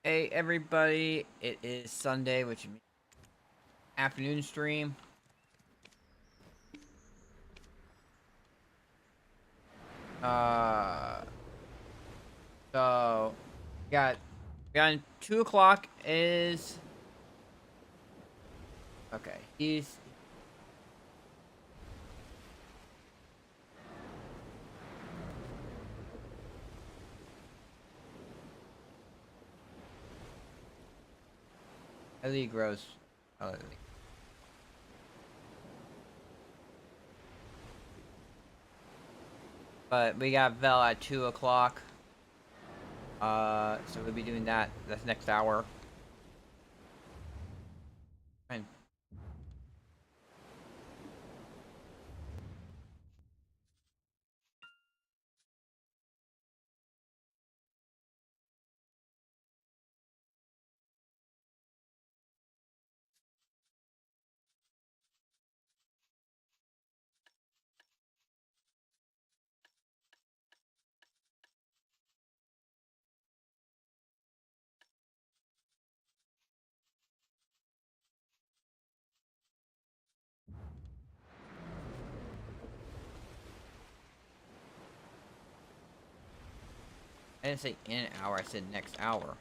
Hey everybody, it is Sunday, which means afternoon stream. Uh, so we got 2 o'clock is okay. He's Ellie grows. Oh, but we got Vell at 2 o'clock. So we'll be doing that this next hour. Fine. I didn't say in an hour. I said next hour.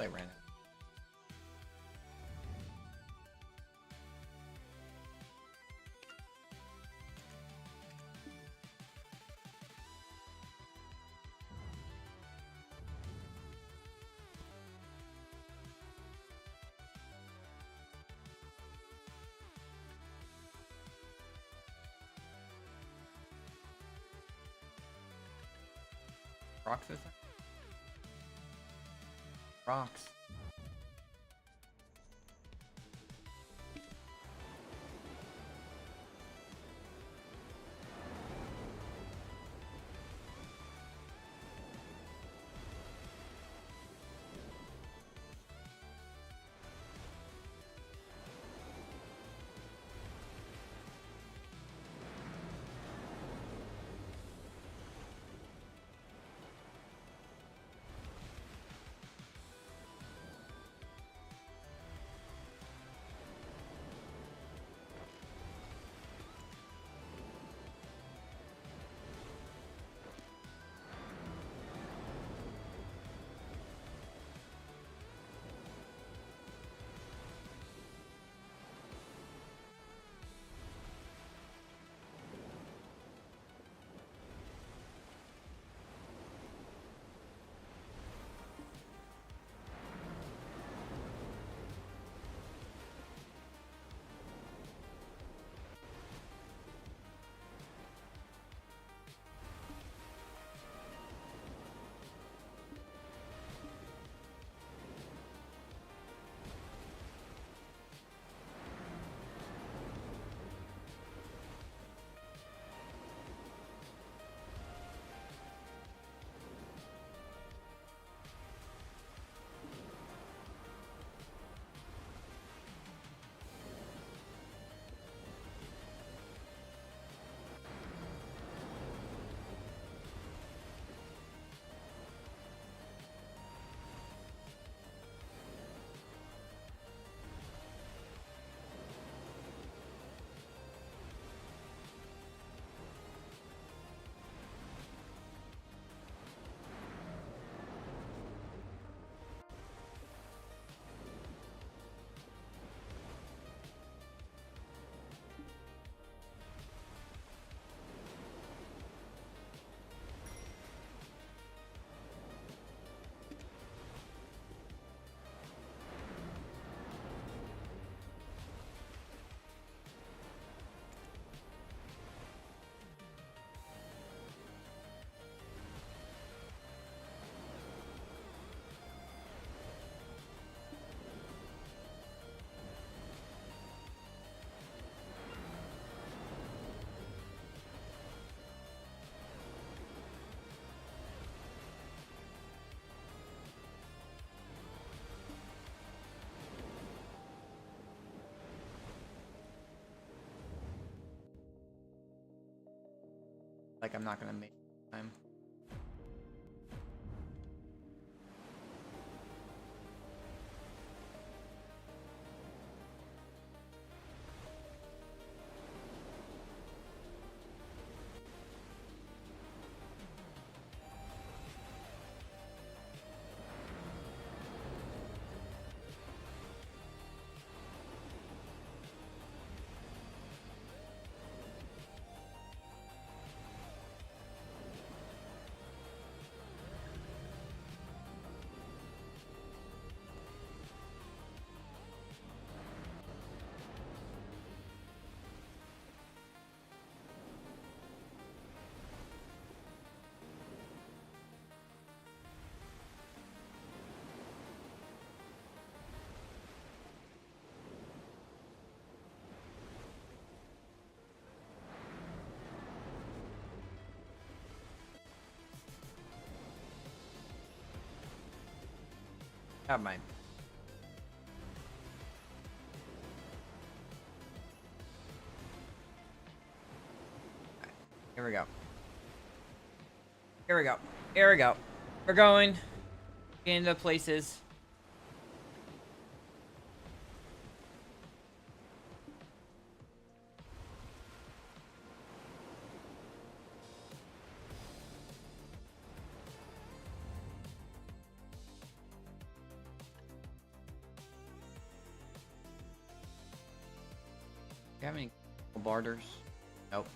really ran out. Rocks this time? Rocks. Like I'm not gonna make time. Have mine. Right, here we go. Here we go. Here we go. We're going into places. You have any barders? Nope.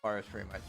Bars pretty much.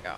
Yeah.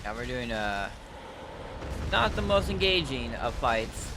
Yeah, we're doing not the most engaging of fights.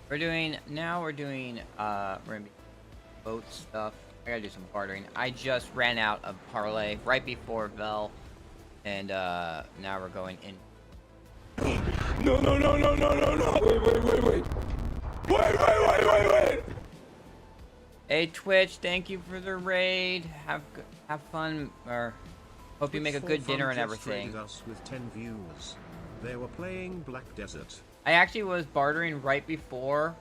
We're doing boat stuff. I gotta do some bartering. I just ran out of parlay right before Vell, and now we're going in. No, no, no, no, no, no, no. Wait. Wait. Hey Twitch, thank you for the raid. Have fun, or hope you make a good dinner and everything. Us with 10 views. They were playing Black Desert. I actually was bartering right before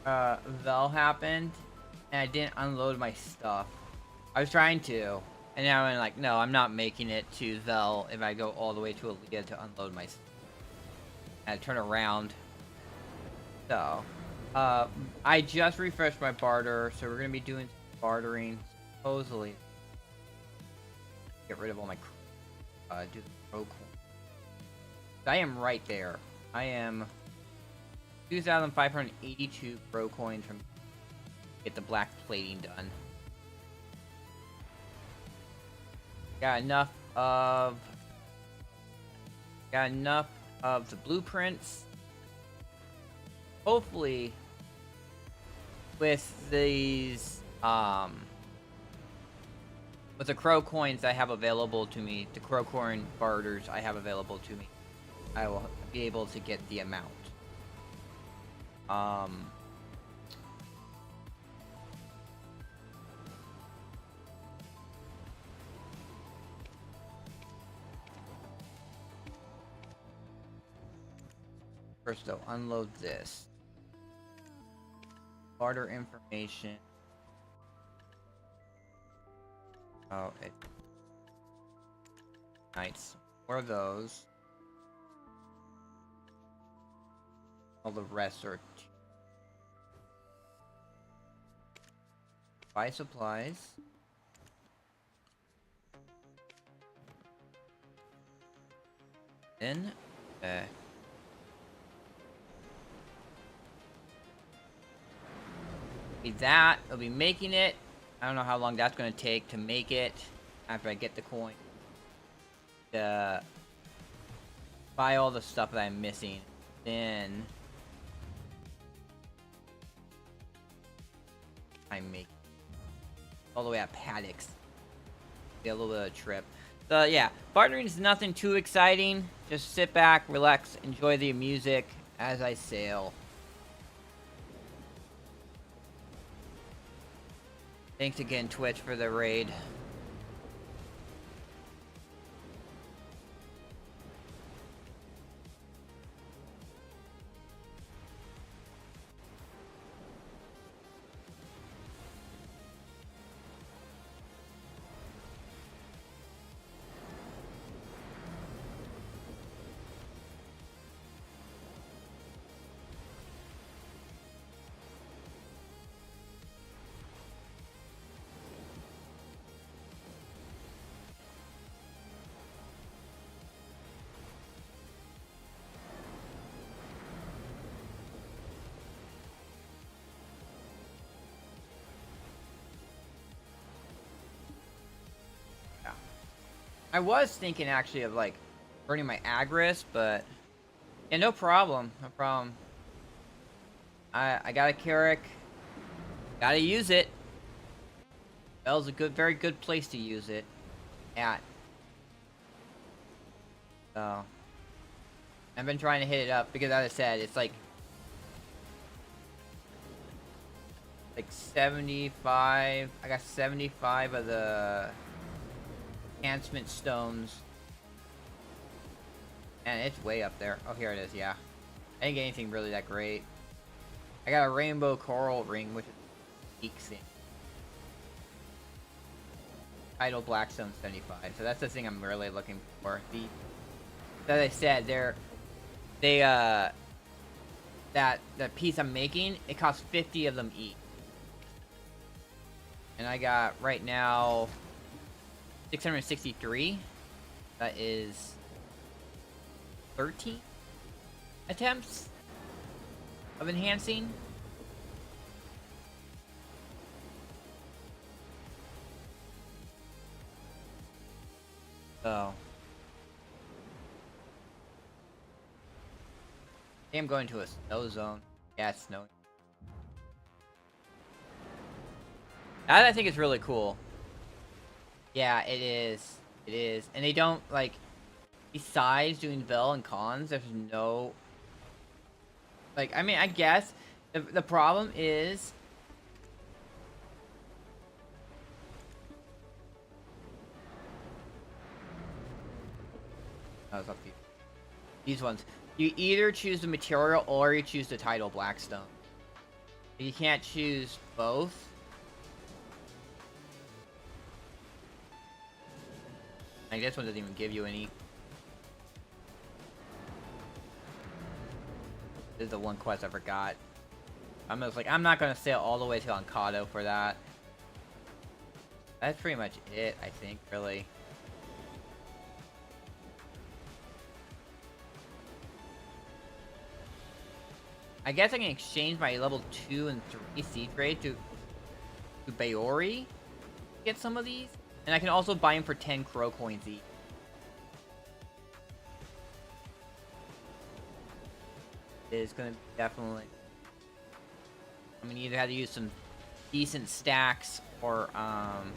Vell happened, and I didn't unload my stuff. I was trying to, and now I'm like, no, I'm not making it to Vell if I go all the way to Aaliyah to unload my stuff. And I turn around. So, I just refreshed my barter, so we're gonna be doing some bartering, supposedly. Get rid of all my, do the pro coin. I am right there. I am 2,582 pro coins from get the black plating done. Got enough of the blueprints. Hopefully, with these with the crow coins I have available to me, the crow coin barters I have available to me, I will be able to get the amount. First though, unload this. Barter information. Oh, it. Nice. More of those. All the rest are. Buy supplies. Then, that I'll be making it. I don't know how long that's going to take to make it after I get the coin. Buy all the stuff that I'm missing. Then I make all the way at Paddocks. Get a little bit of a trip. So yeah, bartering is nothing too exciting. Just sit back, relax, enjoy the music as I sail. Thanks again, Twitch, for the raid. I was thinking actually of like burning my Agris, but yeah, no problem. I got a Carrick. Gotta use it. Bell's a very good place to use it at. So I've been trying to hit it up because, as I said, it's like 75. I got 75 of the enhancement stones, and it's way up there. Oh, here it is. Yeah, I didn't get anything really that great. I got a rainbow coral ring, which is a peak thing. Idle Blackstone 75. So that's the thing I'm really looking for. As I said, that piece I'm making, it costs 50 of them each, and I got right now 663. That is 13 attempts of enhancing. So I am going to a snow zone. Yeah, it's snowing. That I think is really cool. Yeah, it is. It is. And they don't, like, besides doing Vell and cons, there's no... Like, I mean, I guess the problem is... Oh, it's up to you. These ones. You either choose the material or you choose the title Blackstone. You can't choose both. Like, this one doesn't even give you any. This is the one quest I forgot. I'm just like, I'm not gonna sail all the way to Ancado for that. That's pretty much it, I think, really. I guess I can exchange my level 2 and 3 sea trade to Bayori. Get some of these. And I can also buy them for 10 crow coins each. It's gonna be definitely... I'm gonna either have to use some decent stacks or I'm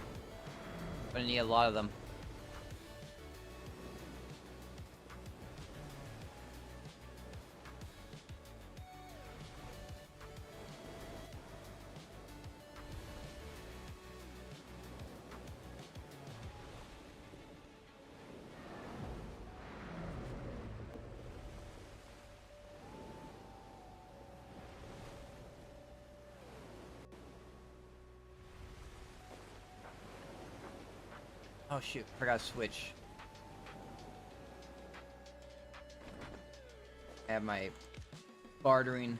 gonna need a lot of them. Oh shoot, forgot to switch. I have my bartering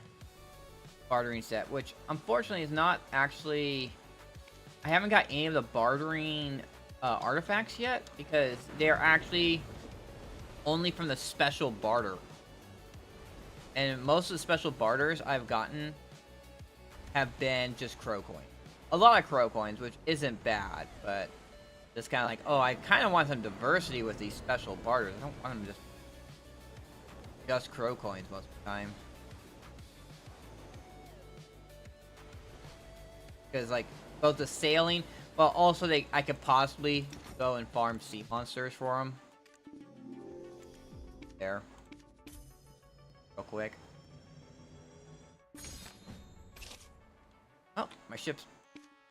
set, which unfortunately is not actually... I haven't got any of the bartering artifacts yet, because they're actually only from the special barter. And most of the special barters I've gotten have been just crow coins. A lot of crow coins, which isn't bad, but just kind of like, oh, I kind of want some diversity with these special barters. I don't want them just crow coins most of the time. Because, like, both the sailing, but also I could possibly go and farm sea monsters for them. There. Real quick. Oh, my ship's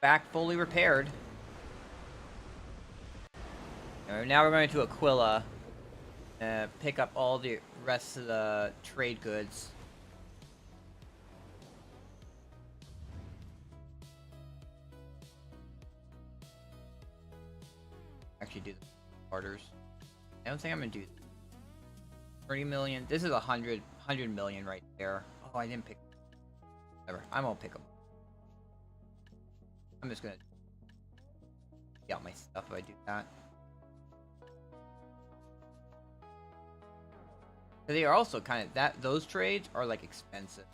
back fully repaired. Now we're going to Aquila. Pick up all the rest of the trade goods. Actually do the barters. I don't think I'm gonna do 30 million. This is 100 million right there. Oh, I didn't pick. Whatever. I'm gonna pick them. I'm just gonna get out my stuff if I do that. They are also kind of those trades are like expensive.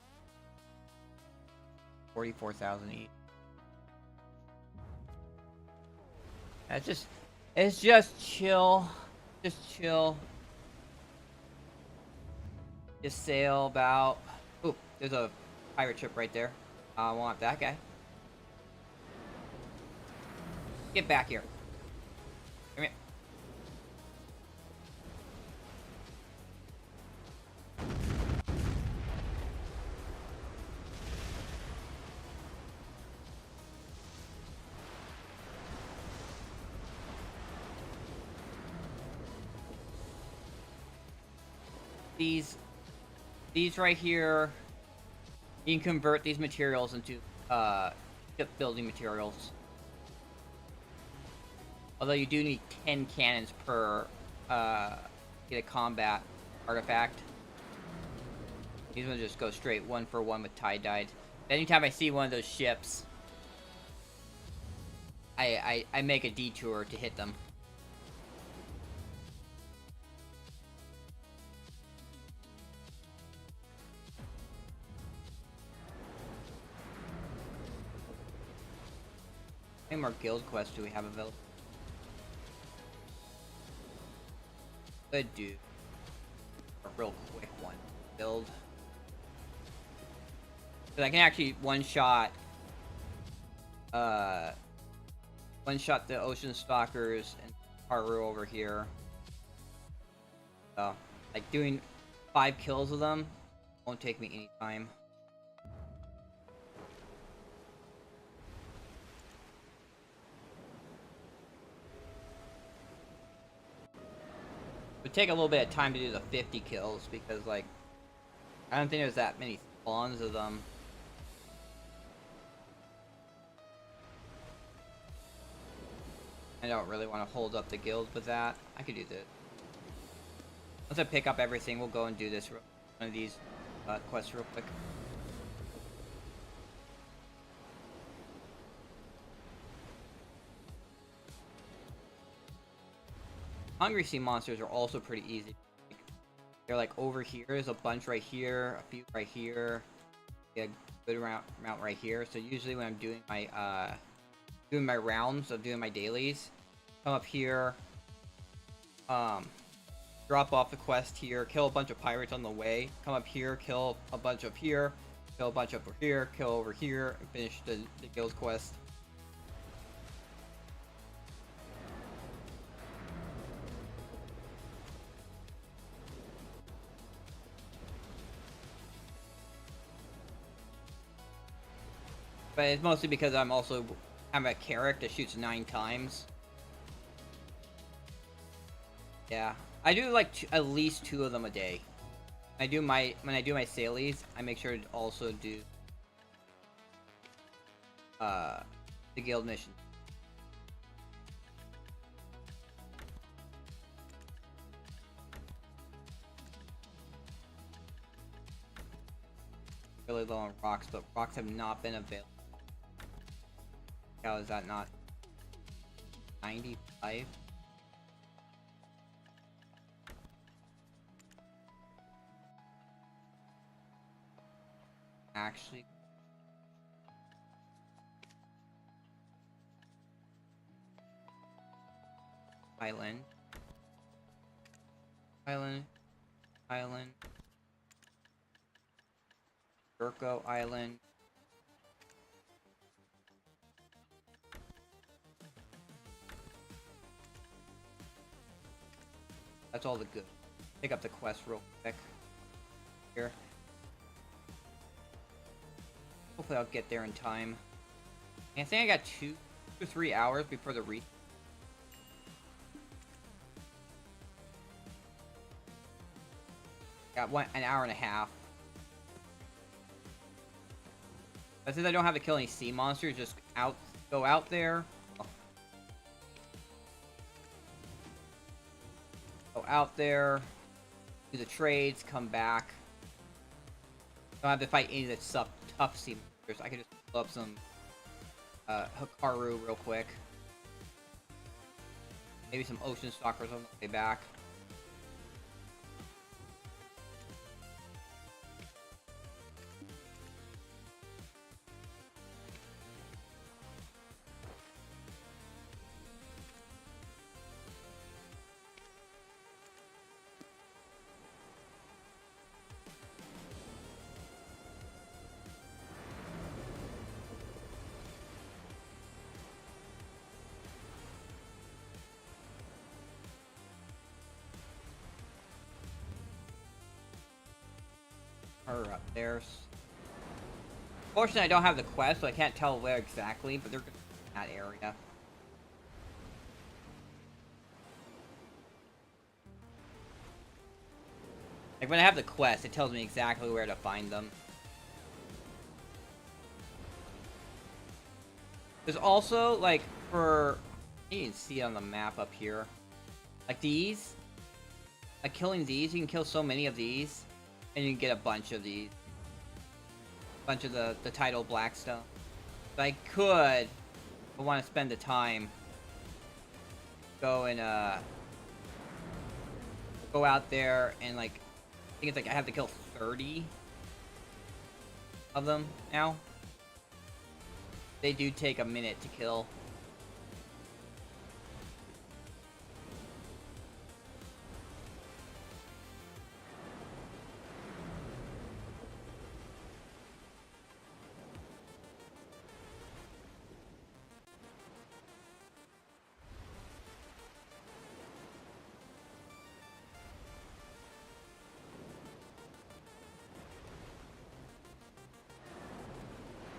44,000 each. It's just chill. Just chill. Just sail about. Oh, there's a pirate ship right there. I want that guy. Get back here. Come here. These right here, you can convert these materials into shipbuilding materials. Although you do need 10 cannons per get a combat artifact. These ones just go straight 1 for 1 with tie-dyed. Anytime I see one of those ships, I make a detour to hit them. How many more guild quests do we have available? Could do a real quick one. Build. Because I can actually one-shot the ocean stalkers and Haru over here. So, like, doing 5 kills of them won't take me any time. It would take a little bit of time to do the 50 kills because, like, I don't think there's that many spawns of them. I don't really want to hold up the guild with that. I could do this. Once I pick up everything, we'll go and do this one of these quests real quick. Hungry sea monsters are also pretty easy. They're like over here. There's a bunch right here, a few right here, a good amount right here. So usually when I'm doing my rounds of doing my dailies, come up here, drop off the quest here, kill a bunch of pirates on the way, come up here, kill a bunch up here, kill a bunch over here, kill over here, and finish the guild quest. But it's mostly because I'm a carrot that shoots 9 times. Yeah, I do like at least 2 of them a day. When I do my sailies, I make sure to also do the guild mission. Really low on rocks, but rocks have not been available. How is that not 95? Actually, island, Urko Island. That's all the good. Pick up the quest real quick here. Hopefully I'll get there in time. And I think I got 2 to 3 hours before the reach. Got an hour and a half. But since I don't have to kill any sea monsters, just go out there. Go out there, do the trades, come back. Don't have to fight any of the tough sea monsters. I can just pull up some Hikaru real quick. Maybe some ocean stalkers on the way back. Her up there. Fortunately, I don't have the quest, so I can't tell where exactly, but they're in that area. Like, when I have the quest, it tells me exactly where to find them. There's also, like, you can see on the map up here. Like, these. Like, killing these, you can kill so many of these. And you can get a bunch of these. A bunch of the tidal blackstone. So I could, if I want to spend the time, go and, go out there and, like, I think it's like I have to kill 30 of them now. They do take a minute to kill.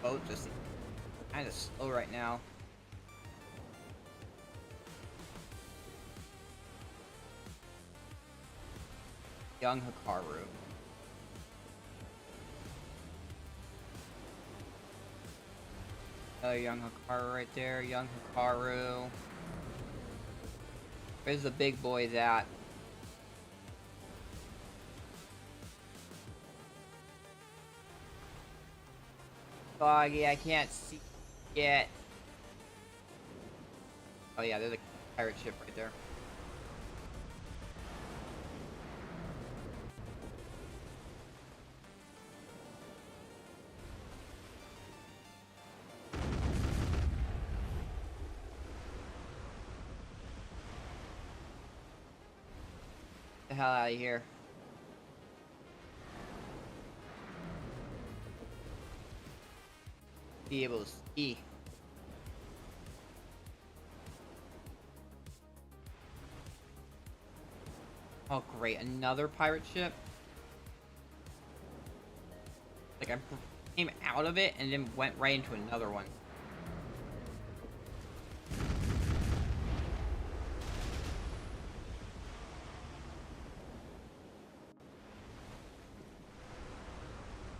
boat just kind of slow right now. Young Hikaru. Another young Hikaru right there. Young Hikaru. Where's the big boys at? Foggy, I can't see yet. Oh yeah, there's a pirate ship right there. Get the hell out of here. Be able to see. Oh great, another pirate ship? Like I came out of it and then went right into another one.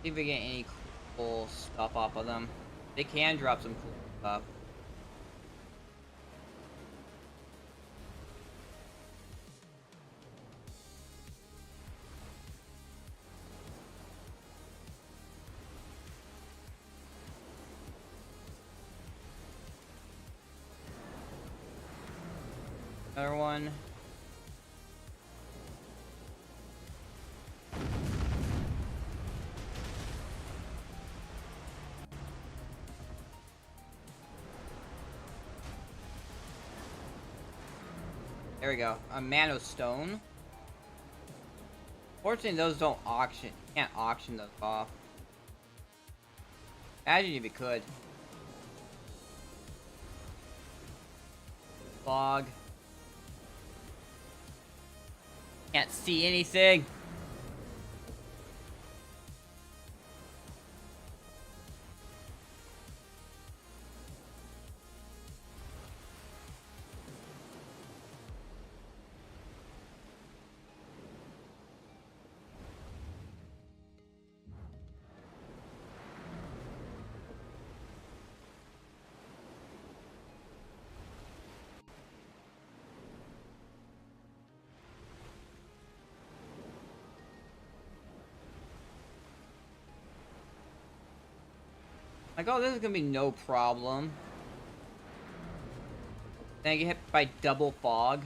See if we get any cool stuff off of them. They can drop some cool stuff. Another one. There we go. A Man of Stone. Fortunately, those don't auction. You can't auction those off. Imagine if you could. Fog. Can't see anything. Like, oh, this is gonna be no problem. Then I get hit by double fog.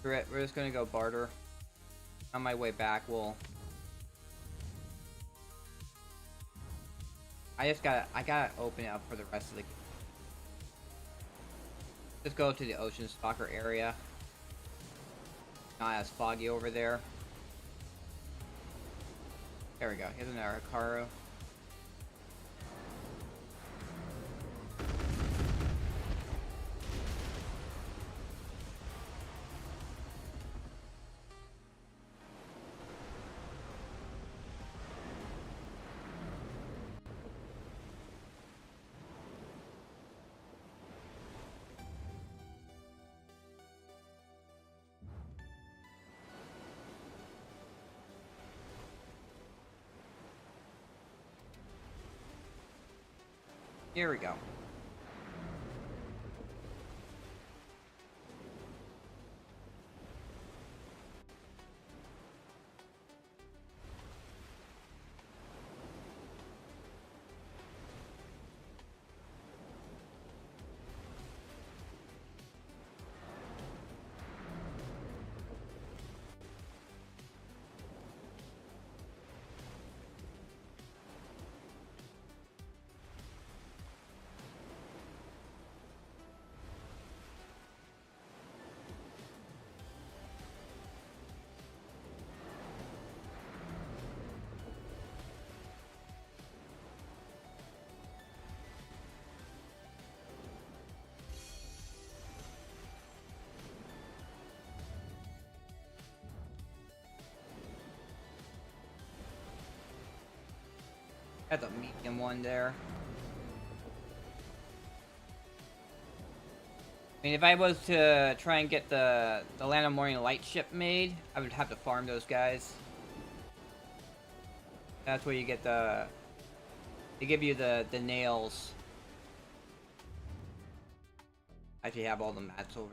We're just gonna go barter. On my way back, I gotta open it up for the rest of the game. Just go to the Ocean Stalker area. Not as foggy over there. There we go. Here's another Hikaru. Here we go. That's a medium one there. I mean, if I was to try and get the Land of Morning Light ship made, I would have to farm those guys. That's where you get the... They give you the nails. I actually have all the mats over.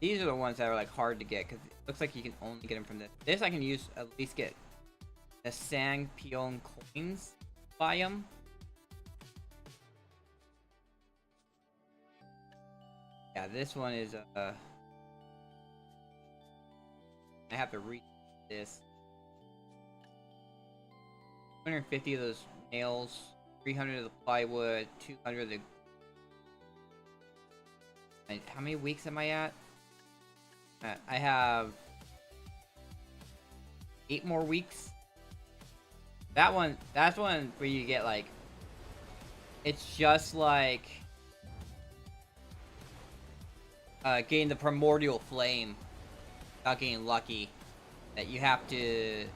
These are the ones that are like hard to get because it looks like you can only get them from this. This I can use at least get the Sang Pion coins biome. Yeah, this one is I have to read this. 250 of those nails, 300 of the plywood, 200 of the... And how many weeks am I at? I have 8 more weeks. That's one where you get like... It's just like... getting the primordial flame. Without getting lucky. That you have to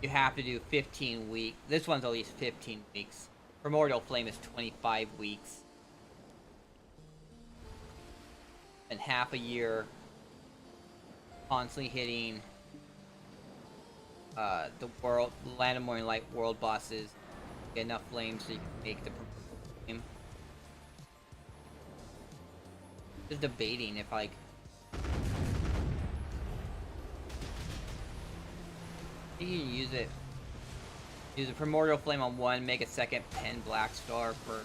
do 15 weeks. This one's at least 15 weeks. Primordial Flame is 25 weeks. And half a year constantly hitting the Land of Morning Light world bosses. Get enough flames so you can make the Primordial Flame. Just debating if like you can use it. Use a Primordial Flame on one, make a second pen Black Star for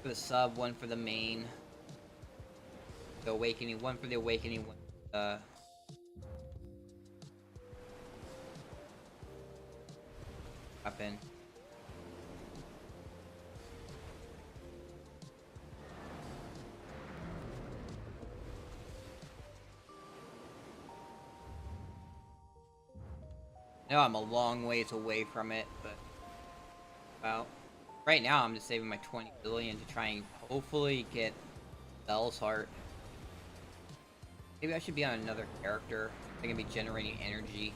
the sub, one for the main. The Awakening, one for the Awakening, one for the... weapon. No, I'm a long ways away from it, but... Well, right now I'm just saving my 20 billion to try and hopefully get Vell's Heart. Maybe I should be on another character. I can be generating energy.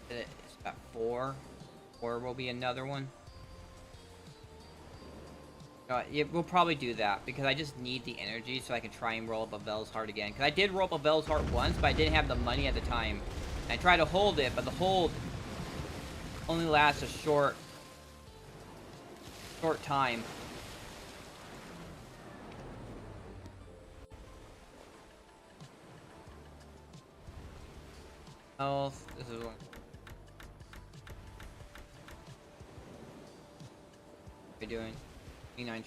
It's got 4. 4 will be another one. Yeah, we'll probably do that, because I just need the energy so I can try and roll up a Vell's Heart again. Because I did roll up a Vell's Heart once, but I didn't have the money at the time. And I tried to hold it, but the hold only lasts a short time. Health, this is one. What are you doing? 29.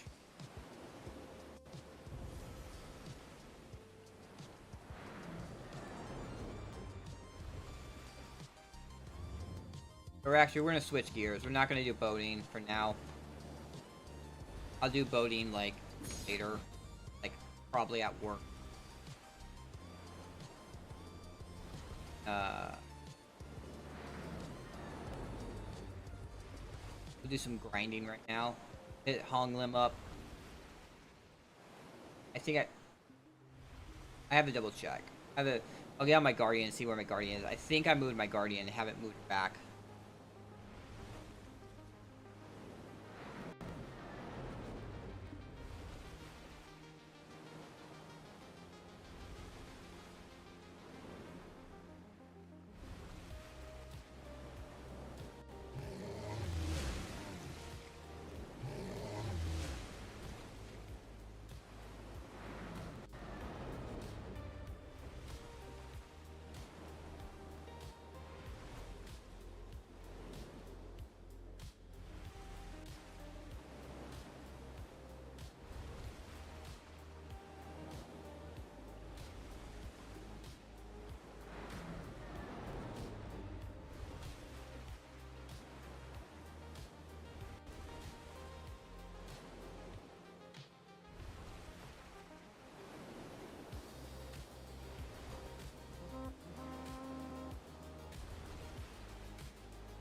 Or actually, we're gonna switch gears. We're not gonna do boating for now. I'll do boating like later, like probably at work. We'll do some grinding right now. Hit Hong Lim up. I think I have to double check. I'll get on my Guardian and see where my Guardian is. I think I moved my Guardian and haven't moved it back.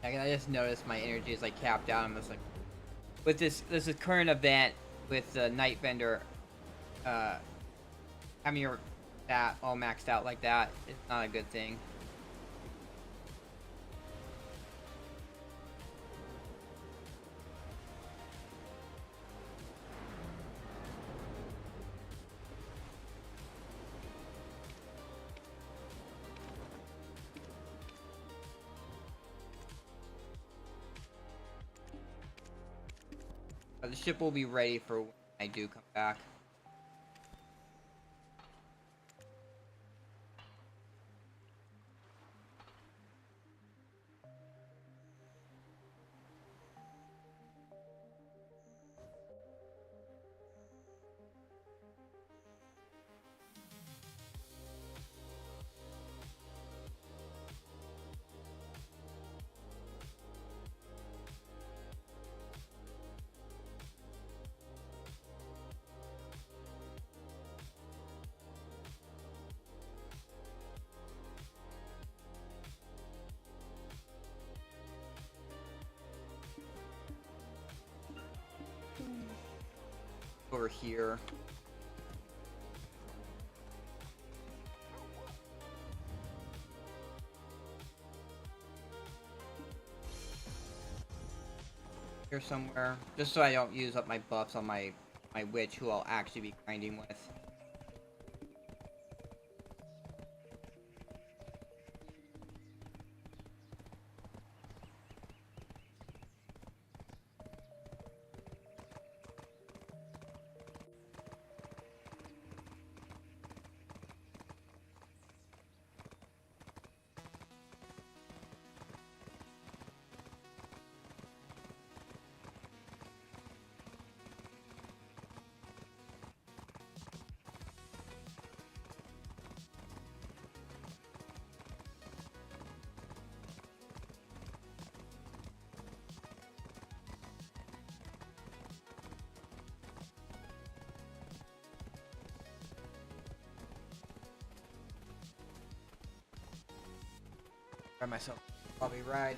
I just noticed my energy is like capped out. I'm just like, with this current event, with the night vendor, uh, having your stat all maxed out like that is not a good thing. The ship will be ready for when I do come back. Over here. Here somewhere, just so I don't use up my buffs on my witch, who I'll actually be grinding with. By myself, probably ride.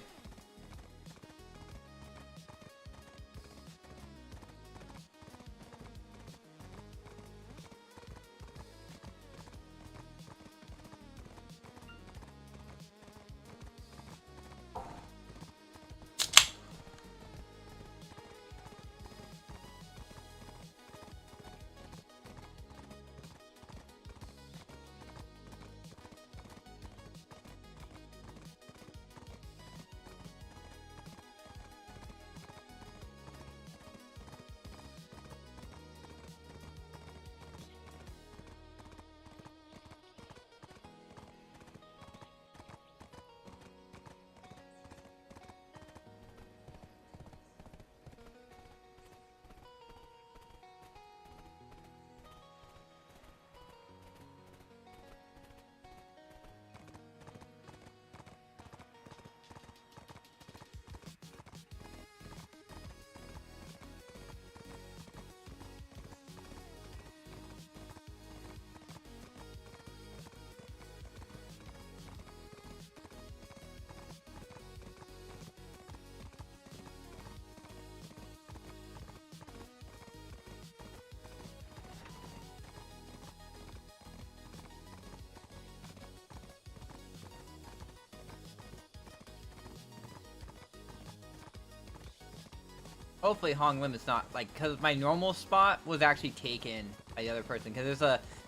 Hopefully Hong Lim is not, like, because my normal spot was actually taken by the other person. Because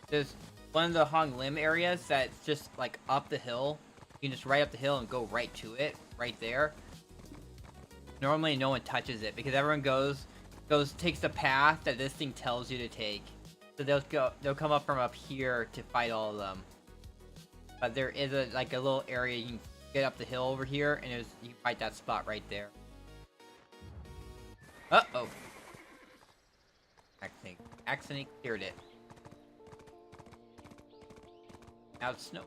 there's one of the Hong Lim areas that's just, like, up the hill. You can just ride up the hill and go right to it, right there. Normally no one touches it, because everyone takes the path that this thing tells you to take. So they'll come up from up here to fight all of them. But there is a little area you can get up the hill over here, and you can fight that spot right there. Uh-oh. Accidentally cleared it. Now it's snow.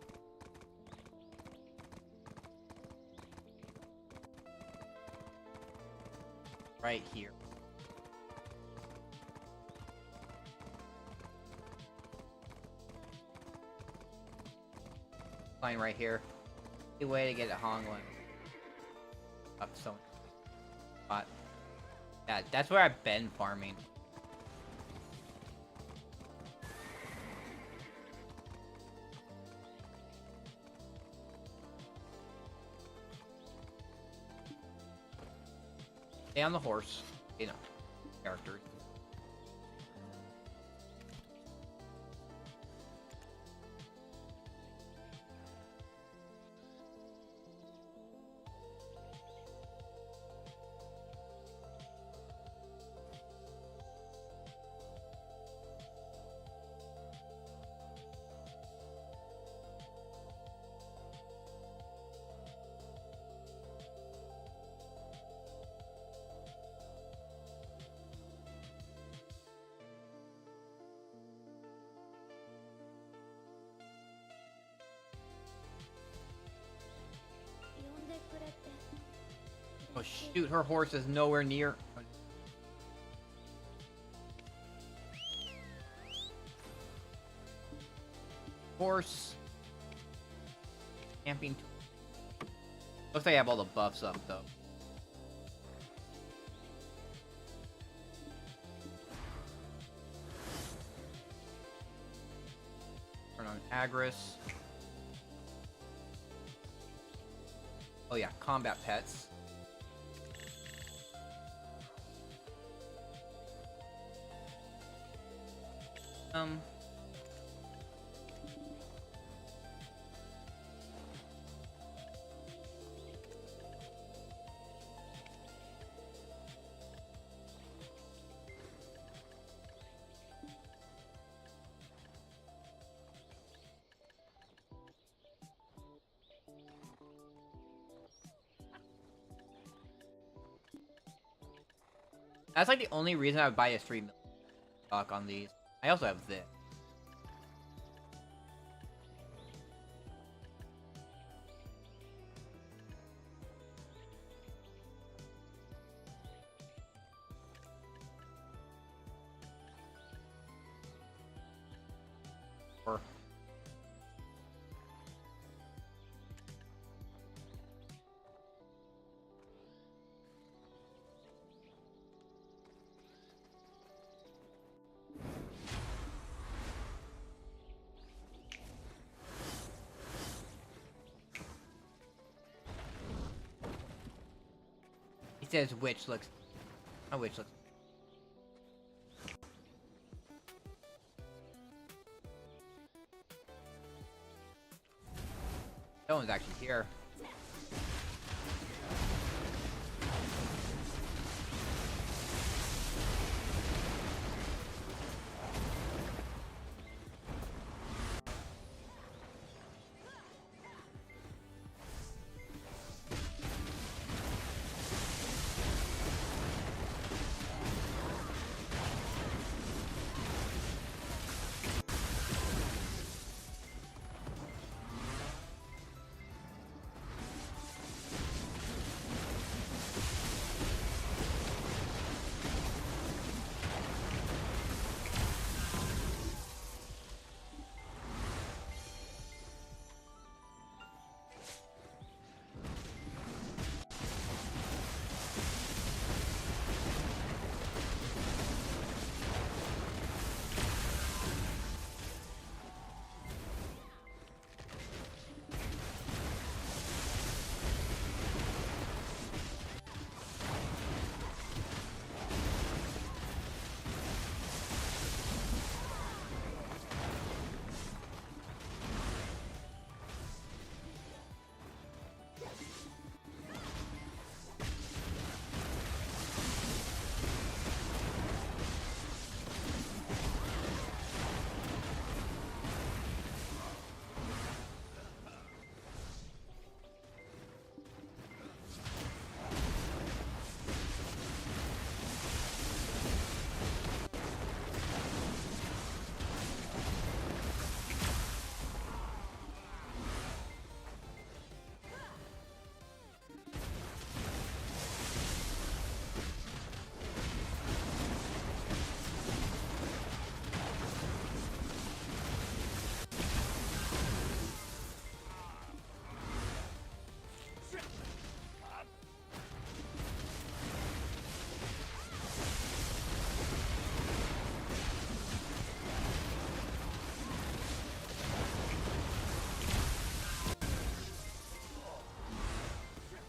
Right here. Line right here. The way to get a Hong Lim. Up so spot. Yeah, that's where I've been farming. Stay on the horse. You know, characters. Oh shoot, her horse is nowhere near. Horse. Camping. Looks like I have all the buffs up though. Turn on Agris. Oh yeah, combat pets. That's like the only reason I would buy a 3 million stock on these. I also have this. Or he says which looks. Oh, which looks. No one's actually here.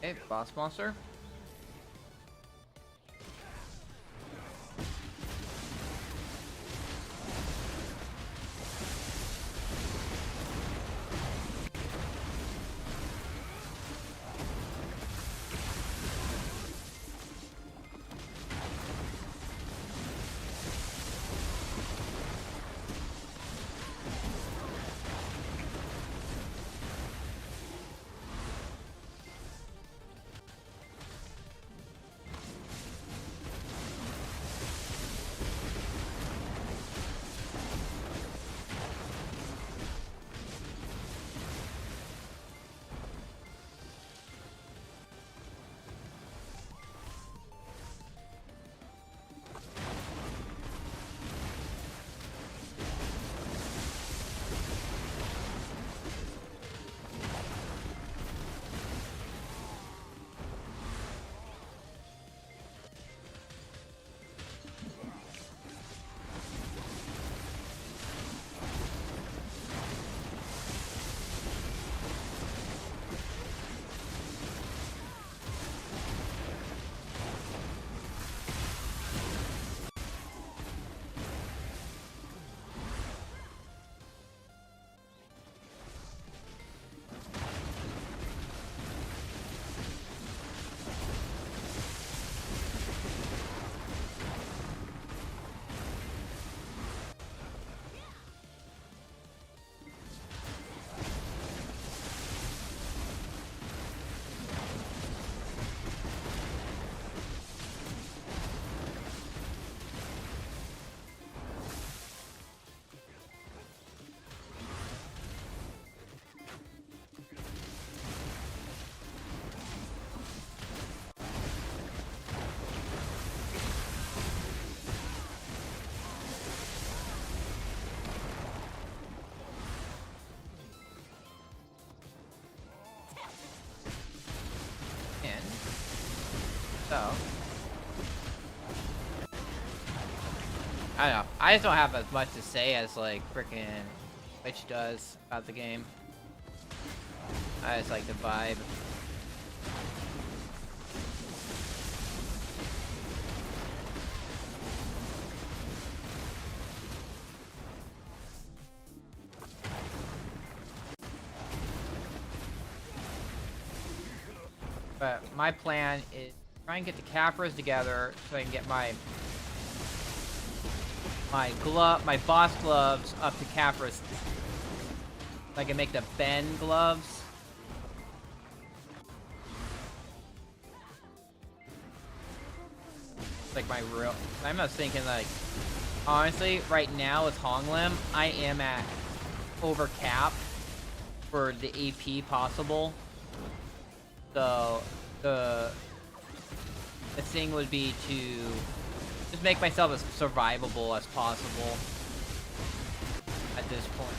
Hey, boss monster. So, I don't know. I just don't have as much to say as like freaking Twitch does about the game. I just like the vibe. But my plan is try and get the Capras together so I can get my boss gloves up to Capras. So I can make the Ben gloves. Like my real. I'm not thinking like. Honestly, right now with Honglim, I am at over cap for the AP possible. So the thing would be to just make myself as survivable as possible at this point.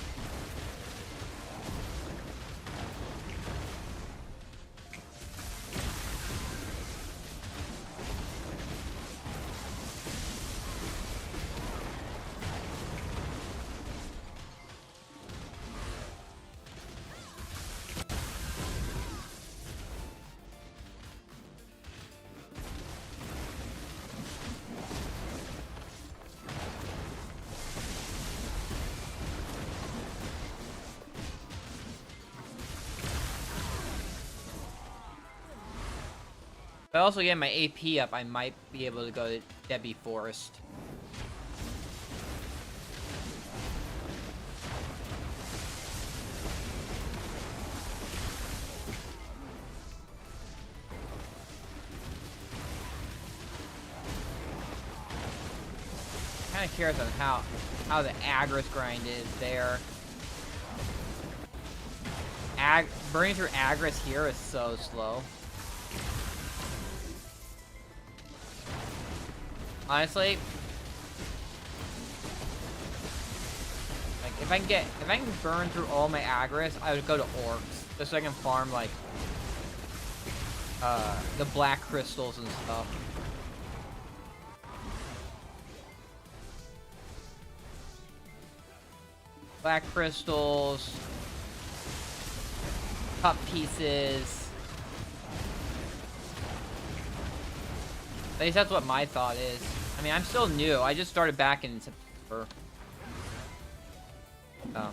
If I also get my AP up, I might be able to go to Debbie Forest. Kind of curious on how the Agris grind is there. Burning through Agris here is so slow. Honestly, like if I can burn through all my Agris, I would go to Orcs just so I can farm like the black crystals and stuff. Black crystals, cup pieces. At least that's what my thought is. I mean, I'm still new. I just started back in September. Oh.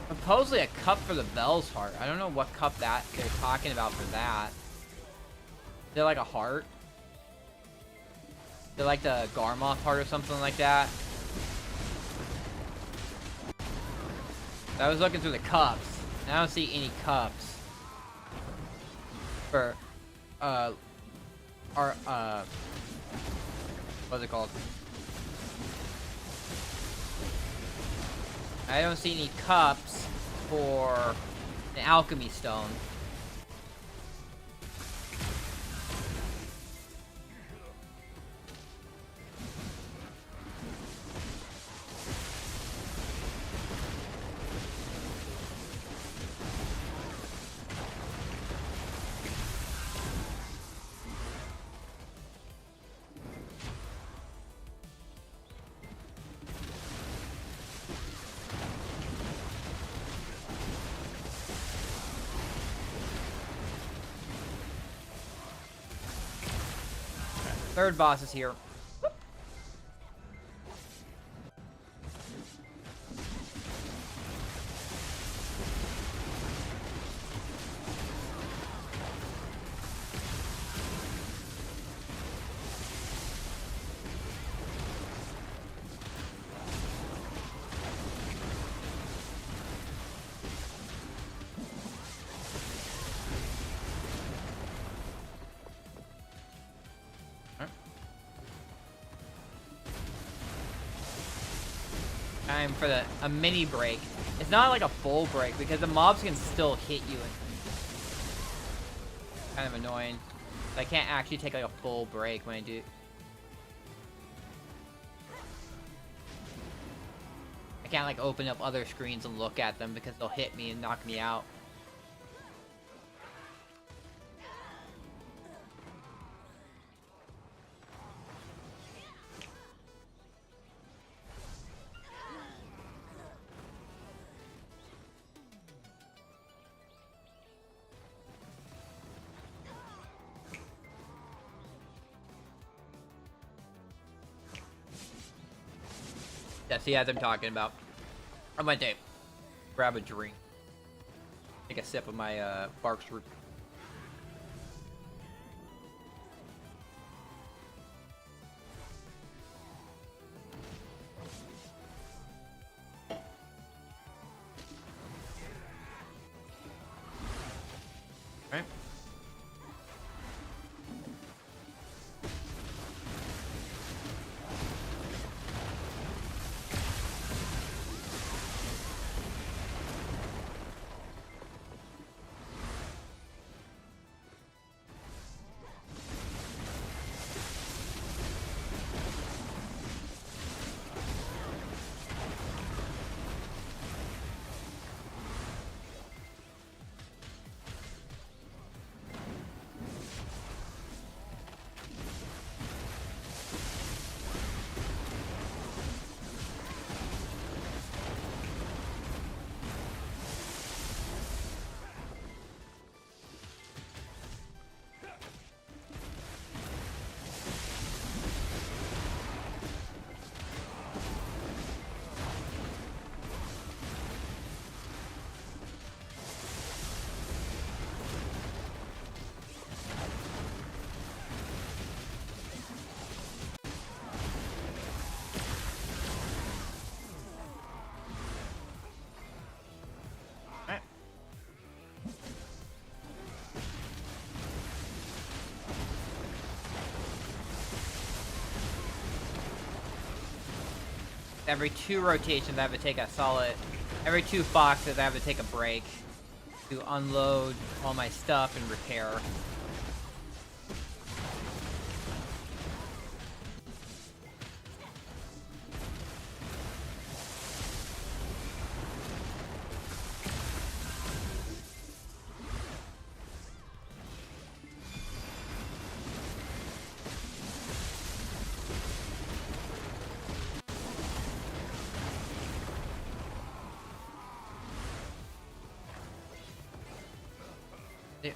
Supposedly a cup for the Bell's heart. I don't know what cup that they're talking about for that. Is it like a heart? Is it like the Garmoth heart or something like that? I was looking through the cups. I don't see any cups for what's it called? I don't see any cups for the alchemy stone. Third boss is here. Time for a mini break. It's not like a full break because the mobs can still hit you. Kind of annoying. So I can't actually take like a full break when I do. I can't like open up other screens and look at them because they'll hit me and knock me out. Yeah, see, as I'm talking about, I might grab a drink, take a sip of my Barks root. Right. Every 2 rotations, I have to take a solid. Every 2 boxes, I have to take a break to unload all my stuff and repair. Okay.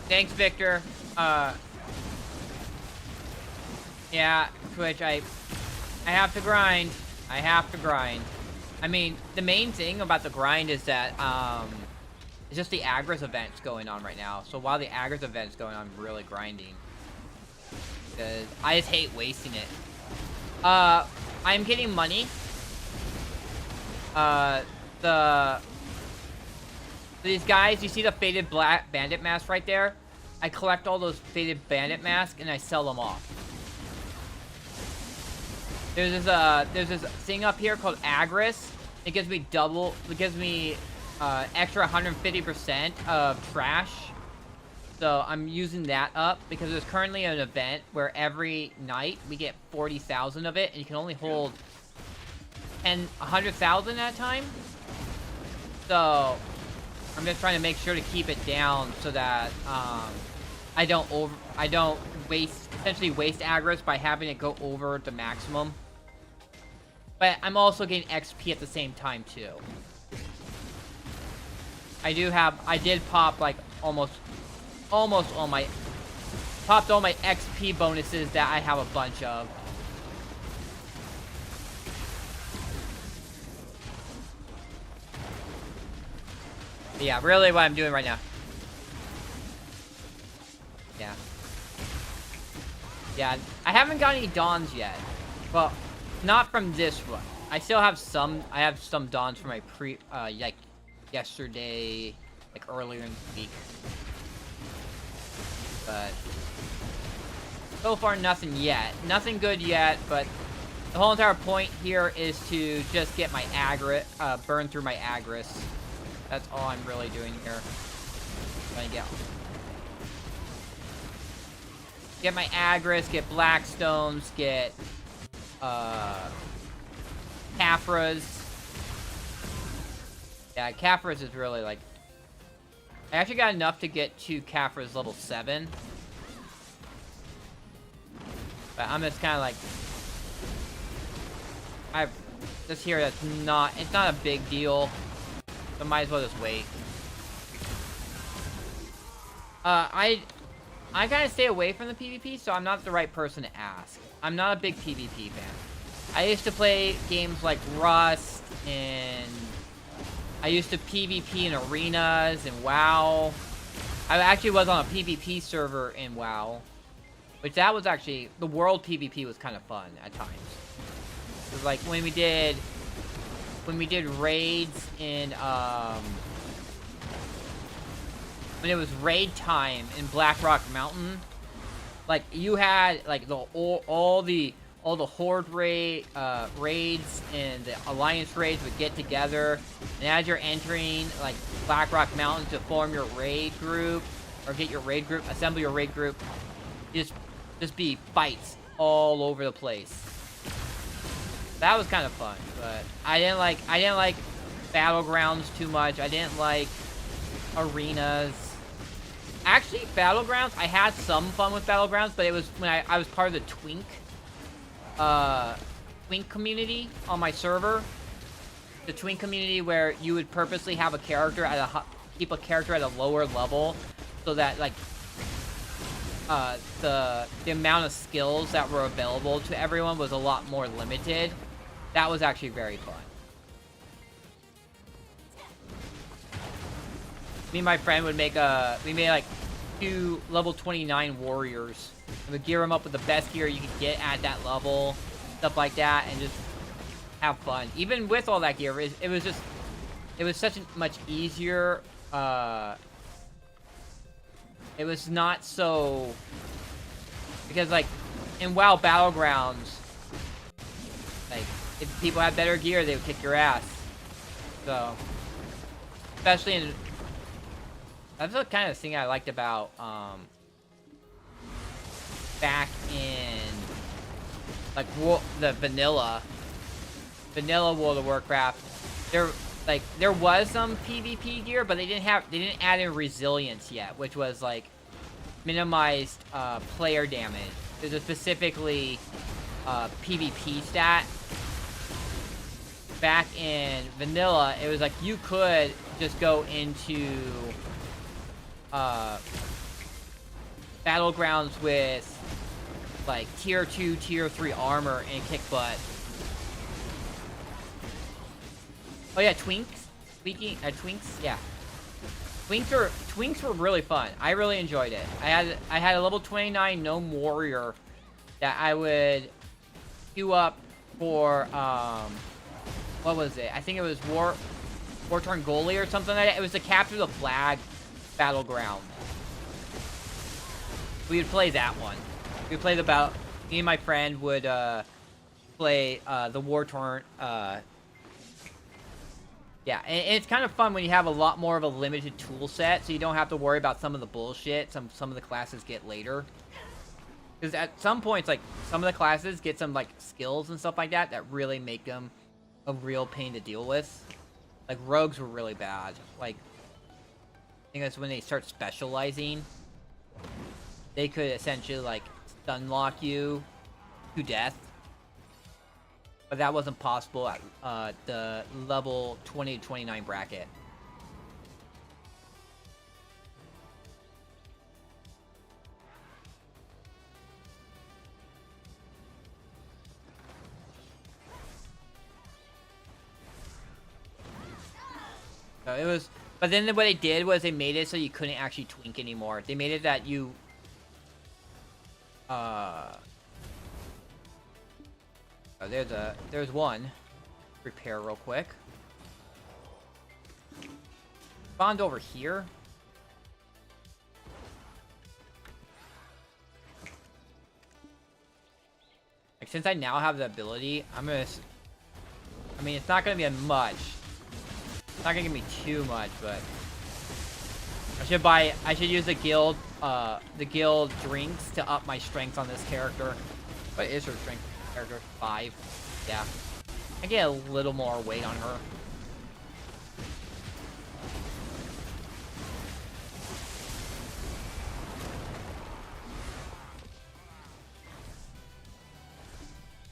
Thanks, Victor. Yeah, Twitch, I have to grind. I have to grind. I mean, the main thing about the grind is that, it's just the Agris event's going on right now. So while the Agris event's going on, I'm really grinding. Because I just hate wasting it. I'm getting money. These guys, you see the faded black bandit mask right there? I collect all those faded bandit masks and I sell them off. There's this thing up here called Agris. It gives me extra 150% of trash. So I'm using that up because there's currently an event where every night we get 40,000 of it and you can only hold 100,000 at a time. So I'm just trying to make sure to keep it down so that I don't essentially waste aggro's by having it go over the maximum. But I'm also getting XP at the same time too. I did pop like almost all my XP bonuses that I have a bunch of. But yeah, really what I'm doing right now. Yeah. Yeah, I haven't got any dawns yet. Well, not from this run. I still have some, dawns from my like, yesterday, like, earlier in the week. But, so far, nothing yet. Nothing good yet, but the whole entire point here is to just get my burn through my agris. That's all I'm really doing here. Trying to get my agris, get blackstones, get Caphras. Yeah, Caphras is really like... I actually got enough to get to Caphras level 7. But I'm just kind of like... This here, it's not a big deal. So might as well just wait. I gotta stay away from the PvP, so I'm not the right person to ask. I'm not a big PvP fan. I used to play games like Rust, and I used to PvP in arenas and WoW. I actually was on a PvP server in WoW, which that was actually, the world PvP was kind of fun at times. It was like when we did raids in, when it was raid time in Blackrock Mountain, like, you had, like, all the Horde raids and the Alliance raids would get together, and as you're entering, like, Blackrock Mountain to form your raid group, or get your raid group, assemble your raid group, just be fights all over the place. That was kind of fun, but I didn't like Battlegrounds too much. I didn't like arenas. Actually, Battlegrounds, I had some fun with Battlegrounds, but it was when I was part of the Twink community on my server. The Twink community where you would purposely have a character keep a character at a lower level, so that, like, the amount of skills that were available to everyone was a lot more limited. That was actually very fun. Me and my friend would we made like 2 level 29 warriors. And we'd gear them up with the best gear you could get at that level, stuff like that, and just have fun. Even with all that gear, it was such a much easier, it was not so, because, like, in WoW Battlegrounds, like, if people had better gear, they would kick your ass. So, especially in, that's the kind of thing I liked about, back in, like, the vanilla World of Warcraft. There was some PvP gear, but they didn't add in resilience yet, which was, like, minimized player damage. There's a specifically PvP stat. Back in vanilla, it was like you could just go into Battlegrounds with, like, tier 2, tier 3 armor and kick butt. Oh yeah, Twinks. Speaking Twinks, yeah. Twinks were really fun. I really enjoyed it. I had a level 29 gnome warrior that I would queue up for, what was it? I think it was War-Torn Goalie or something like that. It was the Capture the Flag battleground. We would play that one. We would play me and my friend would play the War-Torn, yeah, and it's kind of fun when you have a lot more of a limited tool set, so you don't have to worry about some of the bullshit some of the classes get later. Because at some points, like, some of the classes get some, like, skills and stuff like that that really make them a real pain to deal with. Like, rogues were really bad. Like, think that's when they start specializing. They could essentially like stun lock you to death. But that wasn't possible at the level 20 to 29 bracket. So it was, but then what they did was they made it so you couldn't actually twink anymore. They made it that you, oh, there's one. Repair real quick. Spawned over here. Like, since I now have the ability, I'm gonna, I mean, it's not gonna be a much. It's not gonna give me too much, but I should use the guild drinks to up my strength on this character. What is her strength? Character 5. Yeah. I get a little more weight on her.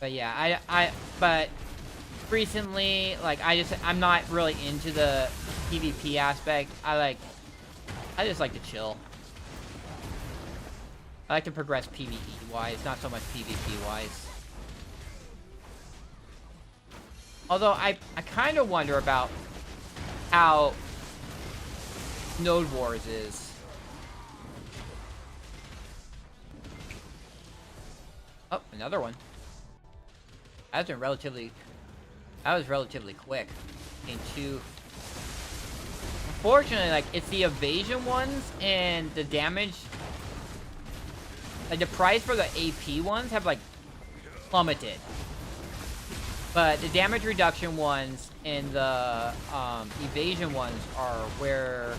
But yeah, but recently, like, I'm not really into the PvP aspect. I just like to chill. I like to progress PvE-wise, not so much PvP-wise. Although, I kind of wonder about how Node Wars is. Oh, another one. That was relatively quick. Unfortunately, like, it's the evasion ones and the damage. Like, the price for the AP ones have, like, plummeted. But the damage reduction ones and the evasion ones are where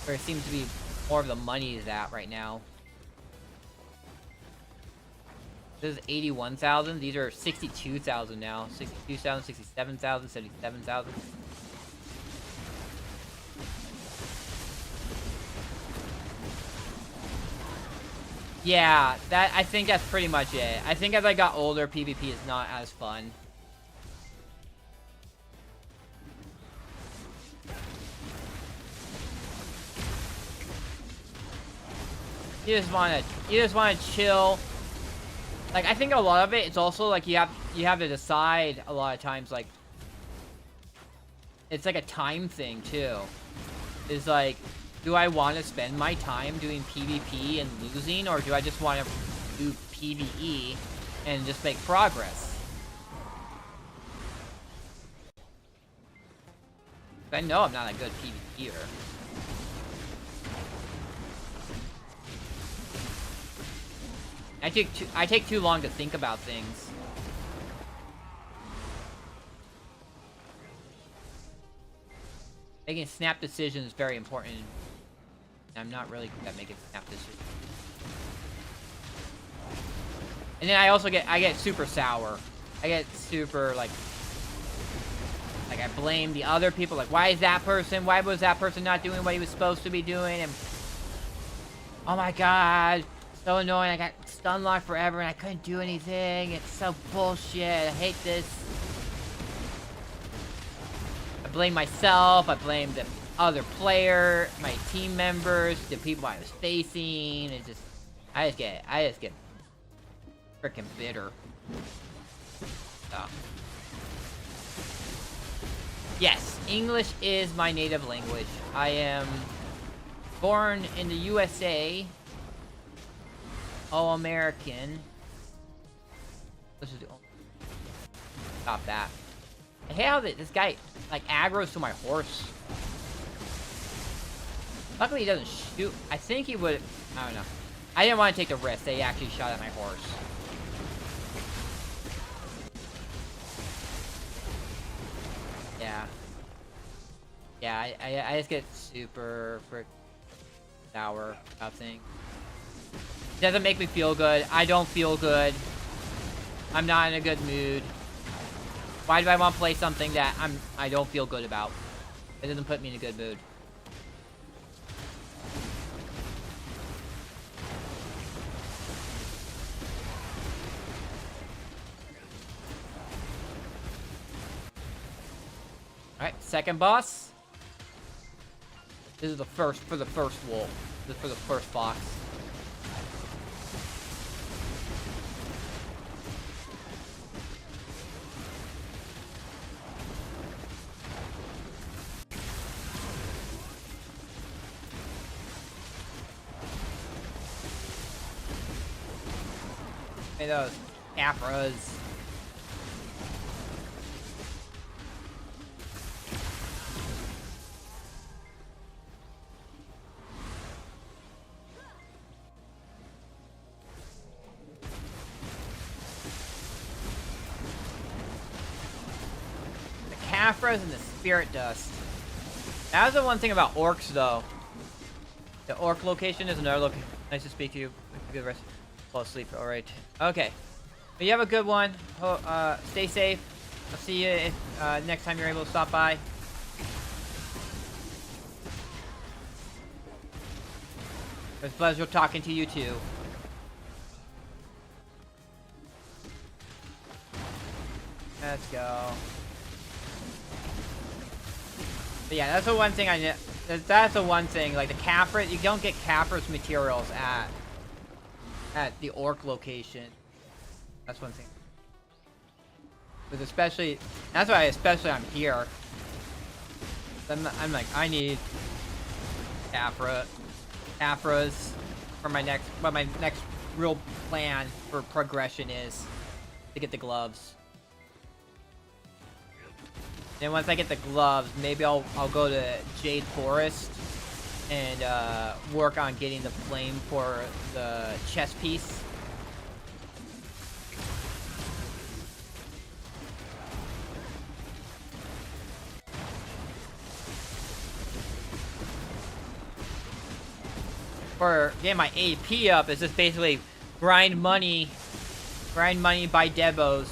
it seems to be more of the money is at right now. This is 81,000. These are 62,000 now. 62,000, 67,000, 77,000. Yeah, I think that's pretty much it. I think as I got older, PvP is not as fun. You just wanna chill. Like, I think a lot of it, it's also like you have to decide a lot of times, like, it's like a time thing too. It's like, do I want to spend my time doing PvP and losing, or do I just want to do PvE and just make progress? I know I'm not a good PvPer. I take too long to think about things. Making snap decisions is very important. I'm not really good at making snap decisions. And then I get super sour. I get super like I blame the other people. Like, why was that person not doing what he was supposed to be doing? And oh my god, so annoying. I got stun locked forever and I couldn't do anything. It's so bullshit. I hate this. I blame myself. I blame the other player, my team members, the people I was facing. It's just, I just get freaking bitter. So. Yes, English is my native language. I am born in the USA. All American. Let's just stop that. I hate how this guy like aggroes to my horse. Luckily he doesn't shoot. I think he would. I don't know. I didn't want to take the risk. They actually shot at my horse. Yeah. Yeah, I just get super sour about things. It doesn't make me feel good. I don't feel good. I'm not in a good mood. Why do I want to play something that I don't feel good about? It doesn't put me in a good mood. Alright, second boss. This is the first for the first wolf. This is for the first fox. Hey, those Afras. The Caphras and the Spirit Dust. That was the one thing about orcs, though. The orc location is another location. Nice to speak to you. Good rest. Fall asleep. All right. Okay. But you have a good one. Stay safe. I'll see you if, next time you're able to stop by. It was a pleasure talking to you too. Let's go. But yeah, that's the one thing I know. That's the one thing. Like the Caphras, you don't get Caphras materials at the orc location. That's one thing. But especially, that's why I'm here. I'm like, I need Caphras for my next, what my next real plan for progression is to get the gloves. Then once I get the gloves, maybe I'll go to Jade Forest and work on getting the flame for the chest piece. For getting my AP up is just basically grind money by Debos.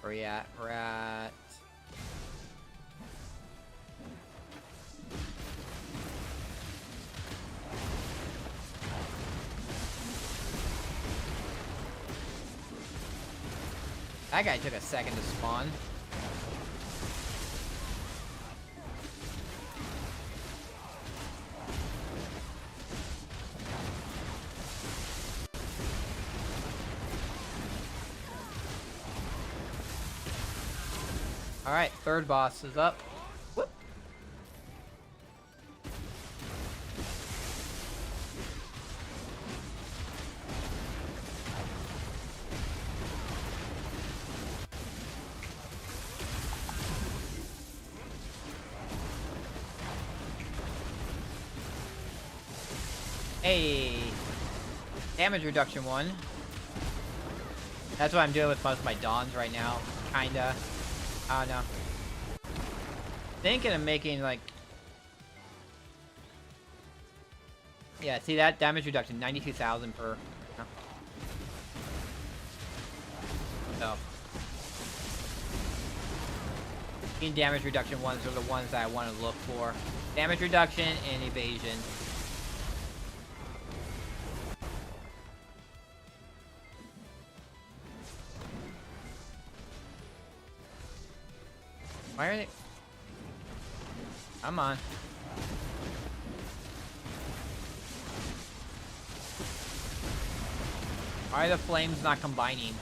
Where you at? We're at... That guy took a second to spawn. Alright, third boss is up. Whoop. Hey, damage reduction one. That's what I'm doing with most of my dawns right now. Kinda. I don't know. Thinking of making like... Yeah, see that? Damage reduction, 92,000 per... No. So. Damage reduction ones are the ones that I want to look for. Damage reduction and evasion. Why are they... Come on. Why are the flames not combining?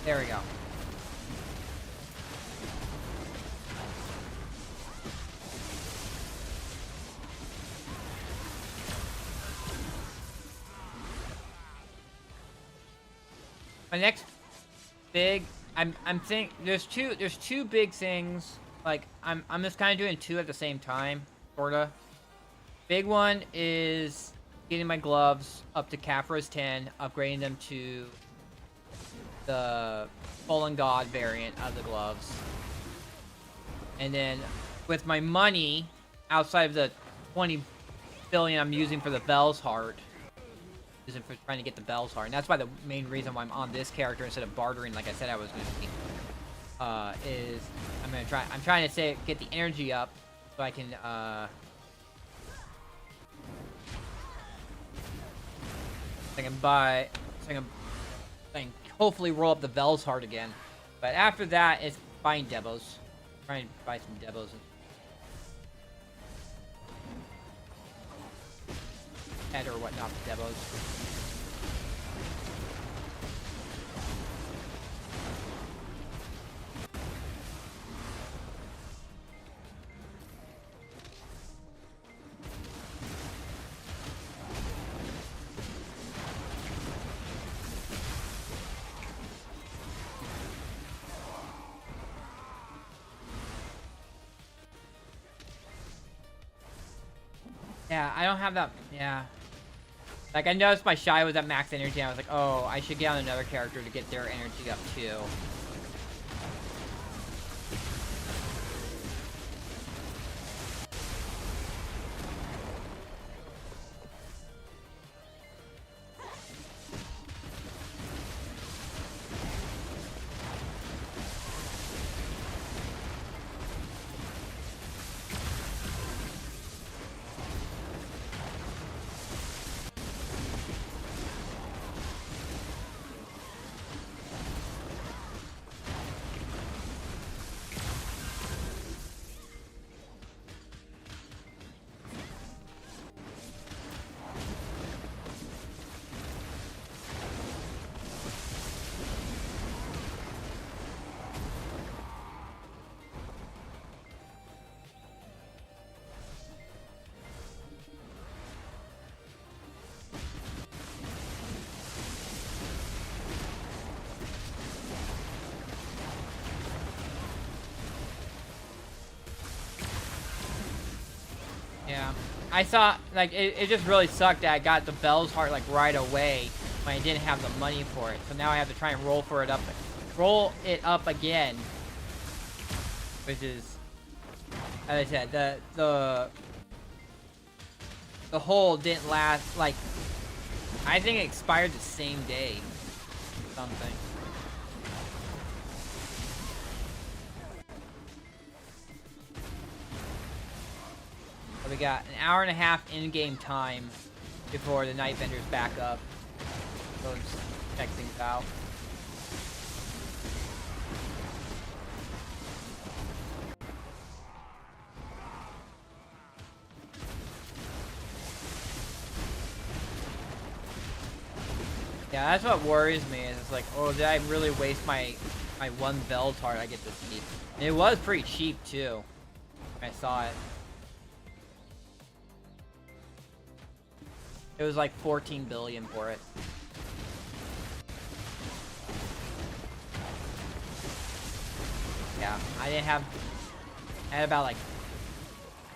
There we go. My next big, I'm think there's two big things. Like I'm just kind of doing two at the same time, sorta. Big one is getting my gloves up to Caphras 10, upgrading them to the Fallen God variant of the gloves. And then with my money, outside of the 20 billion I'm using for the Vell's Heart, using for trying to get the Bell's Heart. And that's why the main reason why I'm on this character instead of bartering like I said I was going to be. Is I'm trying to get the energy up so I can I can hopefully roll up the Vell's Heart again. But after that, it's buying Devos. Trying to buy some Devos. Head or whatnot for Devos. Yeah, I don't have that. Yeah. Like, I noticed my Shy was at max energy, and I was like, oh, I should get on another character to get their energy up, too. Yeah. I saw, like, it just really sucked that I got the Bell's Heart, like, right away when I didn't have the money for it. So now I have to try and roll it up again. Which is, as I said, the hole didn't last, like, I think it expired the same day. Something. We got an hour and a half in-game time before the night vendors back up. So let's check things out. Yeah, that's what worries me. Is it's like, oh, did I really waste my one Vell's Heart I get to see? And it was pretty cheap too. I saw it. It was like 14 billion for it. Yeah, I had about like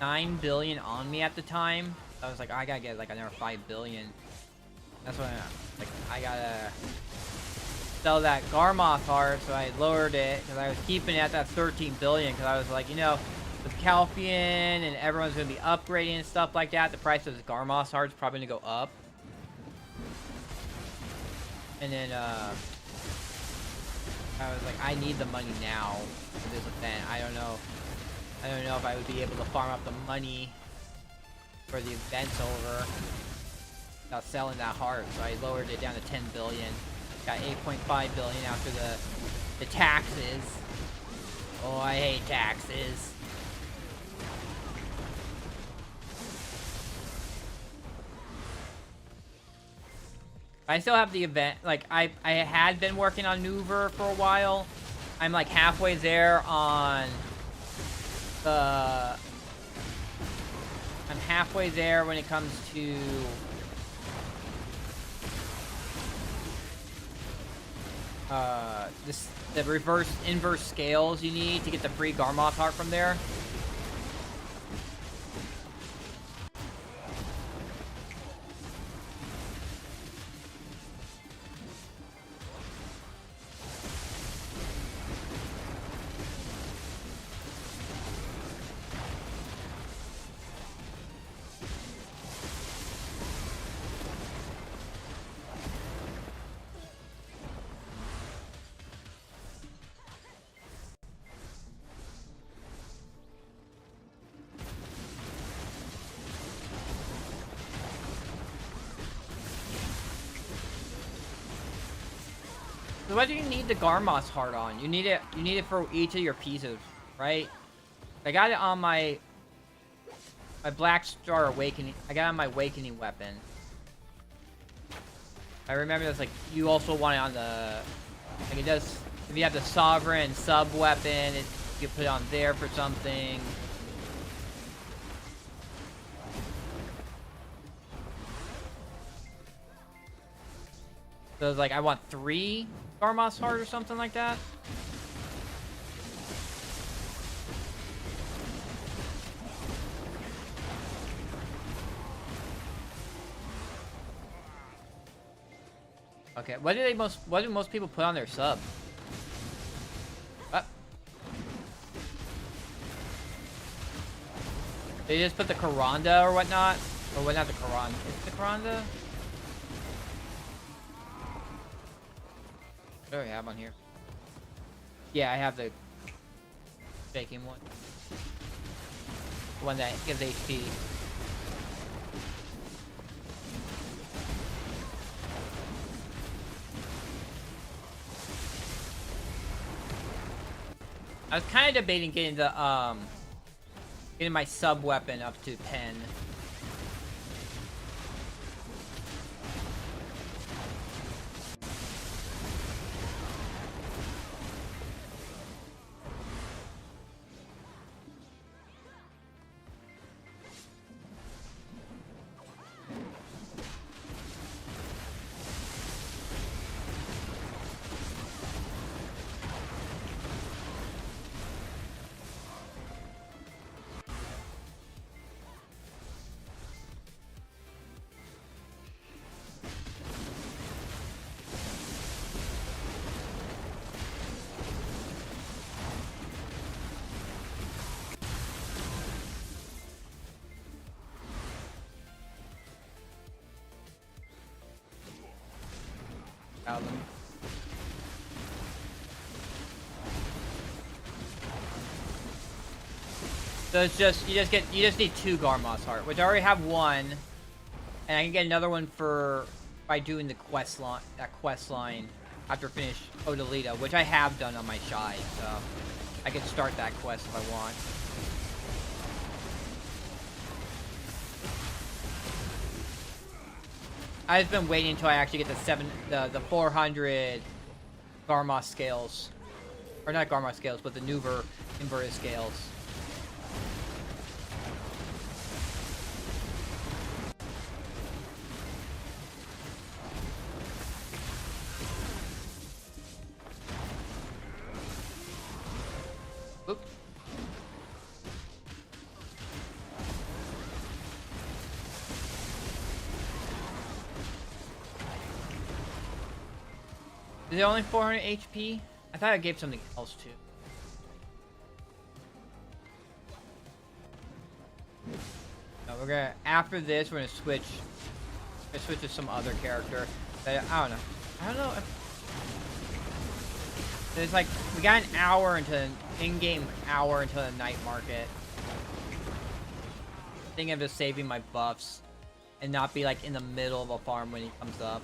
9 billion on me at the time. I was like, I gotta get like another 5 billion. That's what I gotta sell that Garmoth heart, so I lowered it because I was keeping it at that 13 billion because I was like, you know, with Calphian and everyone's gonna be upgrading and stuff like that, the price of the Garmoth heart is probably gonna go up. And then I was like, I need the money now for this event. I don't know if I would be able to farm up the money for the event's over without selling that heart. So I lowered it down to 10 billion. Got 8.5 billion after the taxes. Oh, I hate taxes. I still have the event. Like, I had been working on Nuver for a while. I'm like halfway there on the... I'm halfway there when it comes to... the inverse scales you need to get the free Garmoth heart from there. So what do you need the Garmos heart on? You need it for each of your pieces, right? I got it on my Black Star Awakening. I got it on my Awakening weapon. I remember that's like you also want it on the like it does if you have the Sovereign sub weapon, you put it on there for something. So it's like I want 3 Garmos heart or something like that. Okay, what do most people put on their sub? What? They just put the Karanda or whatnot? Or what, not the Karanda? Is it the Karanda? What do I have on here? Yeah, I have the faking one. The one that gives HP. I was kind of debating getting the getting my sub weapon up to 10. So it's just you just need 2 Garmos heart, which I already have 1, and I can get another one by doing the quest line after finish Odalita, which I have done on my Shy, so I can start that quest if I want. I've been waiting until I actually get the 400 Garmos scales, or not Garmos scales, but the Nuver inverted scales. Oop. Is it only 400 HP? I thought I gave something else too. No, after this, we're gonna switch to some other character. That, I don't know if... It's like, we got an hour into in-game hour until the night market. I think I'm just saving my buffs and not be like in the middle of a farm when he comes up.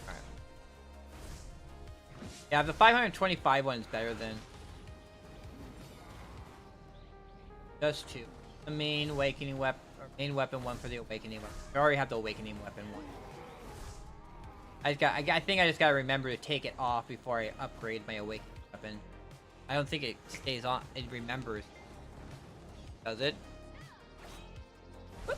Alright. Yeah, the 525 one is better than just 2. The main awakening weapon, or main weapon one for the awakening weapon. I already have the awakening weapon one. I think I just gotta remember to take it off before I upgrade my awakening weapon. I don't think it stays on. It remembers. Does it? Whoop.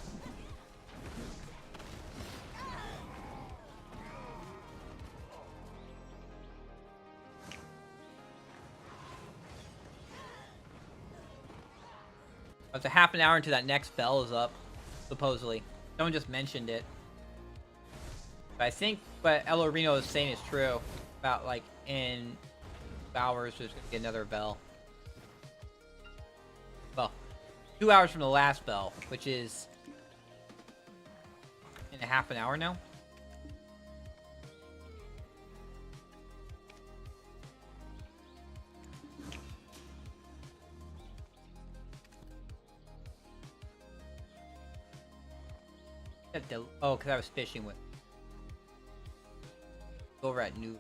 It's a half an hour until that next bell is up, supposedly. Someone just mentioned it. But I think what El Reno is saying is true. About, like, in hours, there's going to be another bell. Well, 2 hours from the last bell, which is in a half an hour now. Oh, because I was fishing with over at New.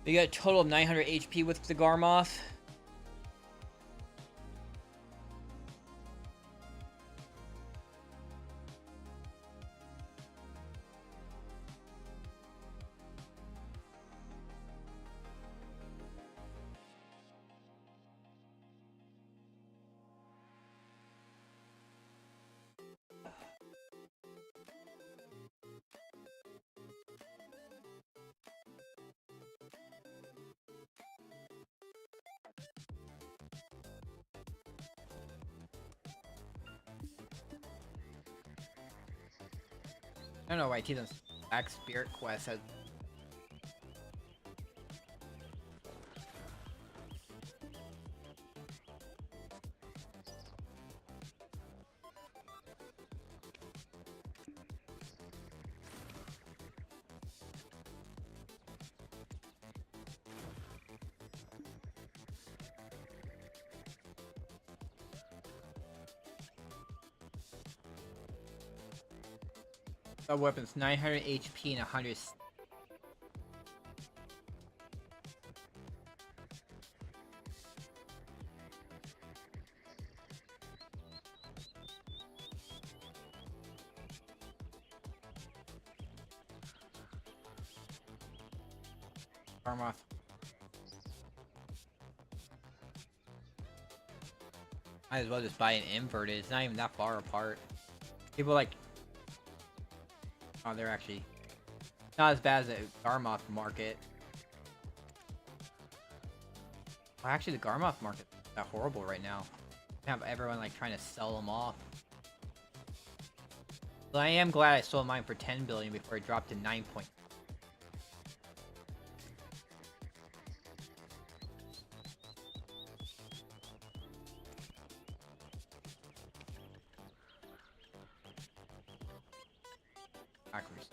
We got a total of 900 HP with the Garmoth. I don't know why Tito's Black Spirit Quest has. Sub weapons 900 HP and 100. Garmoth. Might as well just buy an inverted. It's not even that far apart. People like. Oh, they're actually not as bad as the Garmoth market. Well, actually, the Garmoth market is not horrible right now. I have everyone like trying to sell them off. But I am glad I sold mine for 10 billion before it dropped to 9 point. Backwards.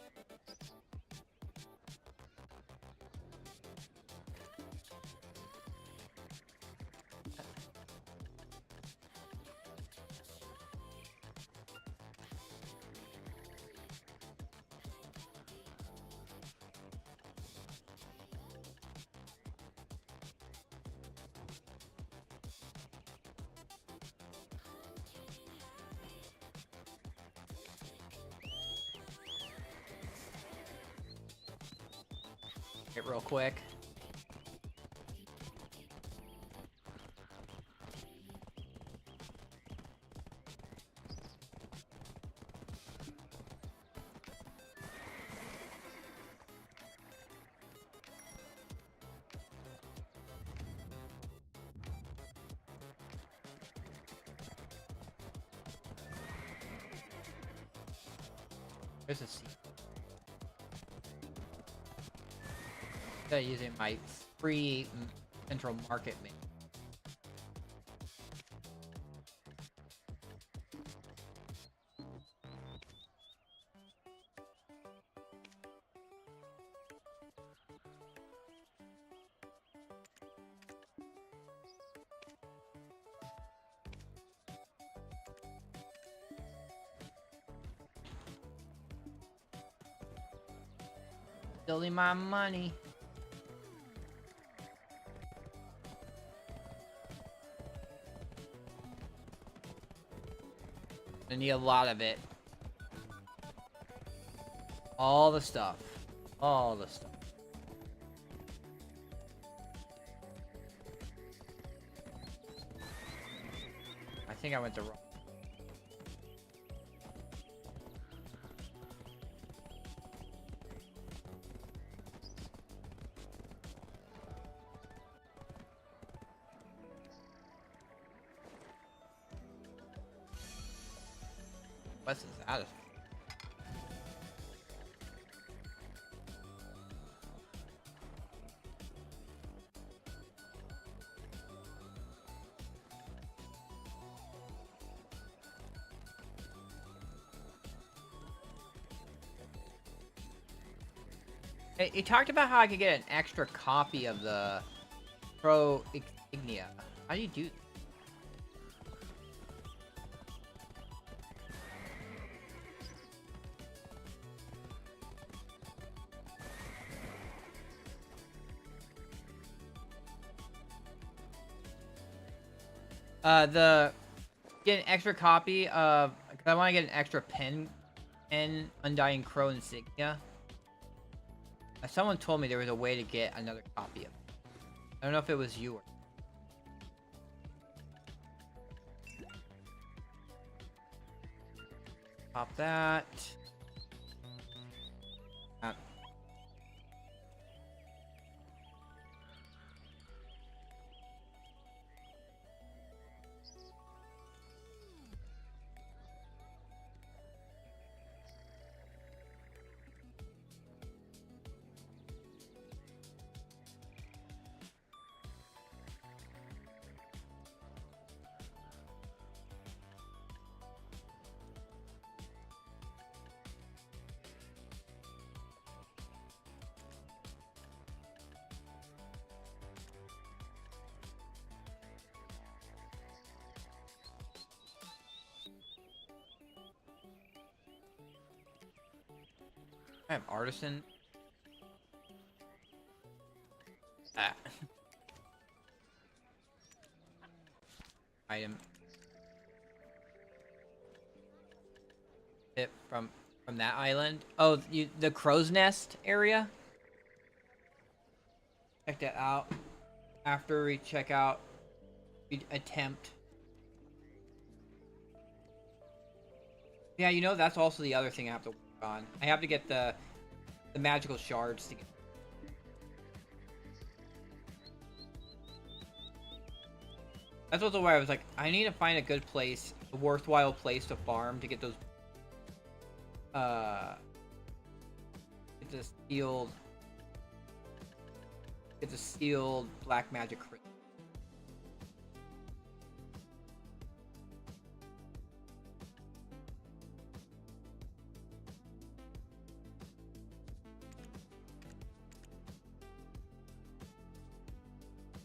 Get real quick. There's a seat. Using my free central market menu. Building my money. I need a lot of it. All the stuff. All the stuff. I think I went the wrong. What's this out of? He talked about how I could get an extra copy of the Pro Insignia. How do you do that? Get an extra copy of, because I want to get an extra pen, Undying Crow Insignia. Someone told me there was a way to get another copy of it. I don't know if it was you or... Pop that. I have artisan. Ah. Item. Tip from that island. Oh, the crow's nest area. Check that out. After we check out, we attempt. Yeah, you know that's also the other thing I have to work on. I have to get the magical shards to get. That's also why I was like, I need to find a good place, a worthwhile place to farm to get those. Get the sealed black magic crystal.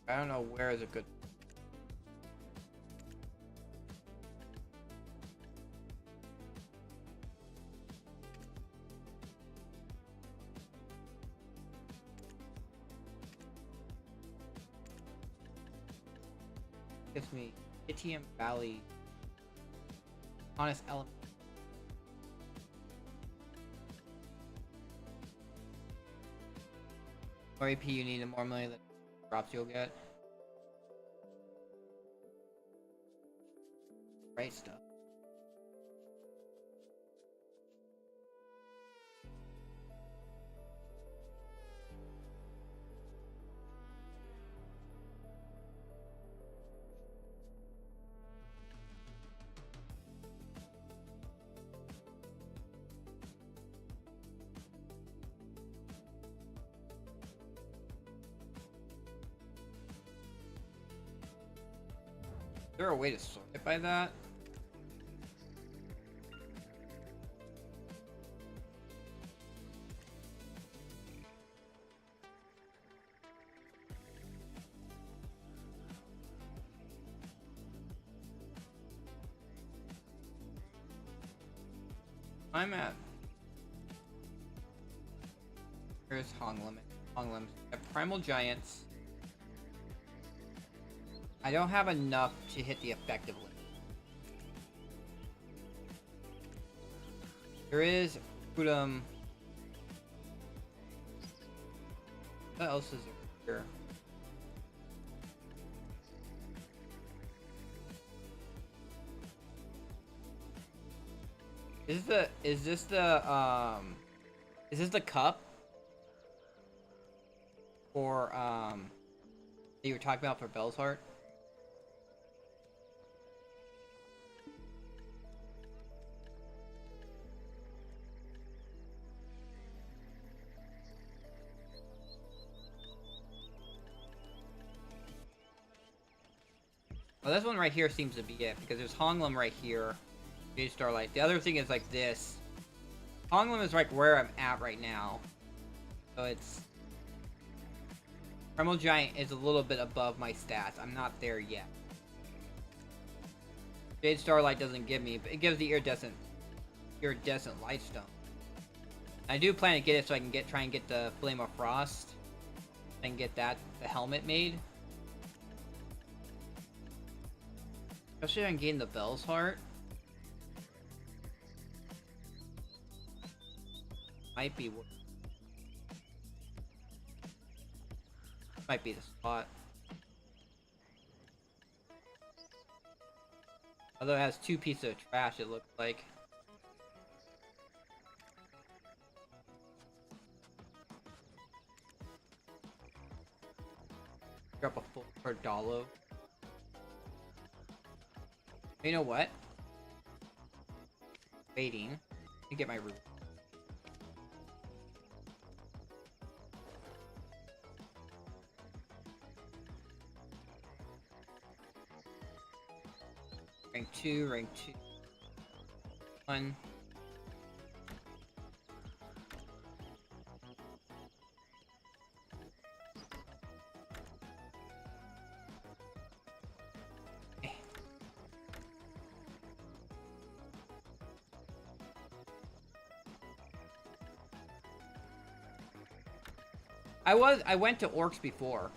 I don't know where is a good. Gives me ATM Valley. Honest element. More AP you need, the more money that drops you'll get. Right stuff. Is there a way to sort it by that? I'm at. Here's Hong Limit. Hong Limit. Primal Giants. I don't have enough to hit the effective limit. There is Freedom. What else is there here? Is this the cup? Or that you were talking about for Bell's Heart? Well, this one right here seems to be it, because there's Honglim right here. Jade Starlight. The other thing is like this. Honglim is like where I'm at right now. So it's... Primal Giant is a little bit above my stats. I'm not there yet. Jade Starlight doesn't give me, but it gives the Iridescent Lightstone. I do plan to get it so I can try and get the Flame of Frost and get the helmet made. Especially if I can gain the Bell's Heart. Might be the spot. Although it has 2 pieces of trash, it looks like. Drop a full Cardalo. You know what? Waiting to get my root. Rank 2, rank 2. 1. I went to Orcs before.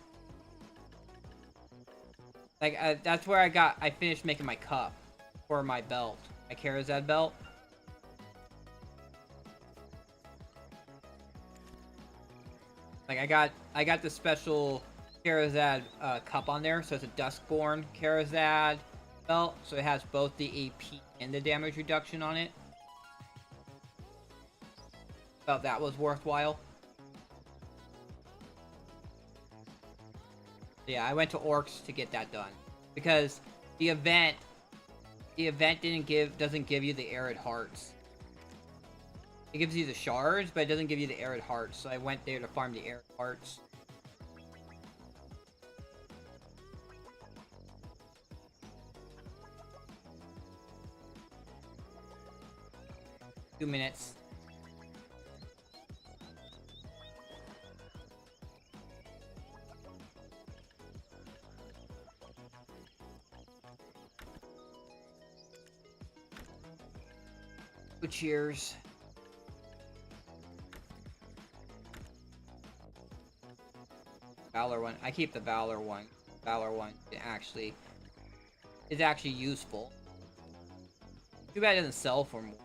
Like, that's where I finished making my cup for my belt. My Karazad belt. Like, I got the special Karazad cup on there, so it's a Duskborn Karazad belt, so it has both the AP and the damage reduction on it. Felt that was worthwhile. Yeah, I went to Orcs to get that done because the event doesn't give you the Arid Hearts. It gives you the shards, but it doesn't give you the Arid Hearts. So I went there to farm the Arid Hearts. Two minutes. Cheers. Valor one. I keep the Valor one. Valor one is actually useful. Too bad it doesn't sell for more.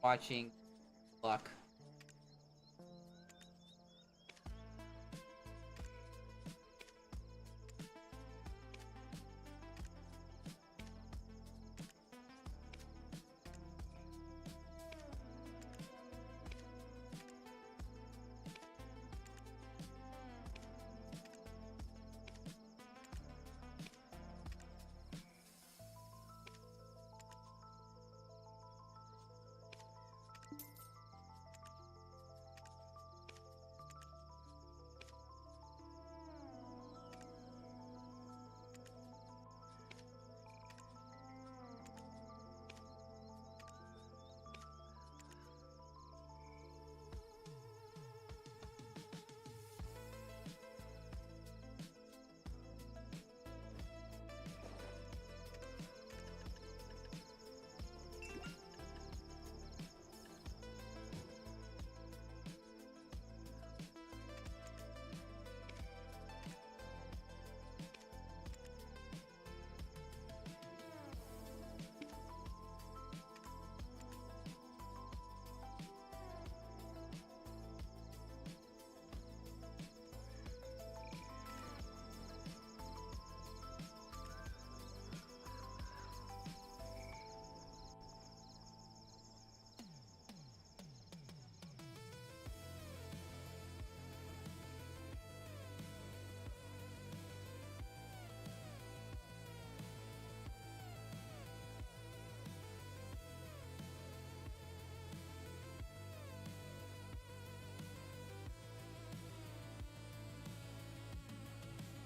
Watching luck.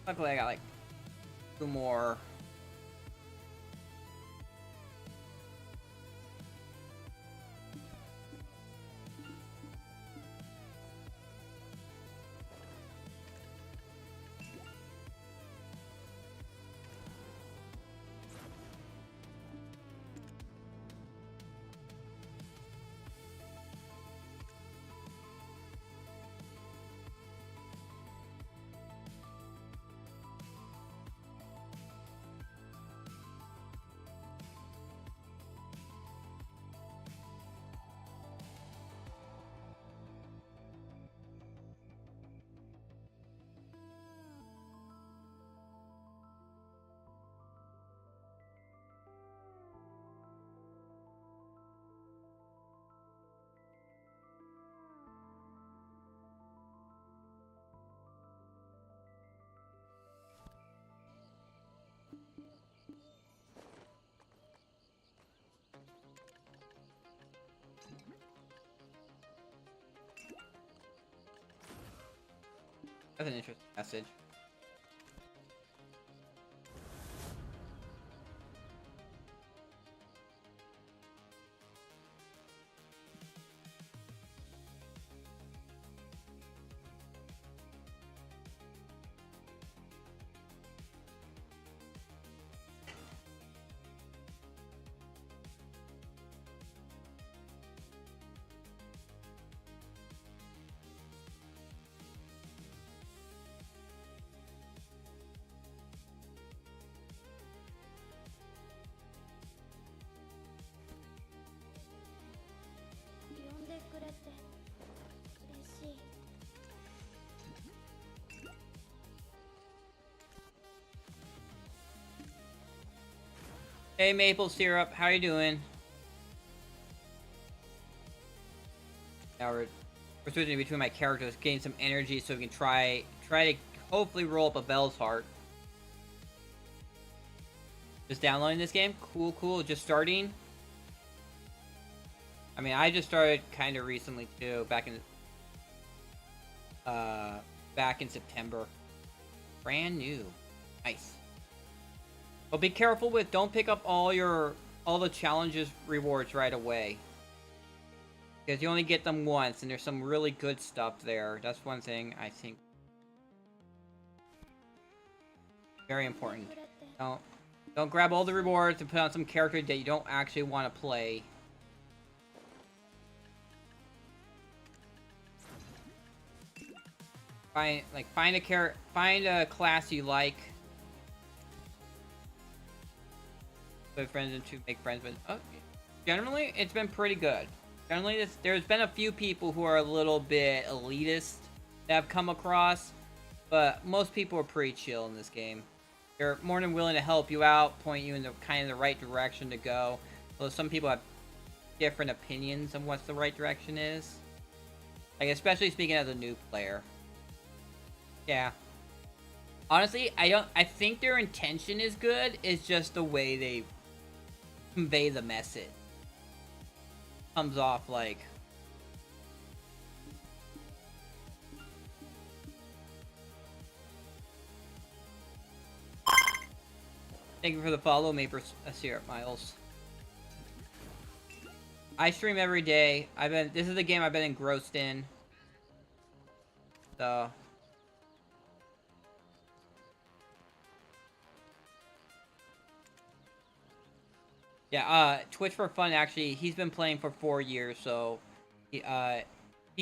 Luckily, I got like 2 more. That's an interesting message. Hey, Maple Syrup, how you doing? Now we're switching between my characters, gain some energy so we can try to hopefully roll up a Bell's Heart. Just downloading this game? Cool. Just starting? I mean, I just started kind of recently too, back in September. Brand new. Nice. But be careful with, don't pick up all the challenges rewards right away. Because you only get them once, and there's some really good stuff there. That's one thing I think. Very important. Don't grab all the rewards and put on some character that you don't actually want to play. Find a class you like. Put friends and to make friends with. Oh, generally, it's been pretty good. Generally, there's been a few people who are a little bit elitist that I've come across, but most people are pretty chill in this game. They're more than willing to help you out, point you in the kind of the right direction to go. Although some people have different opinions on what the right direction is. Like, especially speaking as a new player. Yeah. Honestly, I think their intention is good. It's just the way they convey the message comes off like. Thank you for the follow, Maple Syrup Miles. I stream every day. This is the game I've been engrossed in. So. Yeah, Twitch for Fun, actually, he's been playing for 4 years, so he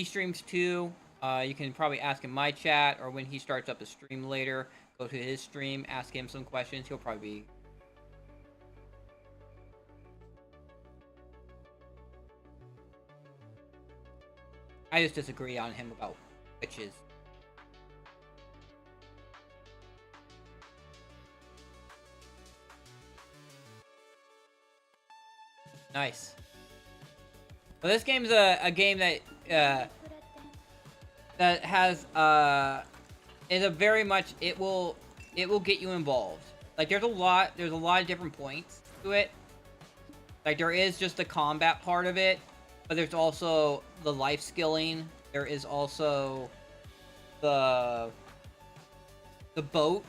streams too. You can probably ask him my chat, or when he starts up a stream later, go to his stream, ask him some questions. He'll probably be... I just disagree on him about witches. Nice. Well, this game's a game that that has is a very much it will get you involved. Like there's a lot of different points to it. Like there is just the combat part of it, but there's also the life skilling. There is also the boat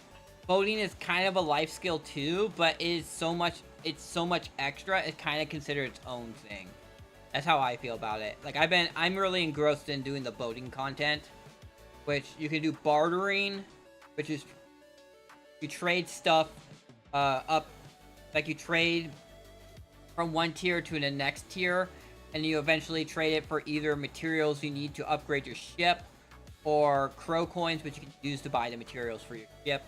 boating is kind of a life skill too, but it's so much extra. It's kind of considered its own thing. That's how I feel about it. Like I'm really engrossed in doing the boating content, which you can do bartering, which is you trade stuff up, like you trade from one tier to the next tier, and you eventually trade it for either materials you need to upgrade your ship, or crow coins, which you can use to buy the materials for your ship,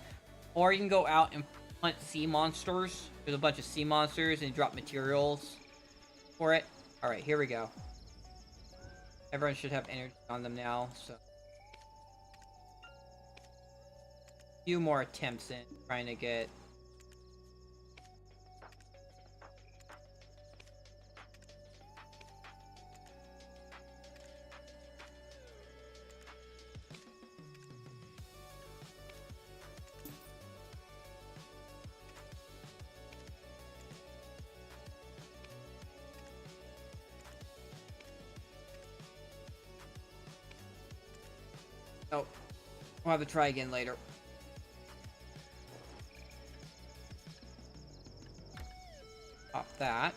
or you can go out and hunt sea monsters. There's a bunch of sea monsters, and you drop materials for it. All right, here we go. Everyone should have energy on them now, so a few more attempts in trying to get. Oh, we'll have to try again later. Pop that.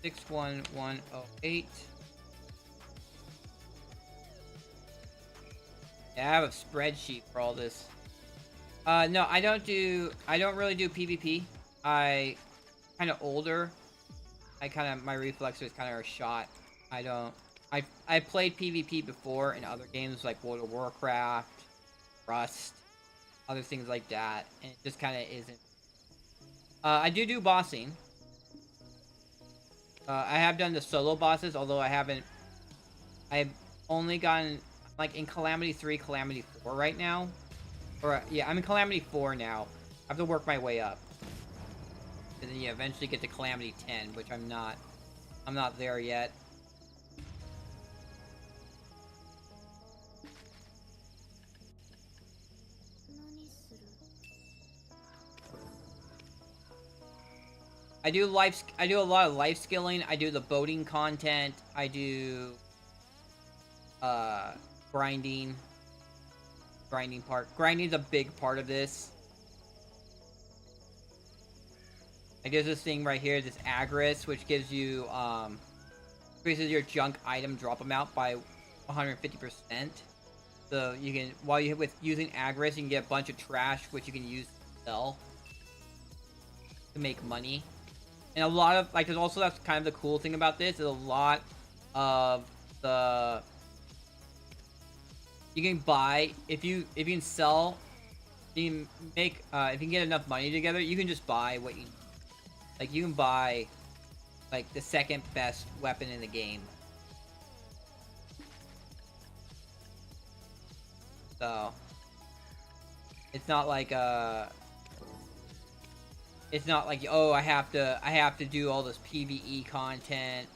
61108. Yeah, I have a spreadsheet for all this. No, I don't really do PvP. I kind of older. My reflexes kind of are shot. I played PvP before in other games like World of Warcraft, Rust, other things like that, and it just kind of isn't. I do bossing. I have done the solo bosses, although I've only gotten, like, in Calamity 3, Calamity 4 right now. Or, yeah, I'm in Calamity 4 now. I have to work my way up. And then, yeah, eventually get to Calamity 10, which I'm not there yet. I do a lot of life skilling. I do the boating content. I do grinding part. Grinding's a big part of this. I guess this thing right here, this Agris, which gives you increases your junk item drop amount by 150%. So you can, while you with using Agris, you can get a bunch of trash which you can use to sell to make money. And a lot of, like, there's also, that's kind of the cool thing about this, is a lot of the, you can buy, if you can sell, you can make, if you can get enough money together, you can just buy what you, like, you can buy, like, the second best weapon in the game. So, it's not like, oh, I have to do all this PvE content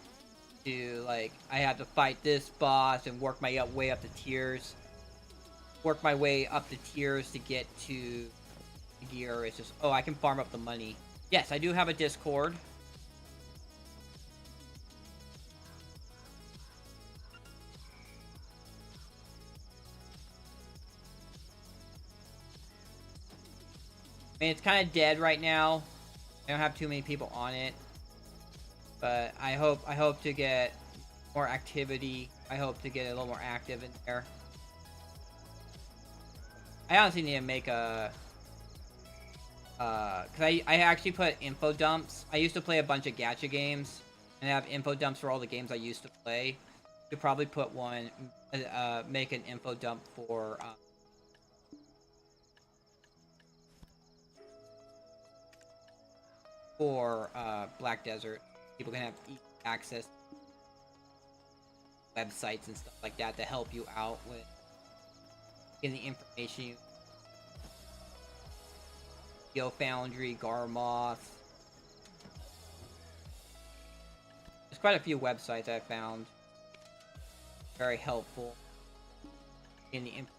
to, like, I have to fight this boss and work my way up the tiers. Work my way up the tiers to get to the gear. It's just, oh, I can farm up the money. Yes, I do have a Discord. I mean, it's kind of dead right now. I don't have too many people on it, but I hope to get more activity. I hope to get a little more active in there. I honestly need to make a cause I actually put info dumps. I used to play a bunch of gacha games and have info dumps for all the games I used to play. Could probably put one, make an info dump for Black Desert. People can have access to websites and stuff like that to help you out with getting the information you. Yo Foundry, Garmoth. There's quite a few websites I found very helpful in the information.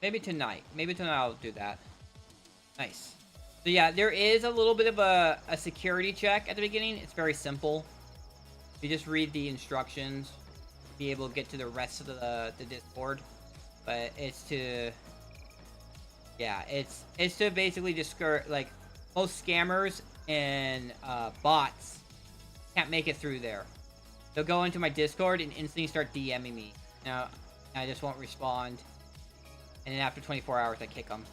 Maybe tonight. Maybe tonight I'll do that. Nice. So yeah, there is a little bit of a security check at the beginning. It's very simple. You just read the instructions, be able to get to the rest of the Discord. But it's to... Yeah, it's to basically discourage, like, most scammers and bots can't make it through there. They'll go into my Discord and instantly start DMing me. Now, I just won't respond. And then after 24 hours, I kick them.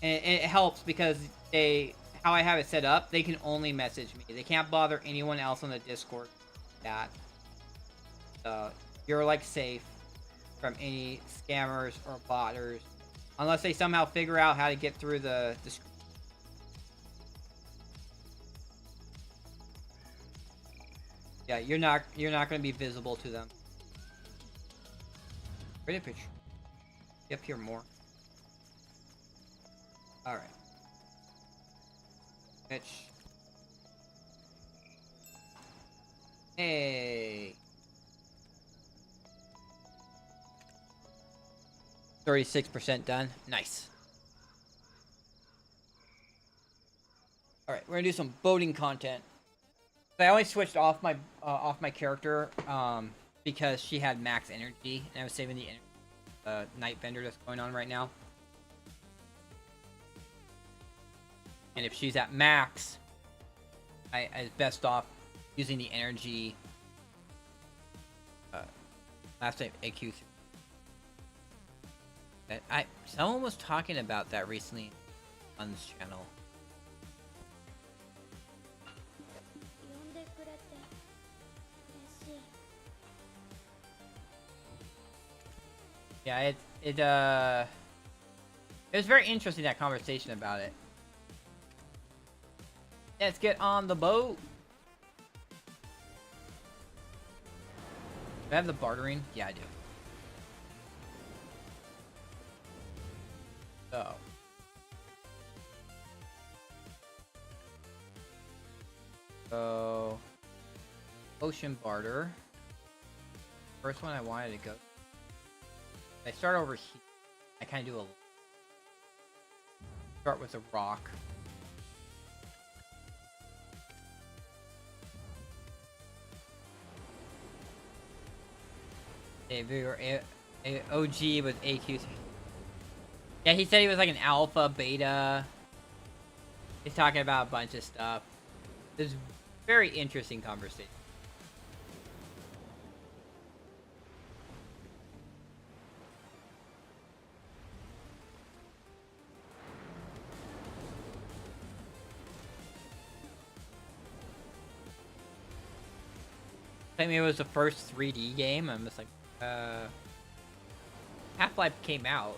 And it helps because how I have it set up, they can only message me. They can't bother anyone else on the Discord. So, you're, like, safe from any scammers or botters. Unless they somehow figure out how to get through the screen. Yeah, you're not going to be visible to them. Ready picture. Get up here more. All right. Pitch. Hey. 36% done. Nice. All right, we're gonna do some boating content. I only switched off my character because she had max energy, and I was saving the night bender that's going on right now. And if she's at max, I was best off using the energy. Last time AQ3. Someone was talking about that recently on this channel. Yeah, it was very interesting, that conversation about it. Let's get on the boat. Do I have the bartering? Yeah, I do. So, ocean barter. First one I wanted to go. I start over here. I kind of do a start with a rock. A OG with AQ3. Yeah, he said he was like an alpha, beta. He's talking about a bunch of stuff. It was a very interesting conversation. I mean, it was the first 3D game. I'm just like, Half-Life came out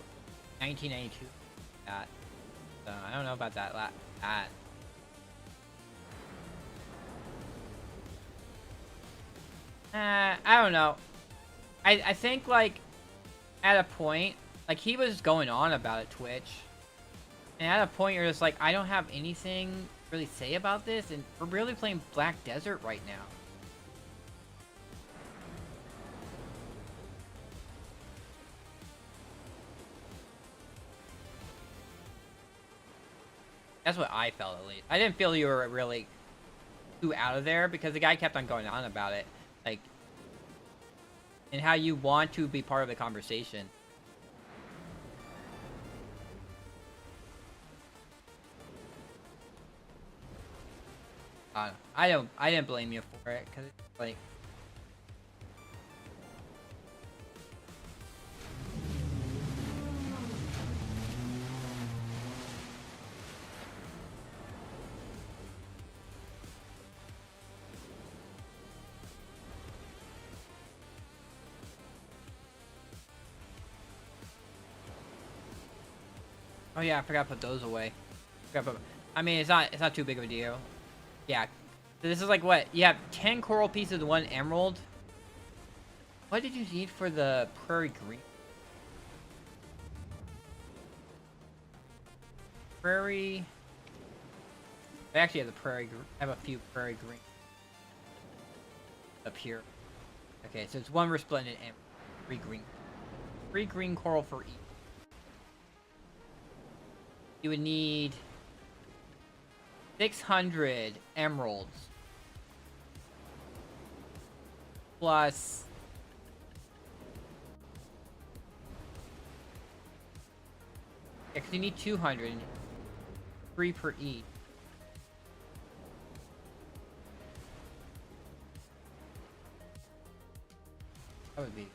1992. That, so I don't know about that. I don't know. I think, like, at a point, like, he was going on about it, Twitch. And at a point, you're just like, I don't have anything to really say about this, and we're really playing Black Desert right now. That's what I felt, at least. I didn't feel you were really too out of there, because the guy kept on going on about it. Like, and how you want to be part of the conversation. I didn't blame you for it, because it's like... Oh yeah, I forgot to put those away. I mean, it's not too big of a deal. Yeah. So this is like what? You have 10 coral pieces, 1 emerald. What did you need for the prairie green? Prairie... I actually have the prairie green. I have a few prairie green. Up here. Okay, so it's 1 resplendent emerald. 3 green. 3 green coral for each. You would need 600 emeralds. Plus... Yeah, because you need 200. 3 per each. That would be...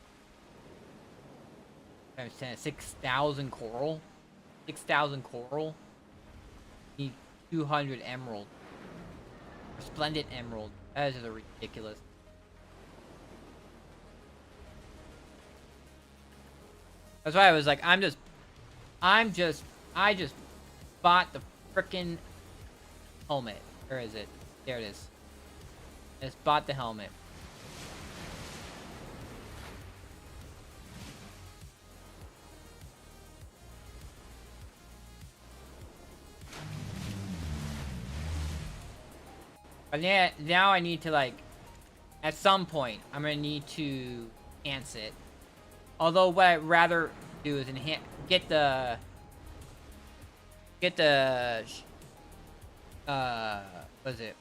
times 10, 6,000 coral. 6,000 coral. You need 200 emerald. Resplendent emerald. That is ridiculous. That's why I was like, I just bought the frickin' helmet. Where is it? There it is. I just bought the helmet. But now I need to, like, at some point, I'm gonna need to enhance it. Although what I'd rather do is get the what is it?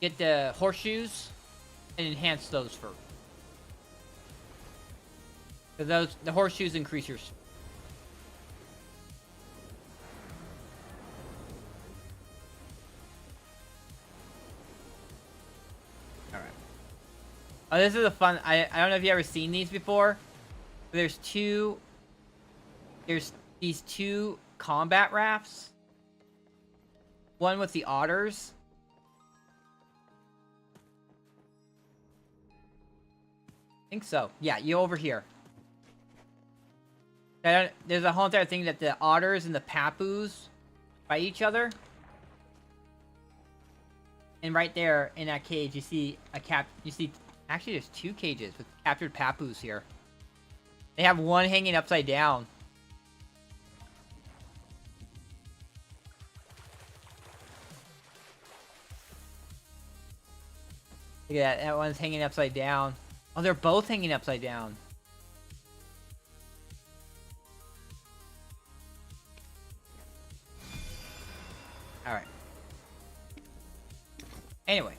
Get the horseshoes and enhance those first. So the horseshoes increase your... Alright. Oh, this is a fun... I don't know if you ever seen these before. But there's these 2 combat rafts. One with the otters. I think so. Yeah, you over here. There's a whole entire thing that the otters and the papoose fight each other. And right there in that cage, you see actually there's 2 cages with captured papoose here. They have one hanging upside down. Look at that. That one's hanging upside down. Oh, they're both hanging upside down. Alright. Anyway.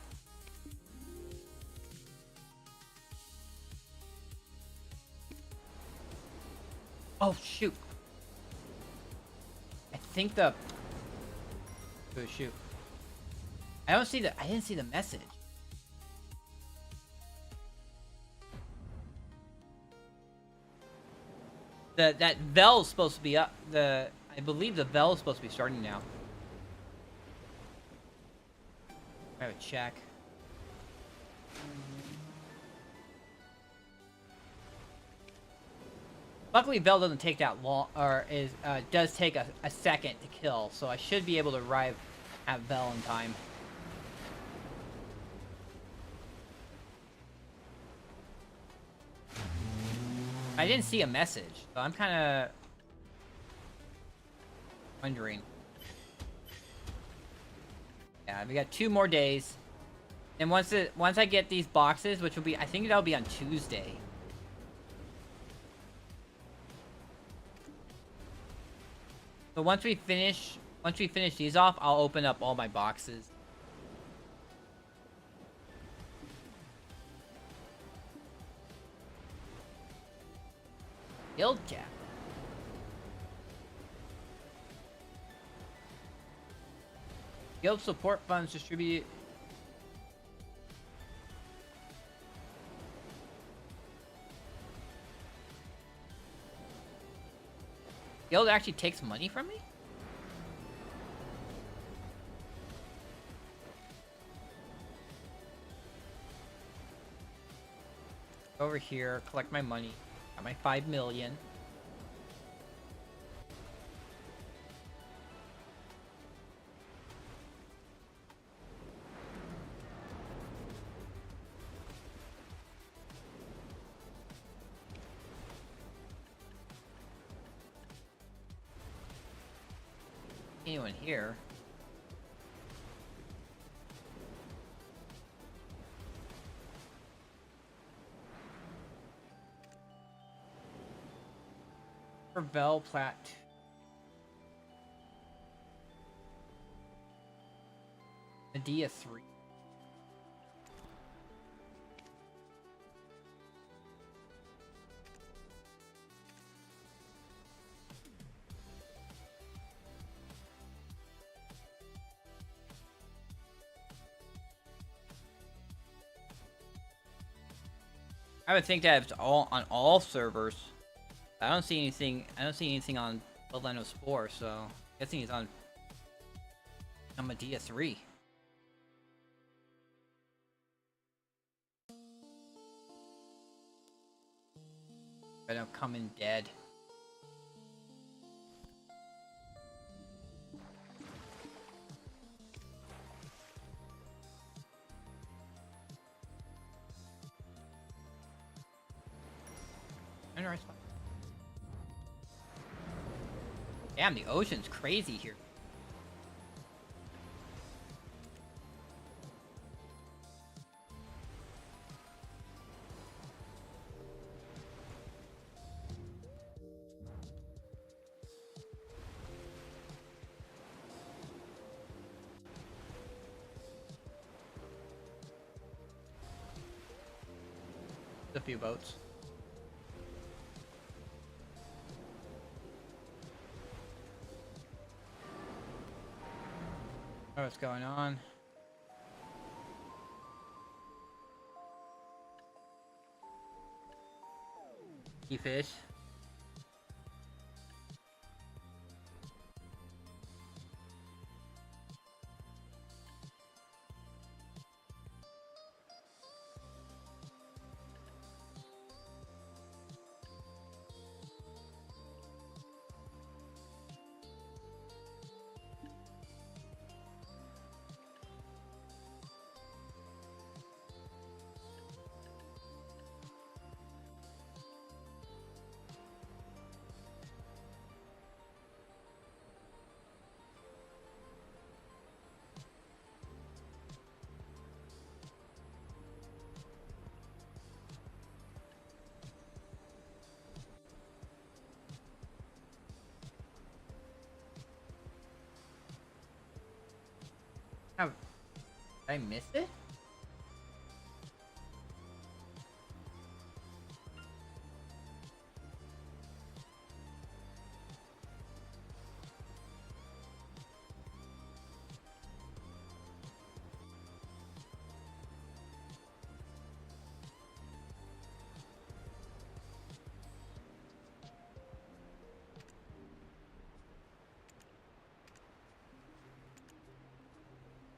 Oh, shoot. I think the... Oh, shoot. I didn't see the message. That Vell's supposed to be up. I believe the Vell's supposed to be starting now. I have a check. Luckily, Vell doesn't take that long, or does take a second to kill, so I should be able to arrive at Vell in time. I didn't see a message, so I'm kind of wondering. Yeah, we got 2 more days, and once I get these boxes, which will be, I think that'll be on Tuesday. So once we finish these off, I'll open up all my boxes. Guild cap. Guild support funds distributed. Guild actually takes money from me? Over here, collect my money. Got my 5 million. Anyone here? for Vell Plat. Medea 3. I would think that it's all on all servers. I don't see anything. I don't see anything on Bloodline of Spore, so I'm guessing it's on Medea 3. But I'm coming dead. Damn, the ocean's crazy here. A few boats. Oh, what's going on? Key fish. How did I miss it?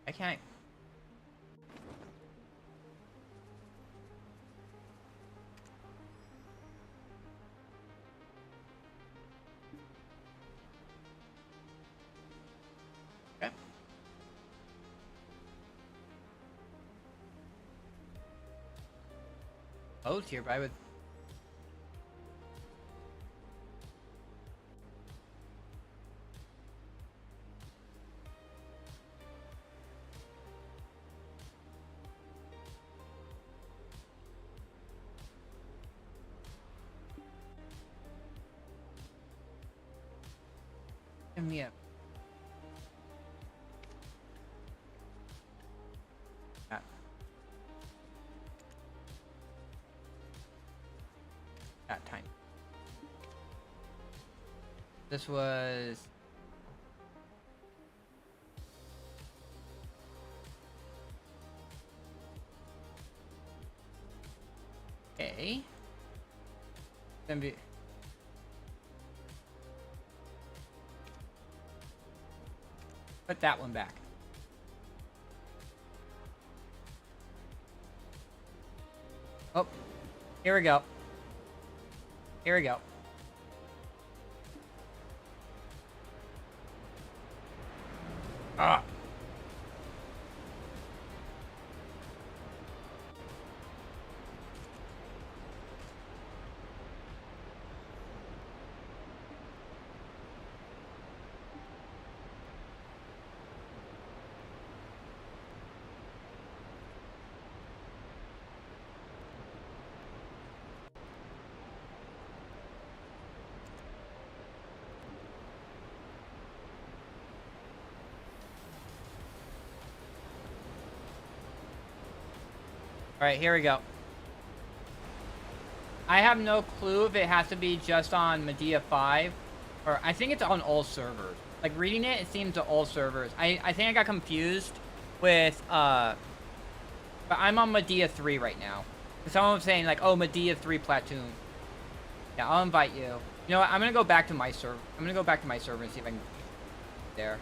I can't. Okay. Boats here, but I would. Give me a. That time. This was. Okay. Gonna be. Put that one back. Oh, here we go. Here we go. Ah. Alright, here we go. I have no clue if it has to be just on Medea 5. Or I think it's on all servers. Like, reading it, it seems to all servers. I think I got confused with, but I'm on Medea 3 right now. Someone was saying, like, oh, Medea 3 Platoon. Yeah, I'll invite you. You know what? I'm gonna go back to my server. I'm gonna go back to my server and see if I can... There.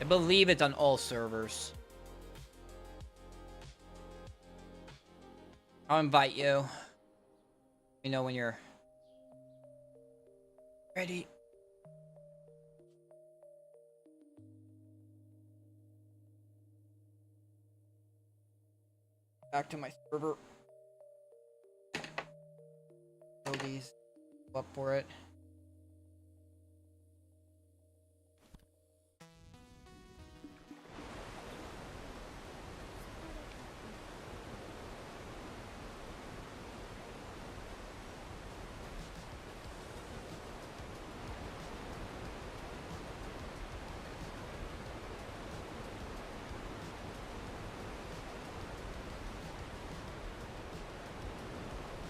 I believe it's on all servers. I'll invite you. Let me know when you're ready. Back to my server. Throw these up for it.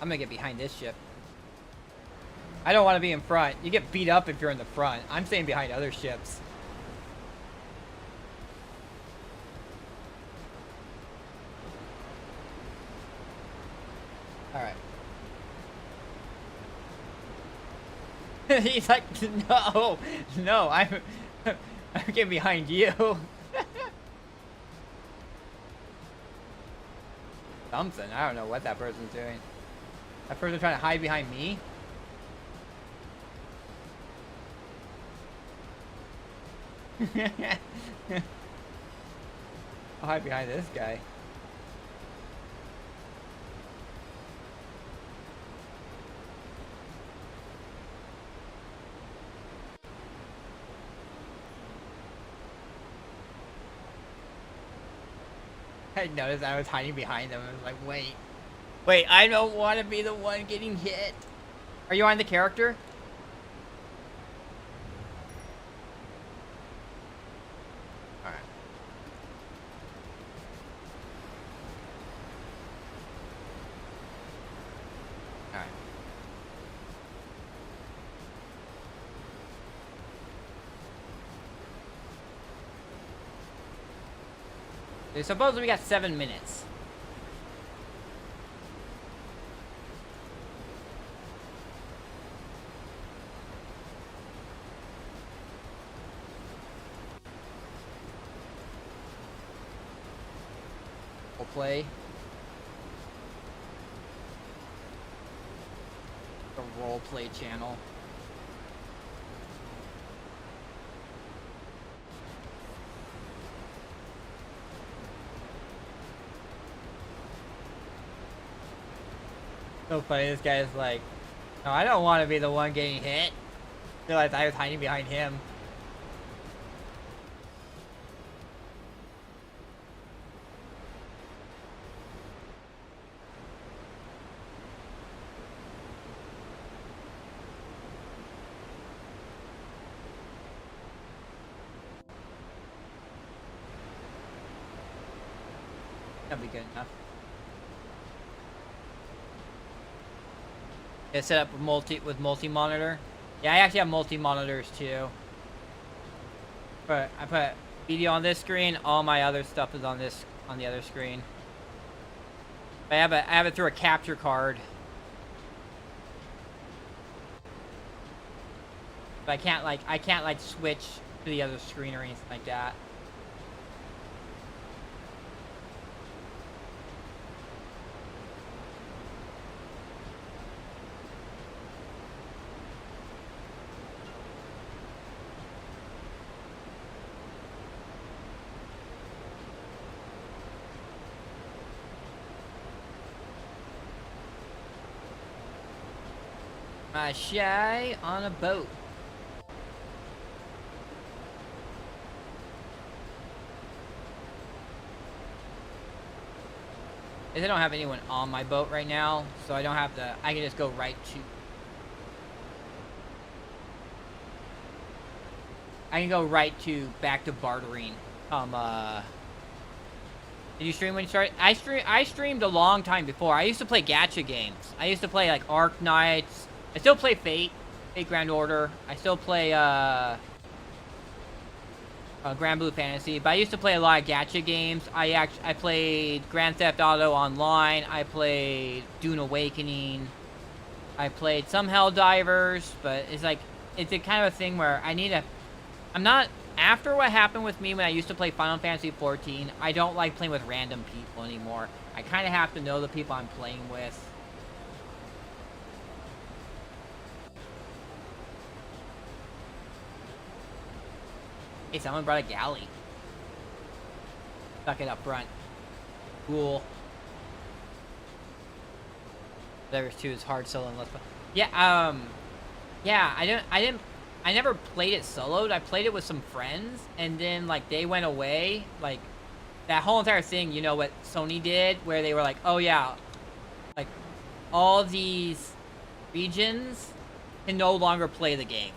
I'm gonna get behind this ship. I don't want to be in front. You get beat up if you're in the front. I'm staying behind other ships. Alright. He's like, no, no, I'm getting behind you. Something. I don't know what that person's doing. That person trying to hide behind me? I'll hide behind this guy. I noticed I was hiding behind them. I was like, wait. Wait, I don't want to be the one getting hit. Are you on the character? Alright. Alright. So supposedly we got 7 minutes. We'll play. The roleplay channel. So funny, this guy is like, no, I don't want to be the one getting hit. Realized I was hiding behind him. That'll be good enough. Yeah, set up with multi-monitor. Yeah, I actually have multi-monitors too. But I put video on this screen. All my other stuff is on the other screen. I have it through a capture card. But I can't like switch to the other screen or anything like that. My shy on a boat. I don't have anyone on my boat right now, so I don't have to. I can just go right to. I can go right to back to bartering Did you stream when you started? I streamed a long time before. I used to play gacha games. I used to play like Arc Knights. I still play Fate Grand Order. I still play Grand Blue Fantasy, but I used to play a lot of gacha games. I played Grand Theft Auto Online. I played Dune Awakening. I played some Helldivers, but it's like, it's a kind of a thing where I'm not, after what happened with me when I used to play Final Fantasy 14, I don't like playing with random people anymore. I kind of have to know the people I'm playing with. Hey, someone brought a galley. Stuck it up front. Cool. There's 2 is hard solo and let's play. Yeah, yeah, I never played it soloed. I played it with some friends, and then, like, they went away. Like, that whole entire thing, you know what Sony did, where they were like, oh yeah, like, all these regions can no longer play the game.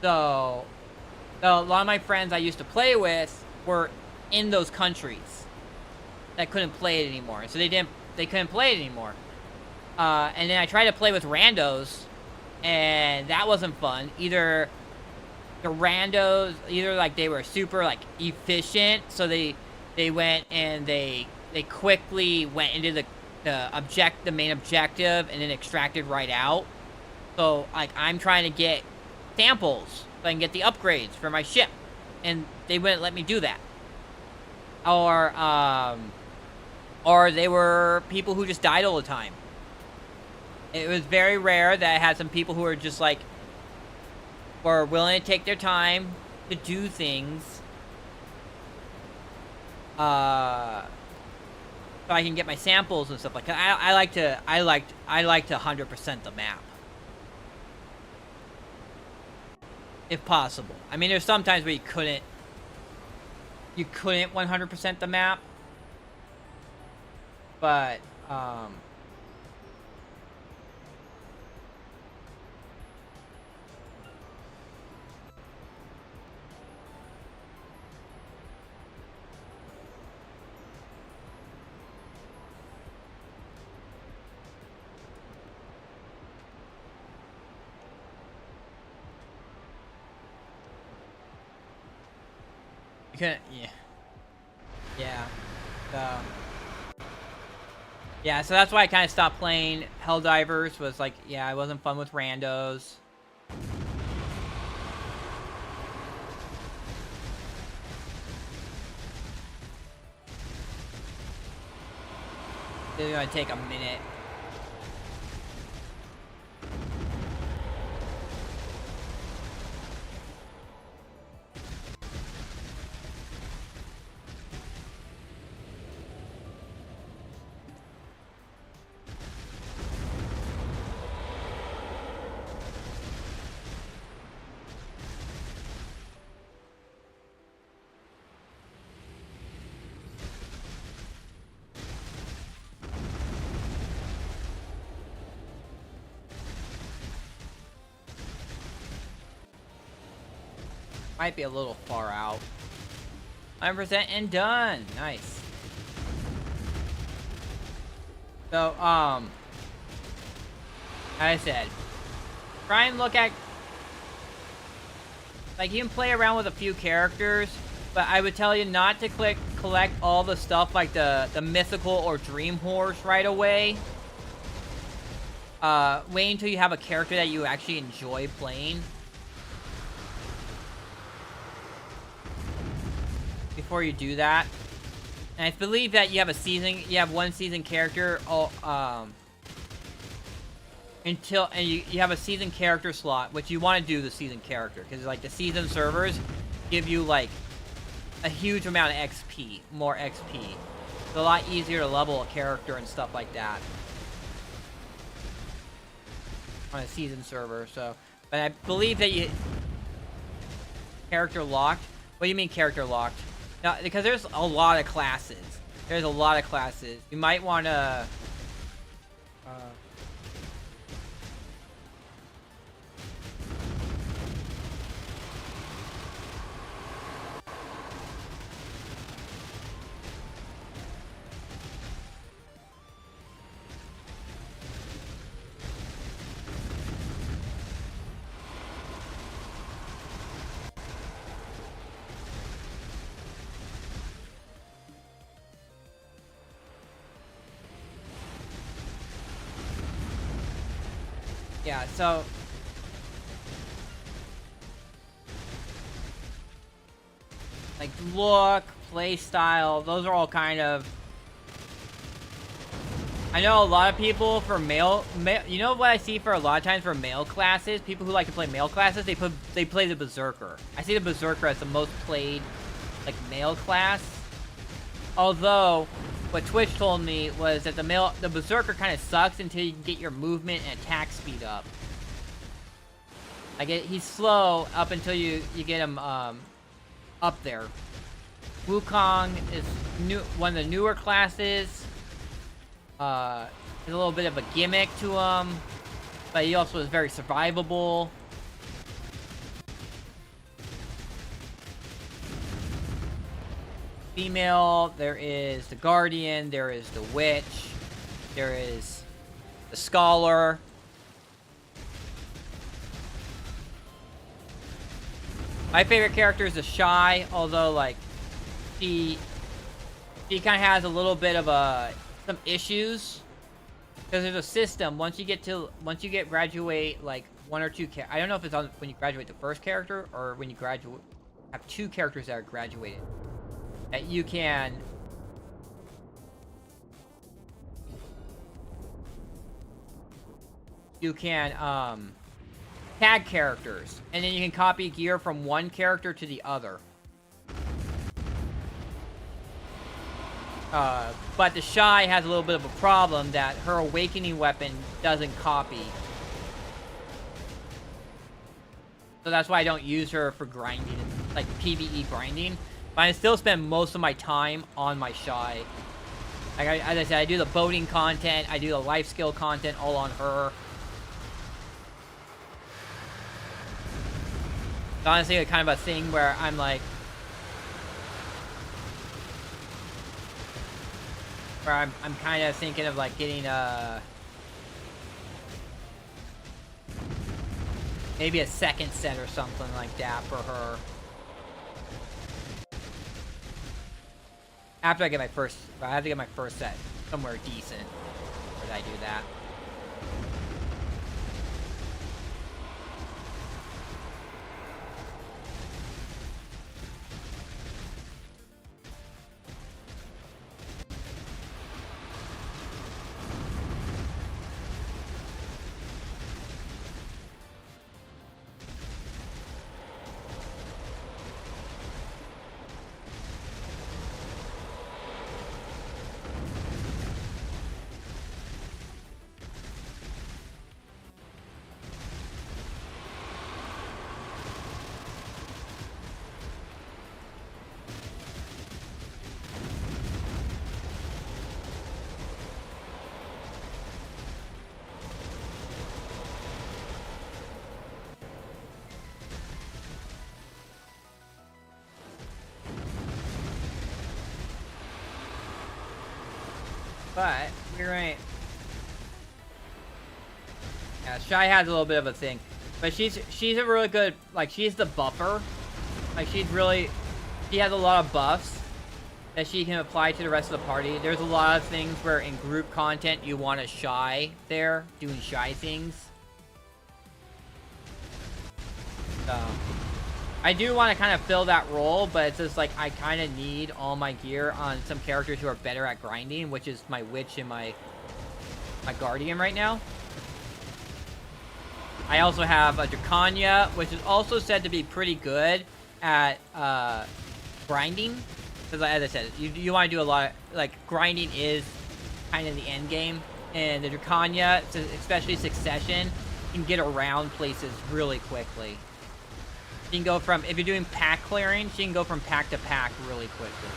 So a lot of my friends I used to play with were in those countries that couldn't play it anymore. So they couldn't play it anymore. And then I tried to play with randos, and that wasn't fun. Either the randos, like they were super like efficient, so they went and they quickly went into the main objective and then extracted right out. So like I'm trying to get samples so I can get the upgrades for my ship, and they wouldn't let me do that. Or they were people who just died all the time. It was very rare that I had some people who were just like, were willing to take their time to do things, so I can get my samples and stuff like that. I like to 100% the map, if possible. I mean, there's sometimes where you couldn't 100% the map, but you couldn't, yeah, so that's why I kind of stopped playing Helldivers, was like, yeah, it wasn't fun with randos. This is gonna take a minute. Might be a little far out. 100% and done. Nice. So, like I said, try and look at, like, you can play around with a few characters, but I would tell you not to collect all the stuff like the mythical or dream horse right away. Wait until you have a character that you actually enjoy playing before you do that. And I believe that you have one season character until you have a season character slot, which you want to do the season character, because like the season servers give you like a huge amount of XP, more XP. It's a lot easier to level a character and stuff like that on a season server. So, but I believe that character locked. What do you mean character locked? Now, because there's a lot of classes. There's a lot of classes. You might want to... Yeah, so like look, play style, those are all kind of. I know a lot of people for male, you know what I see for a lot of times for male classes, people who like to play male classes, they play the Berserker. I see the Berserker as the most played like male class. Although what Twitch told me was that the Berserker kind of sucks until you can get your movement and attack speed up. Like he's slow up until you get him up there. Wukong is one of the newer classes. There's a little bit of a gimmick to him, but he also is very survivable. Female, there is the Guardian, there is the Witch, there is the Scholar. My favorite character is the Shy, although like she kind of has a little bit of some issues because there's a system once you graduate like one or two I don't know if it's on when you graduate the first character or when you have two characters that are graduated that you can tag characters and then you can copy gear from one character to the other. But the Shy has a little bit of a problem that her awakening weapon doesn't copy. So that's why I don't use her for grinding, like PvE grinding. But I still spend most of my time on my Shy. Like as I said, I do the boating content, I do the life skill content all on her. It's honestly kind of a thing where I'm like, where I'm kind of thinking of like getting maybe a second set or something like that for her. After I get my first, I have to get my first set somewhere decent where I do that. But you're right. Yeah, Shy has a little bit of a thing, but she's a really good, like, she's the buffer. Like she has a lot of buffs that she can apply to the rest of the party. There's a lot of things where in group content you want a Shy there doing Shy things. So I do want to kind of fill that role, but it's just like I kind of need all my gear on some characters who are better at grinding, which is my Witch and my Guardian right now. I also have a Dracania, which is also said to be pretty good at grinding. Because as I said, you want to do a lot of, like, grinding is kind of the end game. And the Dracania, especially Succession, can get around places really quickly. You can go from, if you're doing pack clearing, you can go from pack to pack really quickly.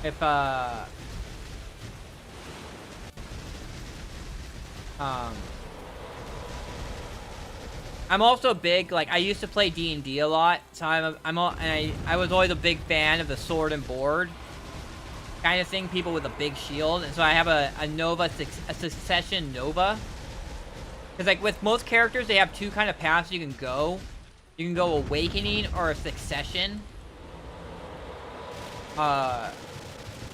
If, I'm also big, like, I used to play D&D a lot, so I was always a big fan of the sword and board kind of thing, people with a big shield, and so I have a Succession Nova. Because, like, with most characters, they have two kind of paths you can go. You can go Awakening or a Succession. Well,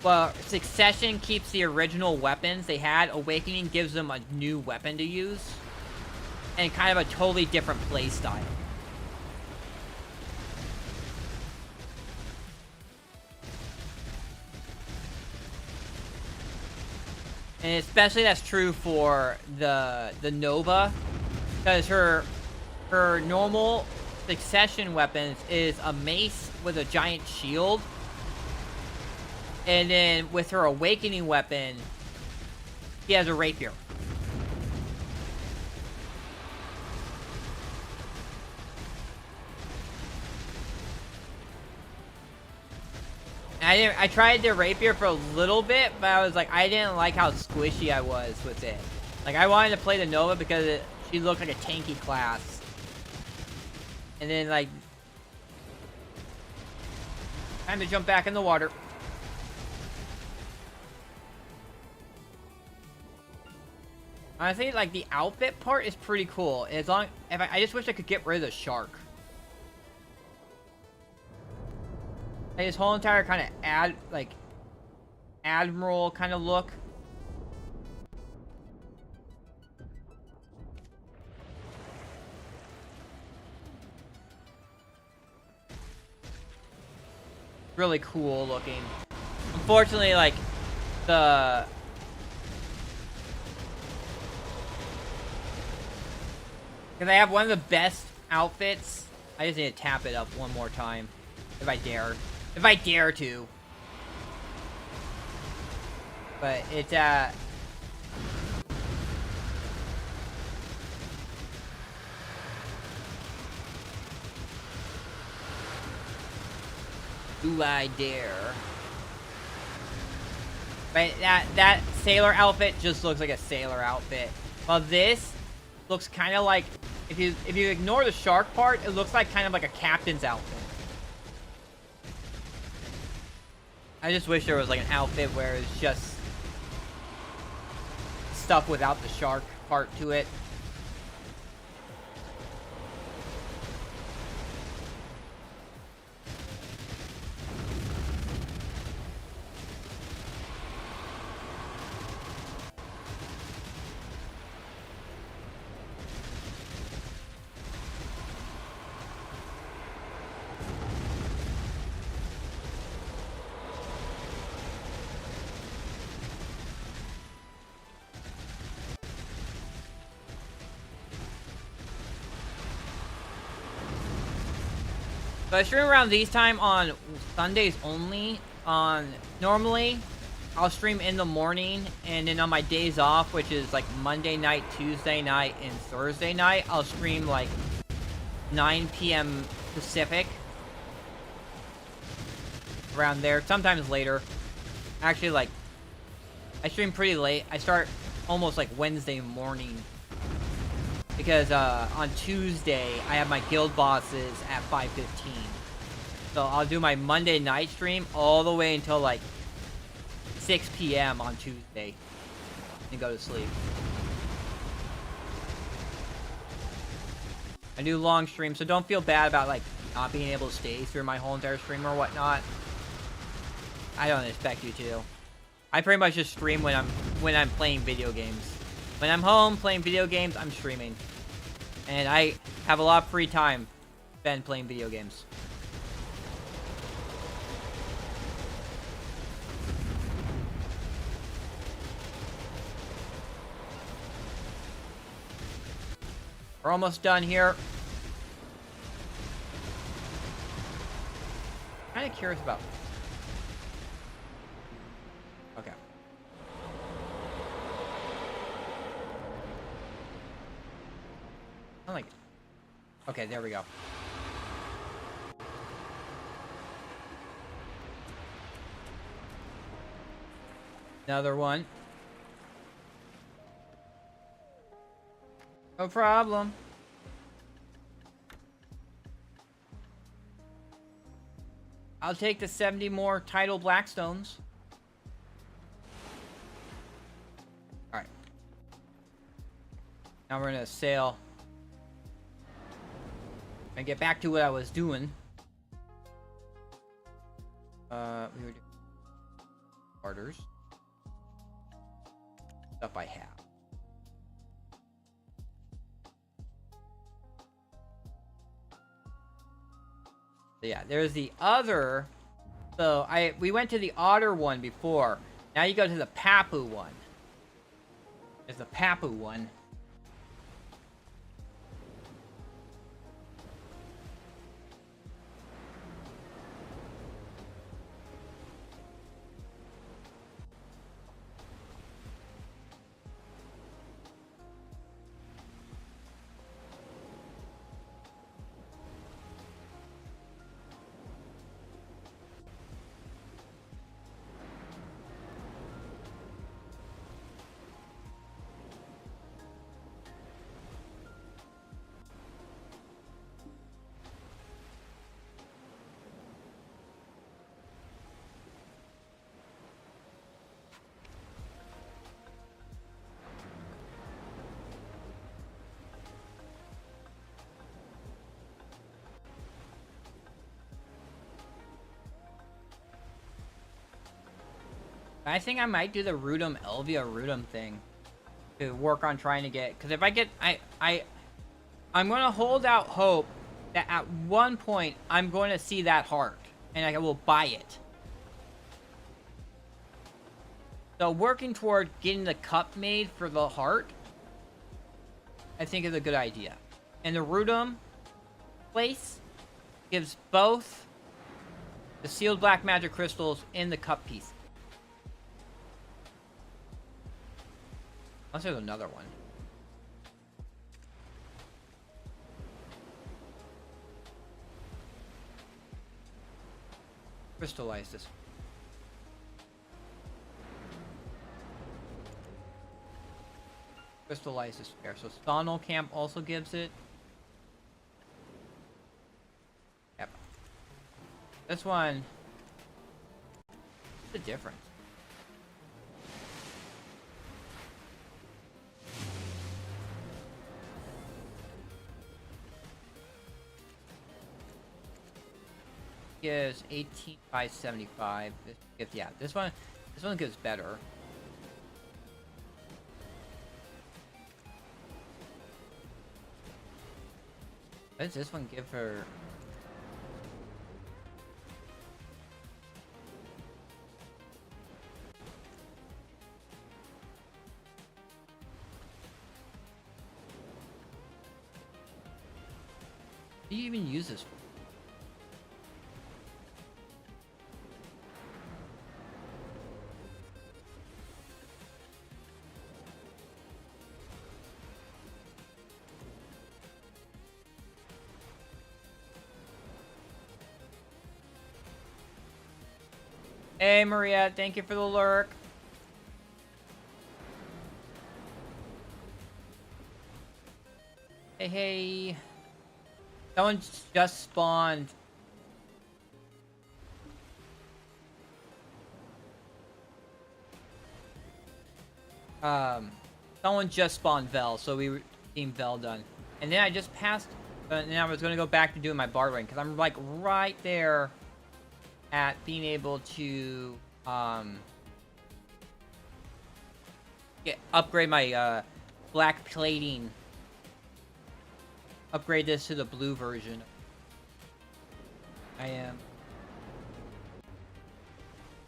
Well, Succession keeps the original weapons they had. Awakening gives them a new weapon to use. And kind of a totally different play style. And especially that's true for the Nova. Because her normal Succession weapons is a mace with a giant shield. And then with her Awakening weapon, she has a rapier. I tried the rapier for a little bit, but I was like, I didn't like how squishy I was with it. Like, I wanted to play the Nova because she looked like a tanky class. And then, like... Time to jump back in the water. Honestly, like, the outfit part is pretty cool. As long... I just wish I could get rid of the shark. Like, this whole entire kind of Admiral kind of look. Really cool looking. Unfortunately, like, because I have one of the best outfits. I just need to tap it up one more time. If I dare. If I dare to. But it's, do I dare? But that sailor outfit just looks like a sailor outfit. Well, this looks kind of like, if you ignore the shark part, it looks like kind of like a captain's outfit. I just wish there was like an outfit where it's just stuff without the shark part to it. So I stream around these time on Sundays only. Normally, I'll stream in the morning, and then on my days off, which is like Monday night, Tuesday night, and Thursday night, I'll stream like 9 p.m. Pacific. Around there, sometimes later. Actually, like, I stream pretty late. I start almost like Wednesday morning. Because on Tuesday, I have my guild bosses at 5:15. So I'll do my Monday night stream all the way until like 6 p.m. on Tuesday. And go to sleep. I do long streams, so don't feel bad about like not being able to stay through my whole entire stream or whatnot. I don't expect you to. I pretty much just stream when I'm playing video games. When I'm home playing video games, I'm streaming. And I have a lot of free time spent playing video games. We're almost done here. Kind of curious about... Okay. I like it. Okay, there we go. Another one. No problem. I'll take the 70 more tidal Blackstones. Alright. Now we're gonna sail. And get back to what I was doing. We were doing starters. Stuff I have. So yeah, there's the other. So we went to the otter one before. Now you go to the Papu one. There's the Papu one. I think I might do the Rudum Elvia Rudum thing to work on trying to get, because if I get, I'm going to hold out hope that at one point I'm going to see that heart and I will buy it. So working toward getting the cup made for the heart, I think is a good idea. And the Rudum place gives both the sealed black magic crystals in the cup piece. Unless there's another one. Crystallize this. Crystallize this pair. So Stonal Camp also gives it. Yep. This one. What's the difference? Gives 18 by 75. Yeah, this one gives better. What does this one give her? What do you even use this for? Hey, Maria, thank you for the lurk. Hey, hey. Someone just spawned. Someone just spawned Vell, so we team Vell done. And then I just passed, and then I was going to go back to doing my bartering, because I'm like right there at being able to upgrade my black plating. Upgrade this to the blue version. I am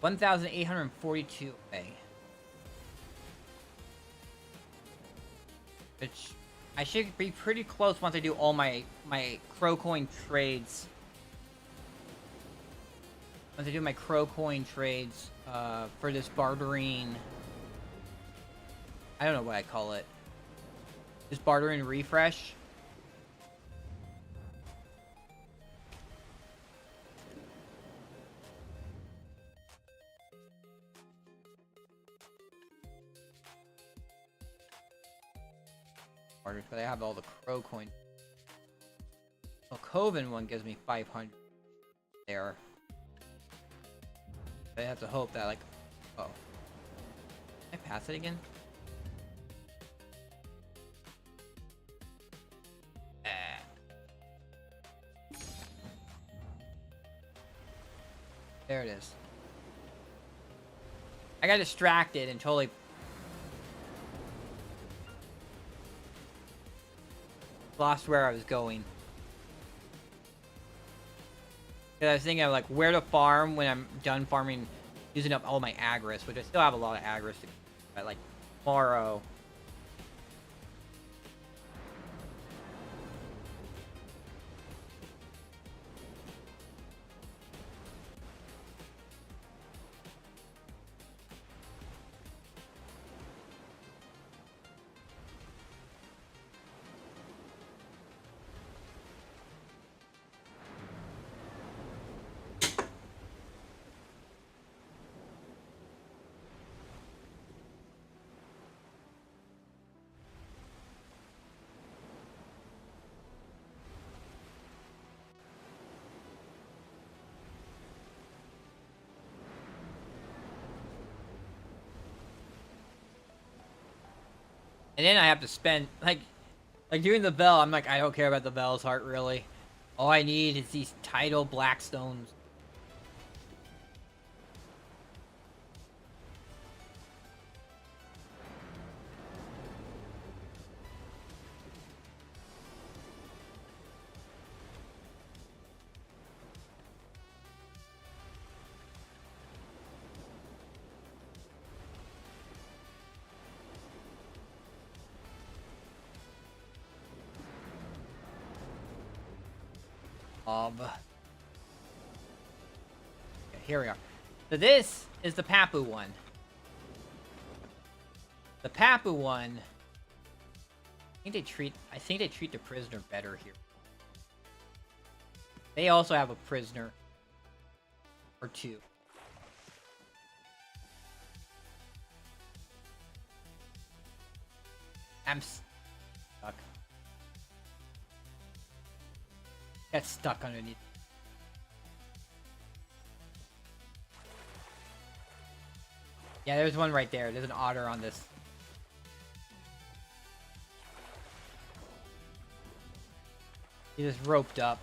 1,842 away. Which I should be pretty close once I do all my Crow Coin trades. Once I do my Crow Coin trades for this bartering, I don't know what I call it. This bartering refresh. But I have all the Crow Coin. Well, Coven one gives me 500 there. I have to hope that, like, oh, can I pass it again? There it is. I got distracted and totally lost where I was going. 'Cause I was thinking of like where to farm when I'm done farming, using up all my agris, which I still have a lot of agris to, but like tomorrow. And then I have to spend like doing the Vell. I'm like, I don't care about the Vell's heart really. All I need is these tidal blackstones. Okay, here we are. So this is the Papu one. The Papu one. I think they treat the prisoner better here. They also have a prisoner or two. I'm stuck. Got stuck underneath. Yeah, there's one right there. There's an otter on this. He just roped up.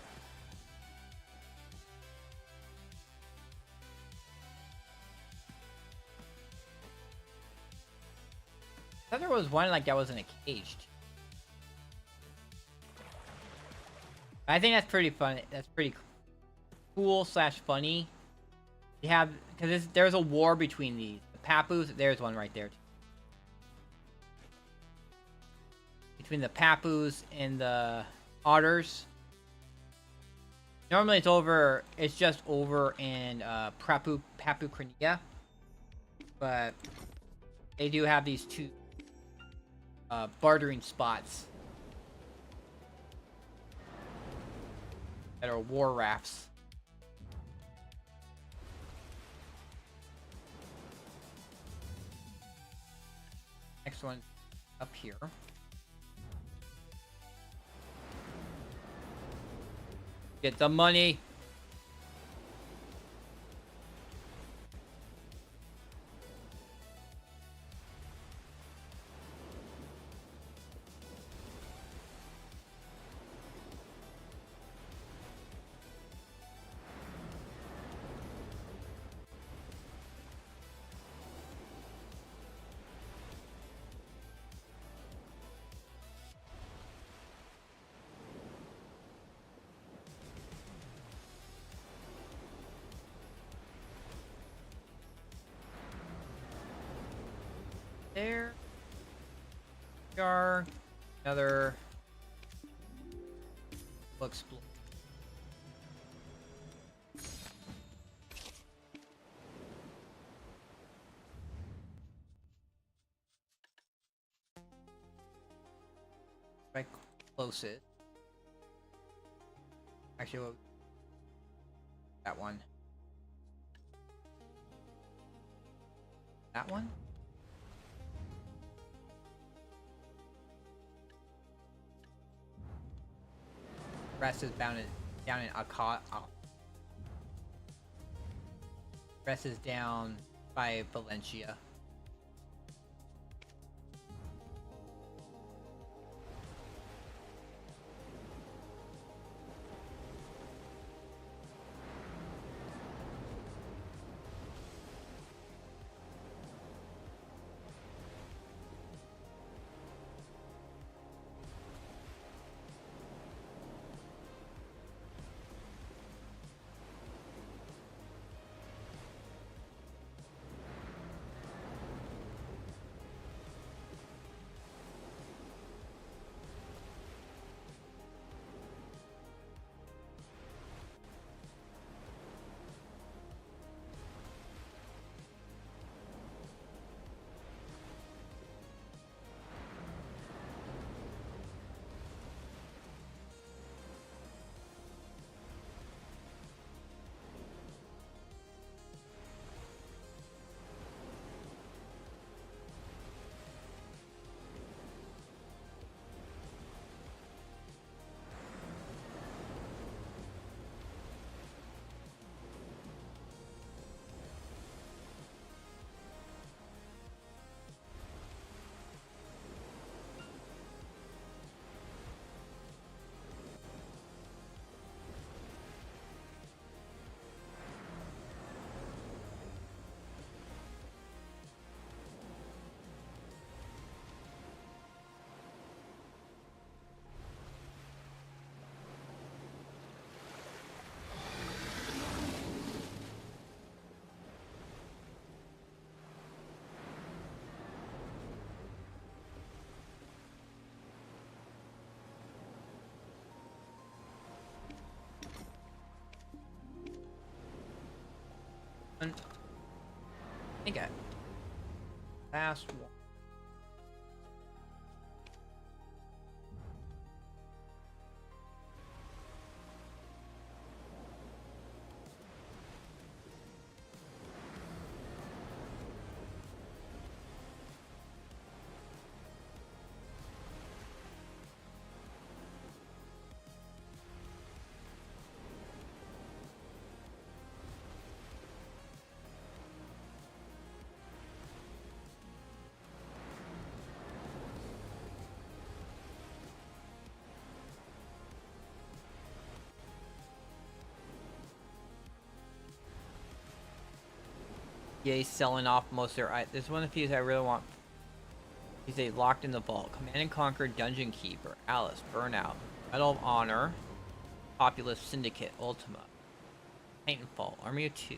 I thought there was one like that was in a cage. I think that's pretty fun. That's pretty cool slash funny. You have because there's a war between these. The Papus. There's one right there. Between the Papus and the otters. Normally it's just over in Papu Crenea. But they do have these two bartering spots that are war rafts. Next one up here. Get the money. There we are. Another looks blue. Right close it. Actually, that one. That one? Rest is down in Akkad. Oh. Rest is down by Valencia. I think I last one. EA selling off most of their. There's one of the few I really want. He's a Locked in the Vault, Command and Conquer, Dungeon Keeper, Alice, Burnout, Medal of Honor, Populous Syndicate, Ultima, Titanfall, Army of Two.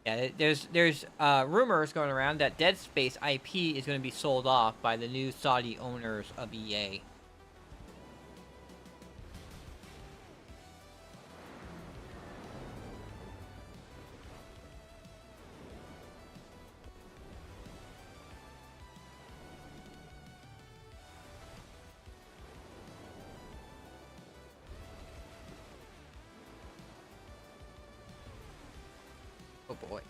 Yeah, there's rumors going around that Dead Space IP is going to be sold off by the new Saudi owners of EA. Oh boy.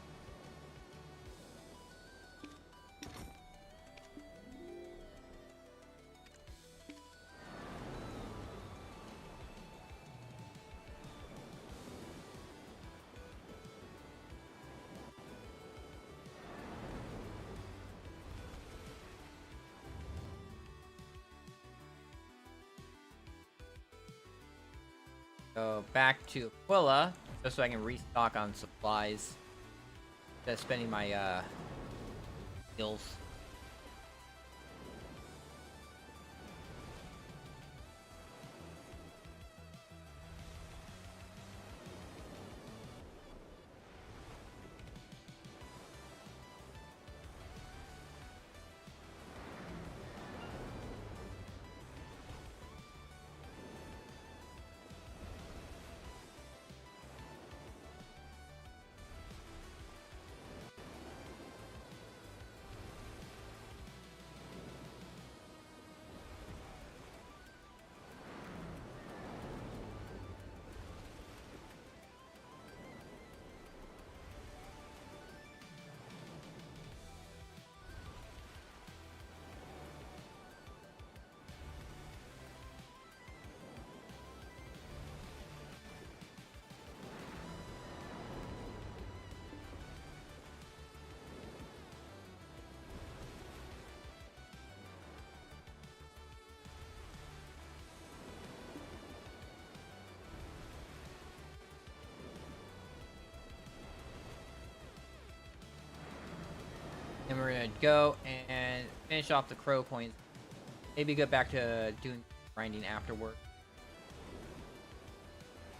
Go back to Aquila, just so I can restock on supplies. Instead of spending my skills. And we're gonna go and finish off the crow points. Maybe go back to doing grinding afterward.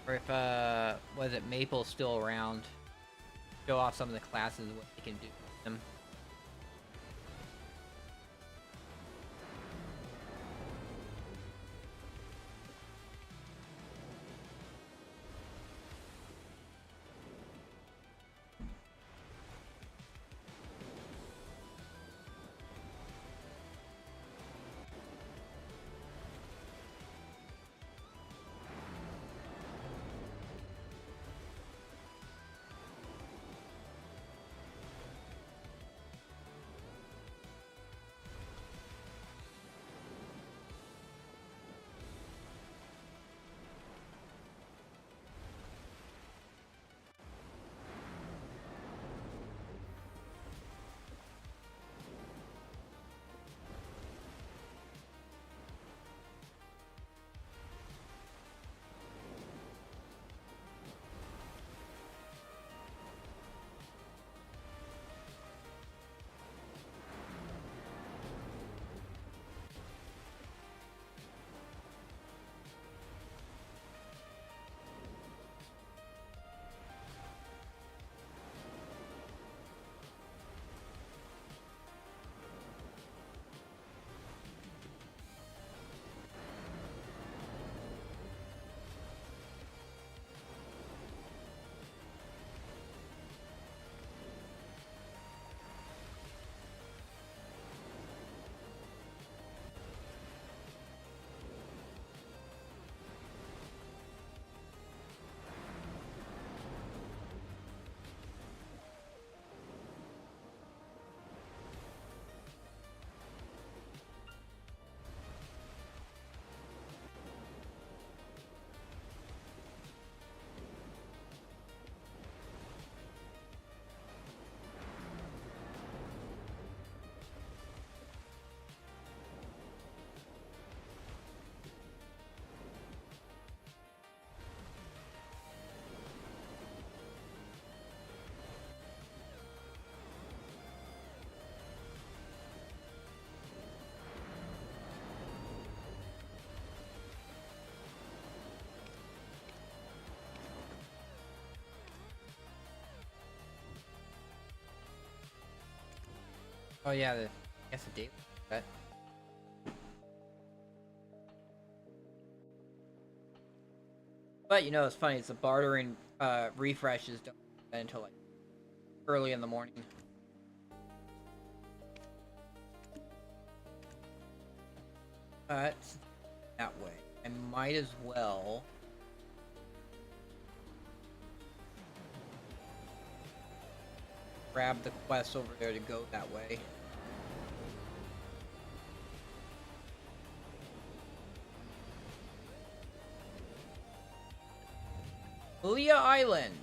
Or if was it Maple's still around, show off some of the classes, what they can do with them. Oh yeah, I guess the daily bet. But you know, it's funny. It's the bartering refreshes don't end until like early in the morning. But that way, I might as well. Grab the quest over there to go that way. Leah Island.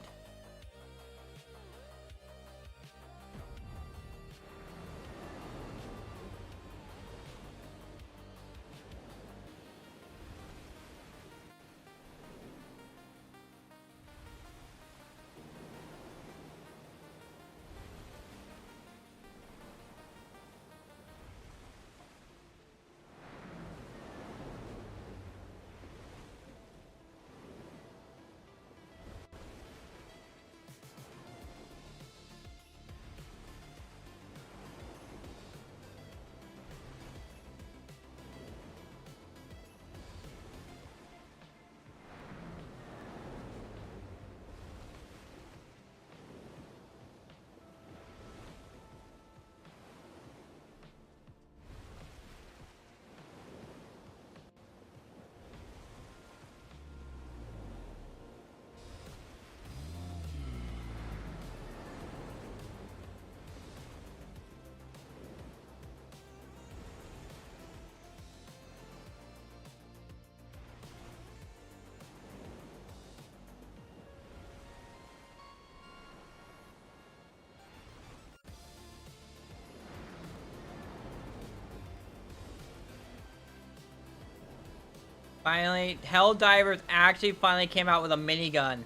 Finally, Helldivers actually finally came out with a minigun.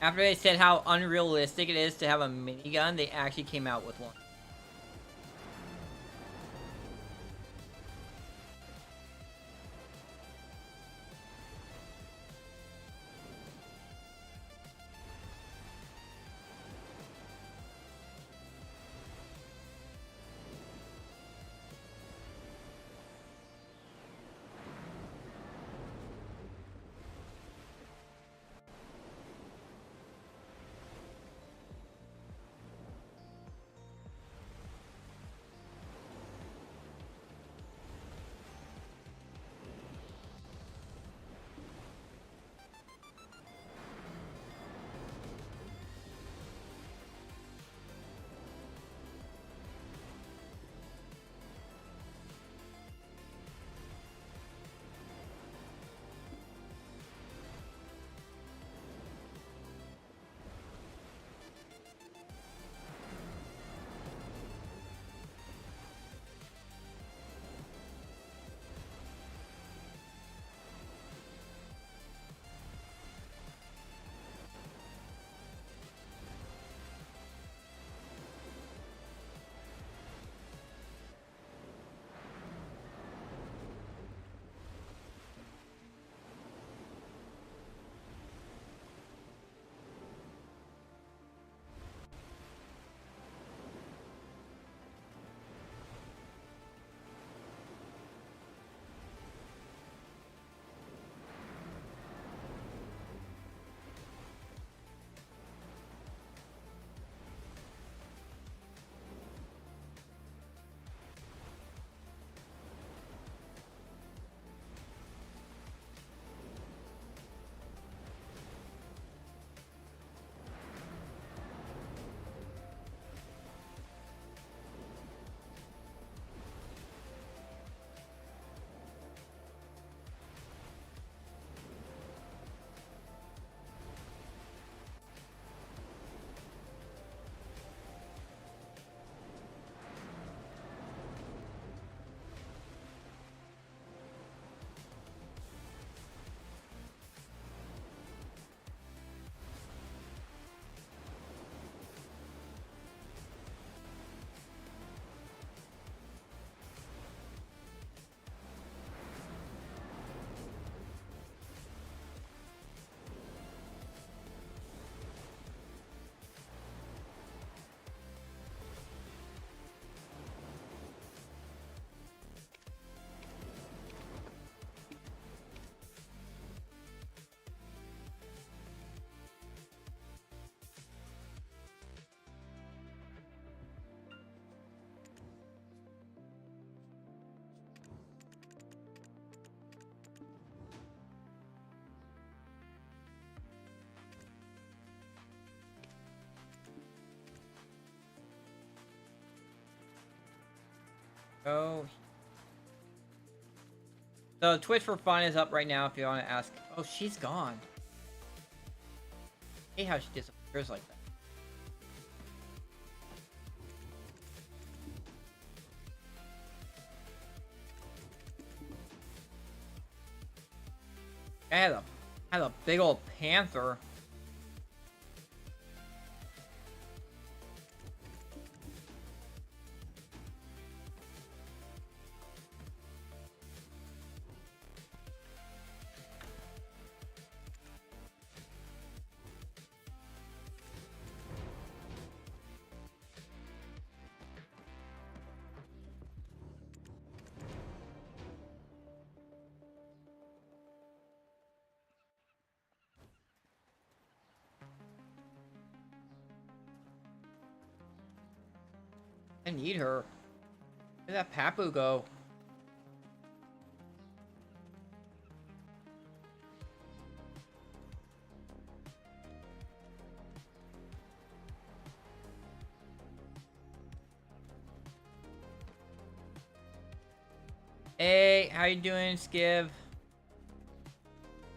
After they said how unrealistic it is to have a minigun, they actually came out with one. Oh. So Twitch for Fun is up right now if you want to ask. Oh, she's gone. I hate how she disappears like that. I had a big old panther. I need her. Where'd that Papu go? Hey, how you doing, Skiv?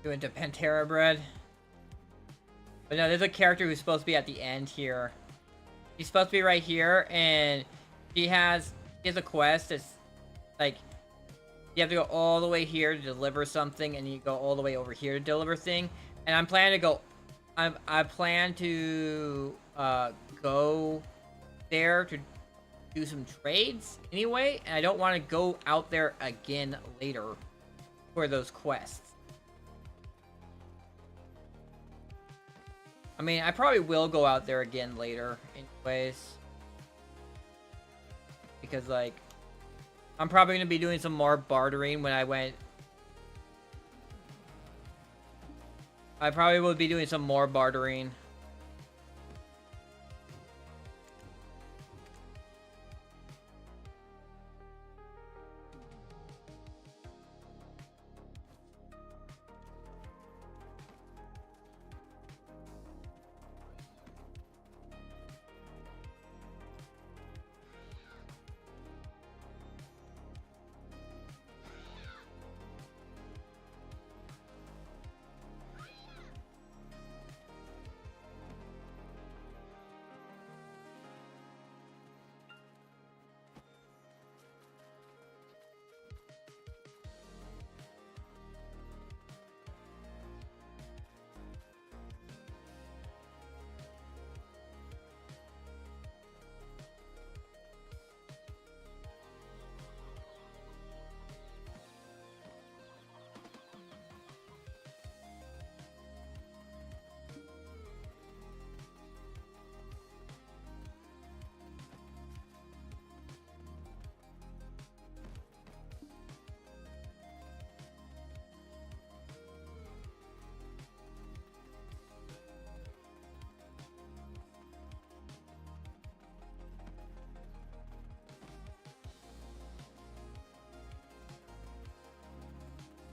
Doing to Pantera bread. But no, there's a character who's supposed to be at the end here. He's supposed to be right here, and he has a quest that's like you have to go all the way here to deliver something, and you go all the way over here to deliver thing. And I'm planning to go. I plan to go there to do some trades anyway, and I don't want to go out there again later for those quests. I mean, I probably will go out there again later anyways. Because, like, I'm probably going to be doing some more bartering when I went. I probably will be doing some more bartering.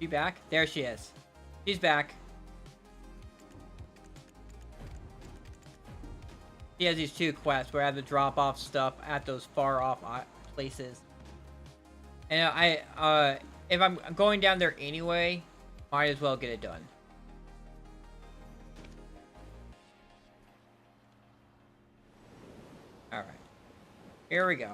She back? There she is. She's back. She has these two quests where I have to drop off stuff at those far off places. And if I'm going down there anyway, might as well get it done. Alright. Here we go.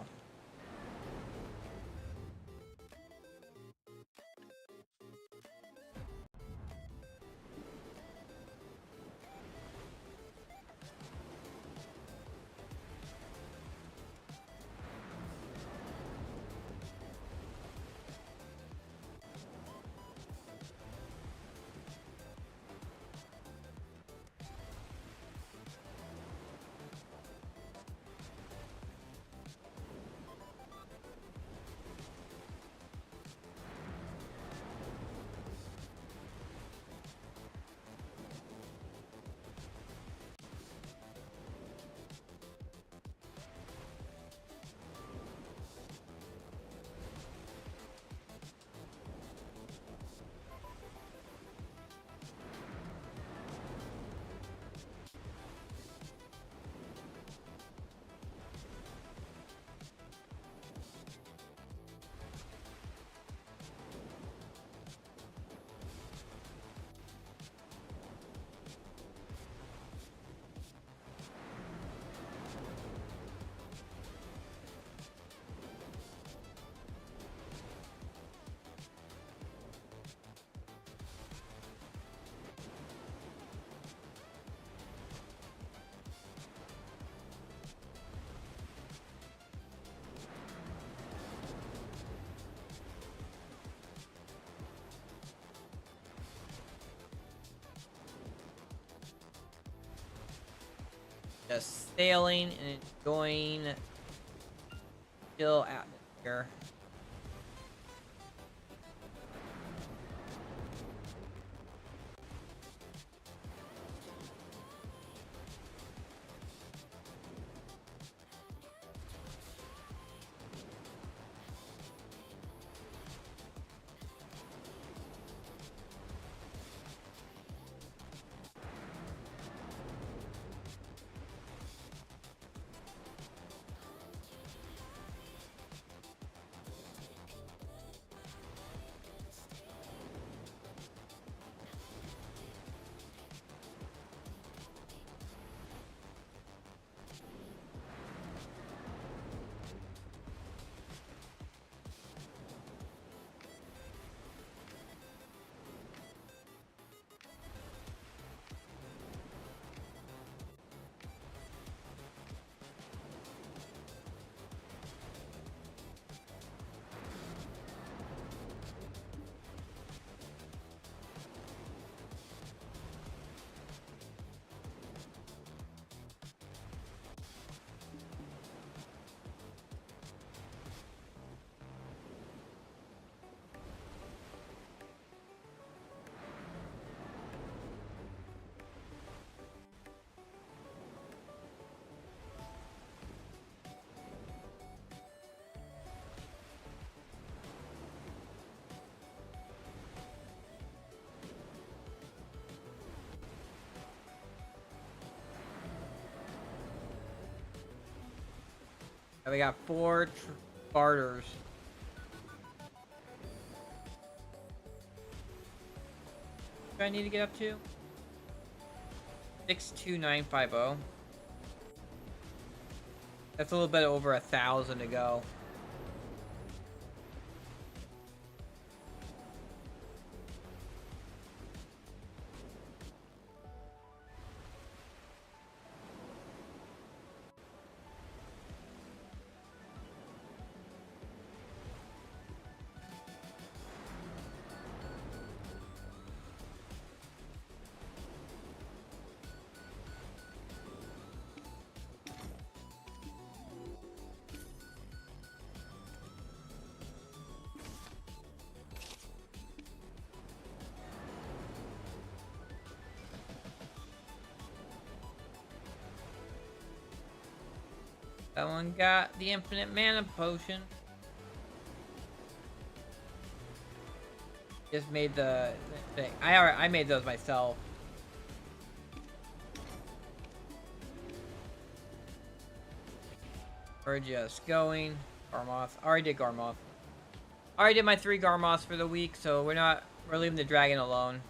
Just sailing and enjoying chill atmosphere. And we got 4 barters. What do I need to get up to? 62950. That's a little bit over 1,000 to go. That one got the infinite mana potion. Just made the thing. I made those myself. We're just going. Garmoth. Already did Garmoth. Already did my 3 Garmoths for the week, so we're leaving the dragon alone.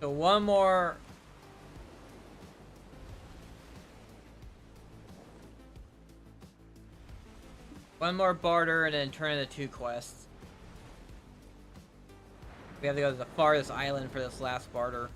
So one more. One more barter and then turn into 2 quests. We have to go to the farthest island for this last barter.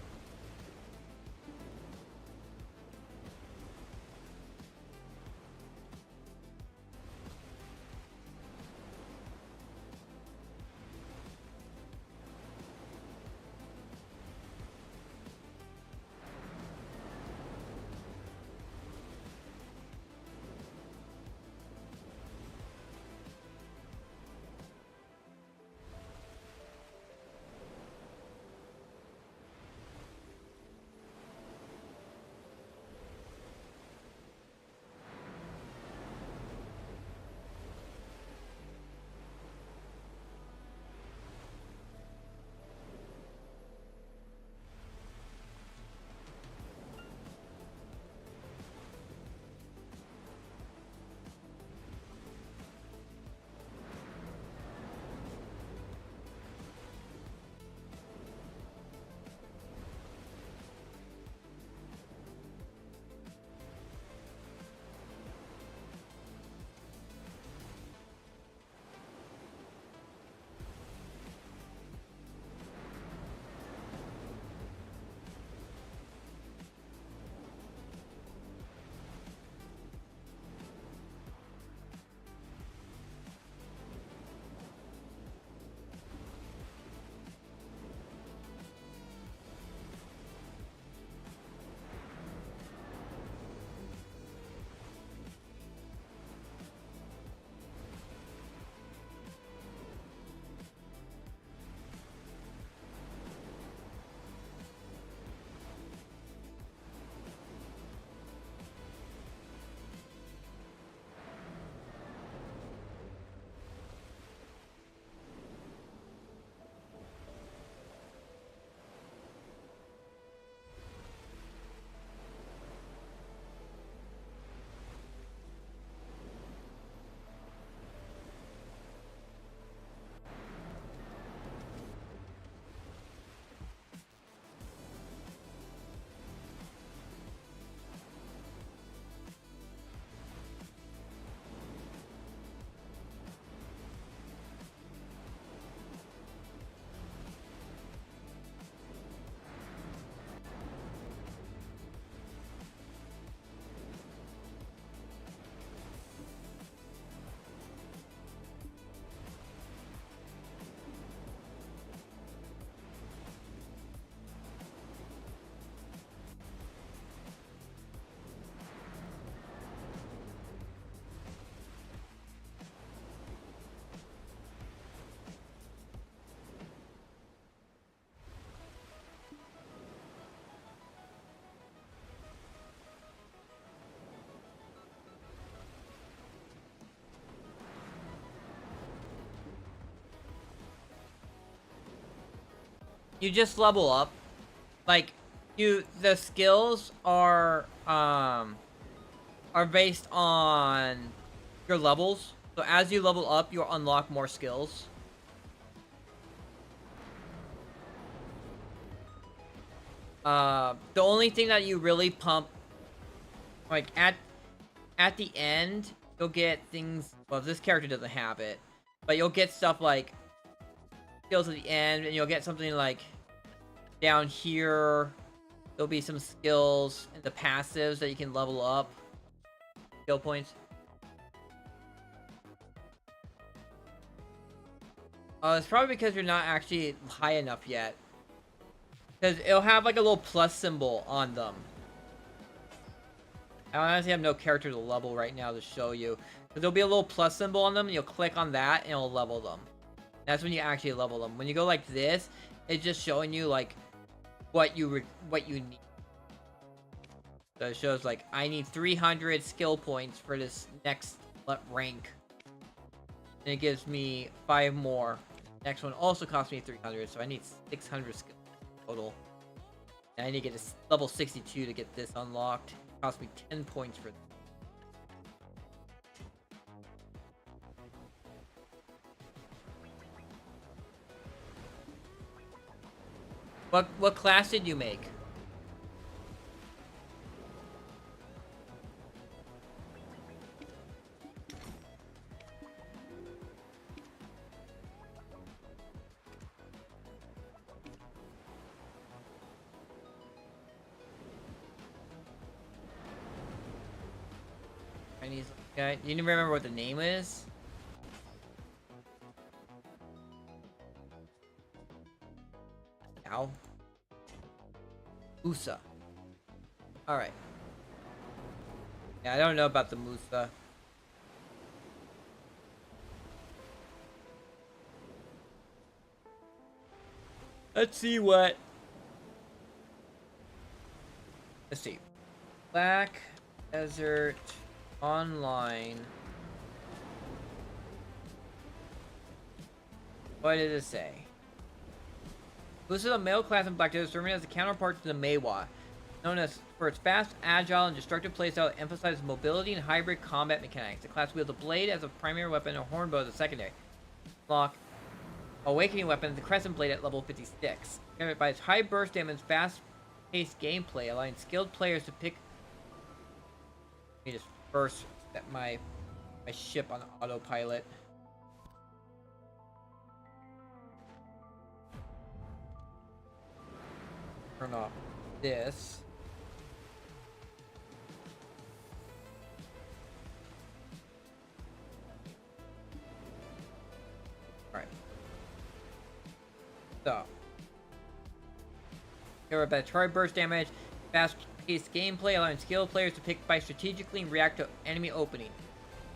You just level up. Like, the skills are based on your levels. So as you level up, you'll unlock more skills. The only thing that you really pump, like, at the end, you'll get things, well, this character doesn't have it, but you'll get stuff like skills at the end, and you'll get something like down here, there'll be some skills in the passives that you can level up. Skill points. It's probably because you're not actually high enough yet. Because it'll have like a little plus symbol on them. I honestly have no character to level right now to show you. But there'll be a little plus symbol on them, and you'll click on that, and it'll level them. That's when you actually level them. When you go like this, it's just showing you like what you need. So it shows like, I need 300 skill points for this next rank. And it gives me 5 more. Next one also costs me 300, so I need 600 skill total. And I need to get to level 62 to get this unlocked. It costs me 10 points for this. What class did you make? Chinese guy. You didn't remember what the name is? Ow. Musa. Alright. Yeah, I don't know about the Musa. Let's see what... Let's see. Black Desert Online. What did it say? This is a male class in Black Desert, serving as a counterpart to the Meiwa, known as for its fast, agile, and destructive playstyle that emphasizes mobility and hybrid combat mechanics. The class wields a blade as a primary weapon and a hornbow as a secondary. Lock Awakening weapon, the Crescent Blade at level 56. Carried by its high burst damage, fast-paced gameplay, allowing skilled players to pick. Let me just first set my ship on autopilot. Turn off this. Alright. So. Carried by charge burst damage, fast-paced gameplay, allowing skilled players to pick by strategically and react to enemy opening.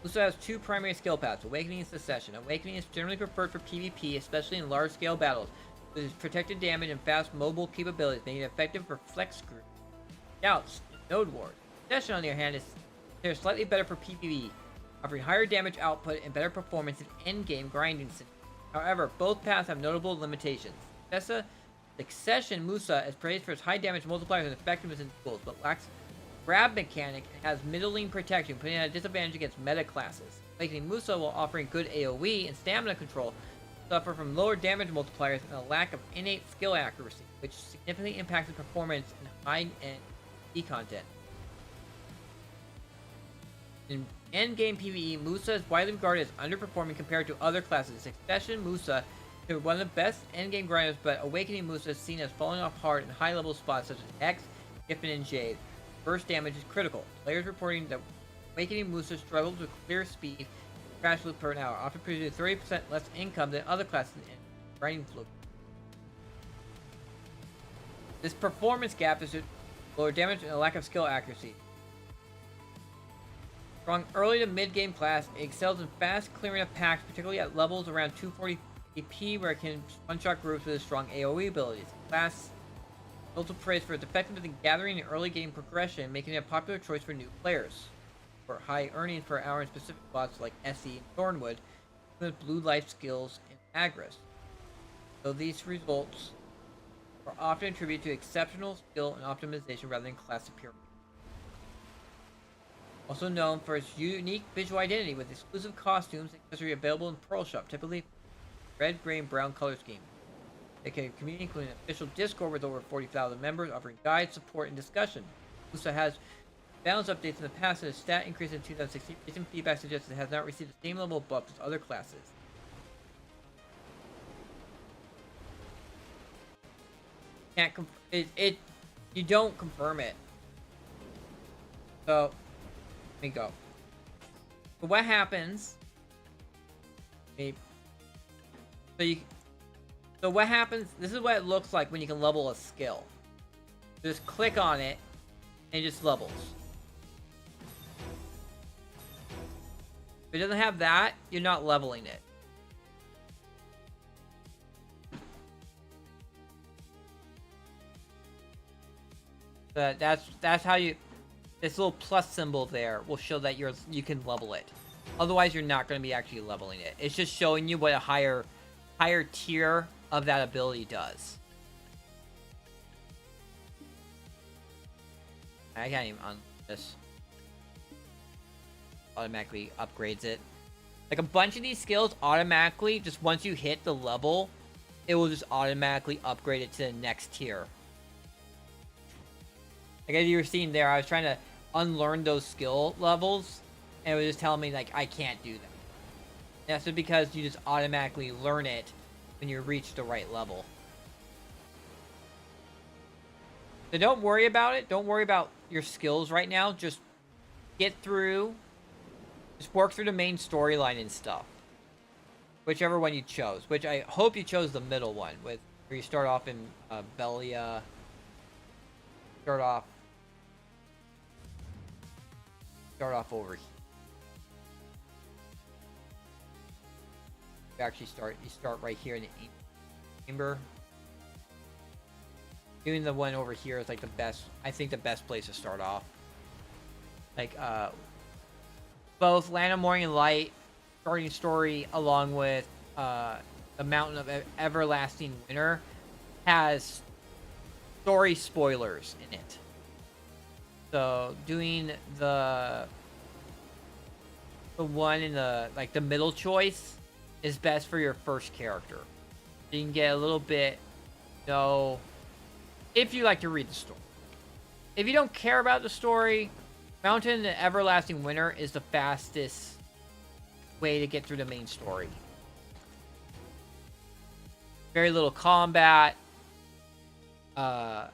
Musa has two primary skill paths, Awakening and Secession. Awakening is generally preferred for PvP, especially in large-scale battles, with its protected damage and fast mobile capabilities, making it effective for flex groups, scouts, and node wars. Secession, on the other hand, is slightly better for PvE, offering higher damage output and better performance in endgame grinding scenarios. However, both paths have notable limitations. Succession Musa is praised for its high damage multipliers and effectiveness in duels, but lacks grab mechanic and has middling protection, putting it at a disadvantage against meta classes. Awakening Musa, while offering good AoE and stamina control, suffer from lower damage multipliers and a lack of innate skill accuracy, which significantly impacts the performance in high-end PvE content. In endgame PvE, Musa is widely regarded as underperforming compared to other classes. Succession Musa is one of the best endgame grinders, but Awakening Musa is seen as falling off hard in high-level spots such as X, Giffen, and Jade. Burst damage is critical. Players reporting that Awakening Musa struggles with clear speed crash loop per hour, often producing 30% less income than other classes in grinding flow. This performance gap is due to lower damage and a lack of skill accuracy. Strong early to mid-game class, it excels in fast clearing of packs, particularly at levels around 240 AP, where it can one-shot groups with strong AoE abilities. Class is also praised for its effectiveness in gathering and early game progression, making it a popular choice for new players. For high earnings per hour in specific spots like SE and Thornwood, with blue life skills and Agris. So these results are often attributed to exceptional skill and optimization rather than class superiority. Also known for its unique visual identity with exclusive costumes and accessories available in Pearl Shop, typically red, gray, and brown color scheme. They can communicate including an official Discord with over 40,000 members, offering guides, support, and discussion. Musa has balance updates in the past, and a stat increase in 2016. Recent feedback suggests it has not received the same level of buffs as other classes. Can't you don't confirm it. So let me go. So what happens? So what happens? This is what it looks like when you can level a skill. Just click on it, and it just levels. If it doesn't have that, you're not leveling it. That's how you. This little plus symbol there will show that you can level it. Otherwise, you're not going to be actually leveling it. It's just showing you what a higher tier of that ability does. I can't even this. Automatically upgrades it. Like a bunch of these skills automatically, just once you hit the level, it will just automatically upgrade it to the next tier. Like as you were seeing there, I was trying to unlearn those skill levels, and it was just telling me like I can't do that. And that's just because you just automatically learn it when you reach the right level. So don't worry about it. Don't worry about your skills right now. Just get through. Just work through the main storyline and stuff. Whichever one you chose. Which I hope you chose the middle one, with where you start off in Velia. Start off over here. You start right here in the chamber. Doing the one over here is like the best, I think the best place to start off. Like both Land of Morning and Light starting story along with the Mountain of Everlasting Winter has story spoilers in it. So doing the one in the like the middle choice is best for your first character. You can get a little bit, if you like to read the story. If you don't care about the story, Mountain of Everlasting Winter is the fastest way to get through the main story. Very little combat. And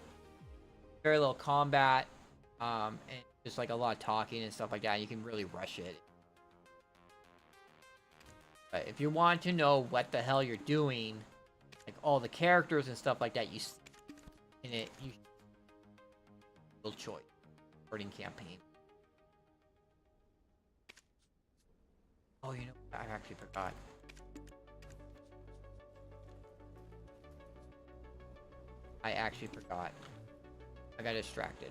just like a lot of talking and stuff like that. You can really rush it. But if you want to know what the hell you're doing, like all the characters and stuff like that, you see in it, you little choice starting campaign. Oh, you know, I actually forgot. I got distracted.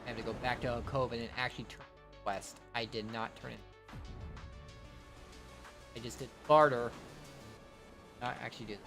I have to go back to Cove and actually turn west. I did not turn it. I just did barter. Not actually did.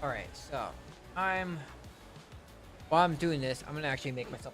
Alright, so while I'm doing this, I'm gonna actually make myself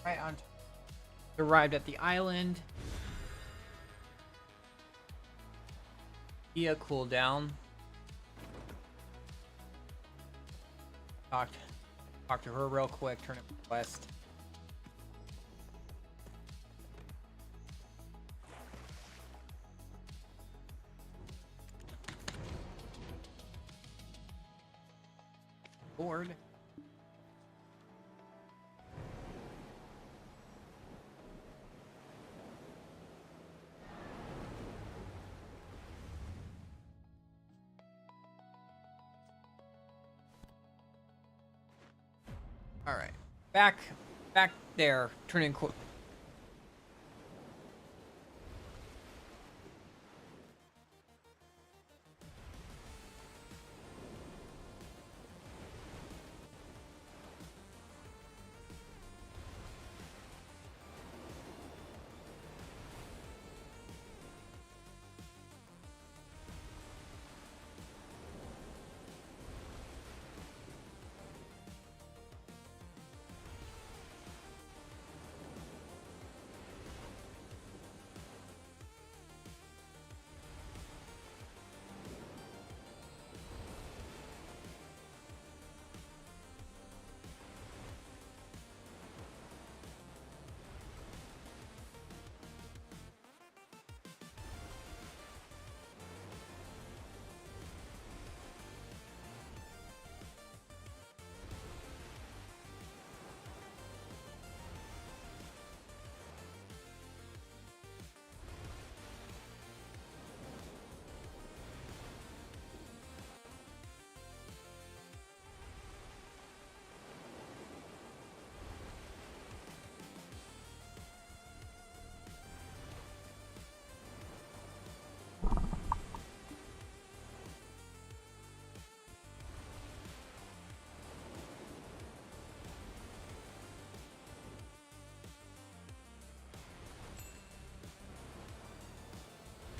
Right on. Arrived at the island. Ia cooldown. Talk to her real quick. Turn it west. Board. All right, back there. Turning.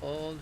Old.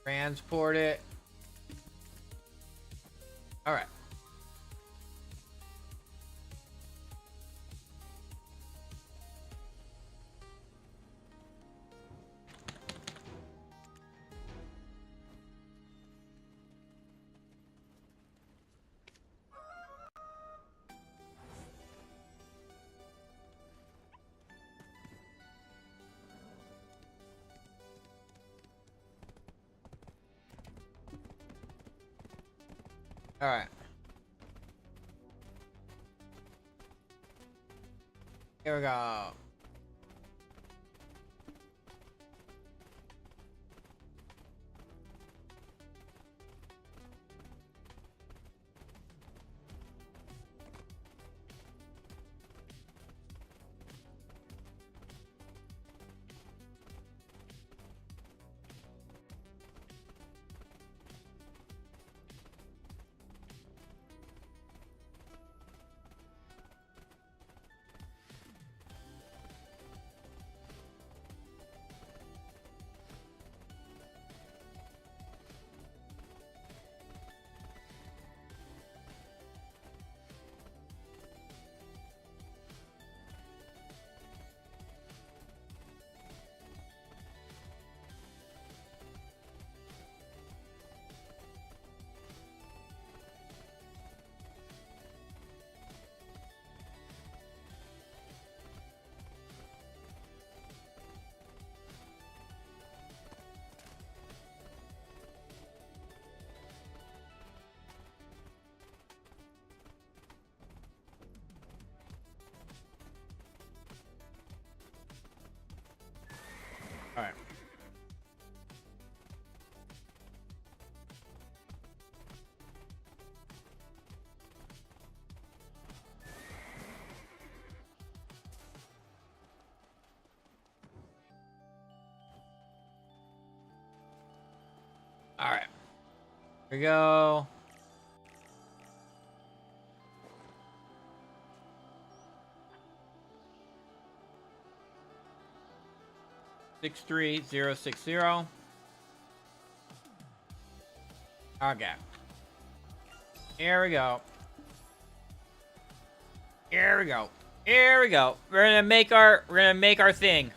Transport it. All right. All right. Here we go. All right. All right. Here we go. Six 3060. Okay. Here we go. Here we go. Here we go. We're gonna make our thing.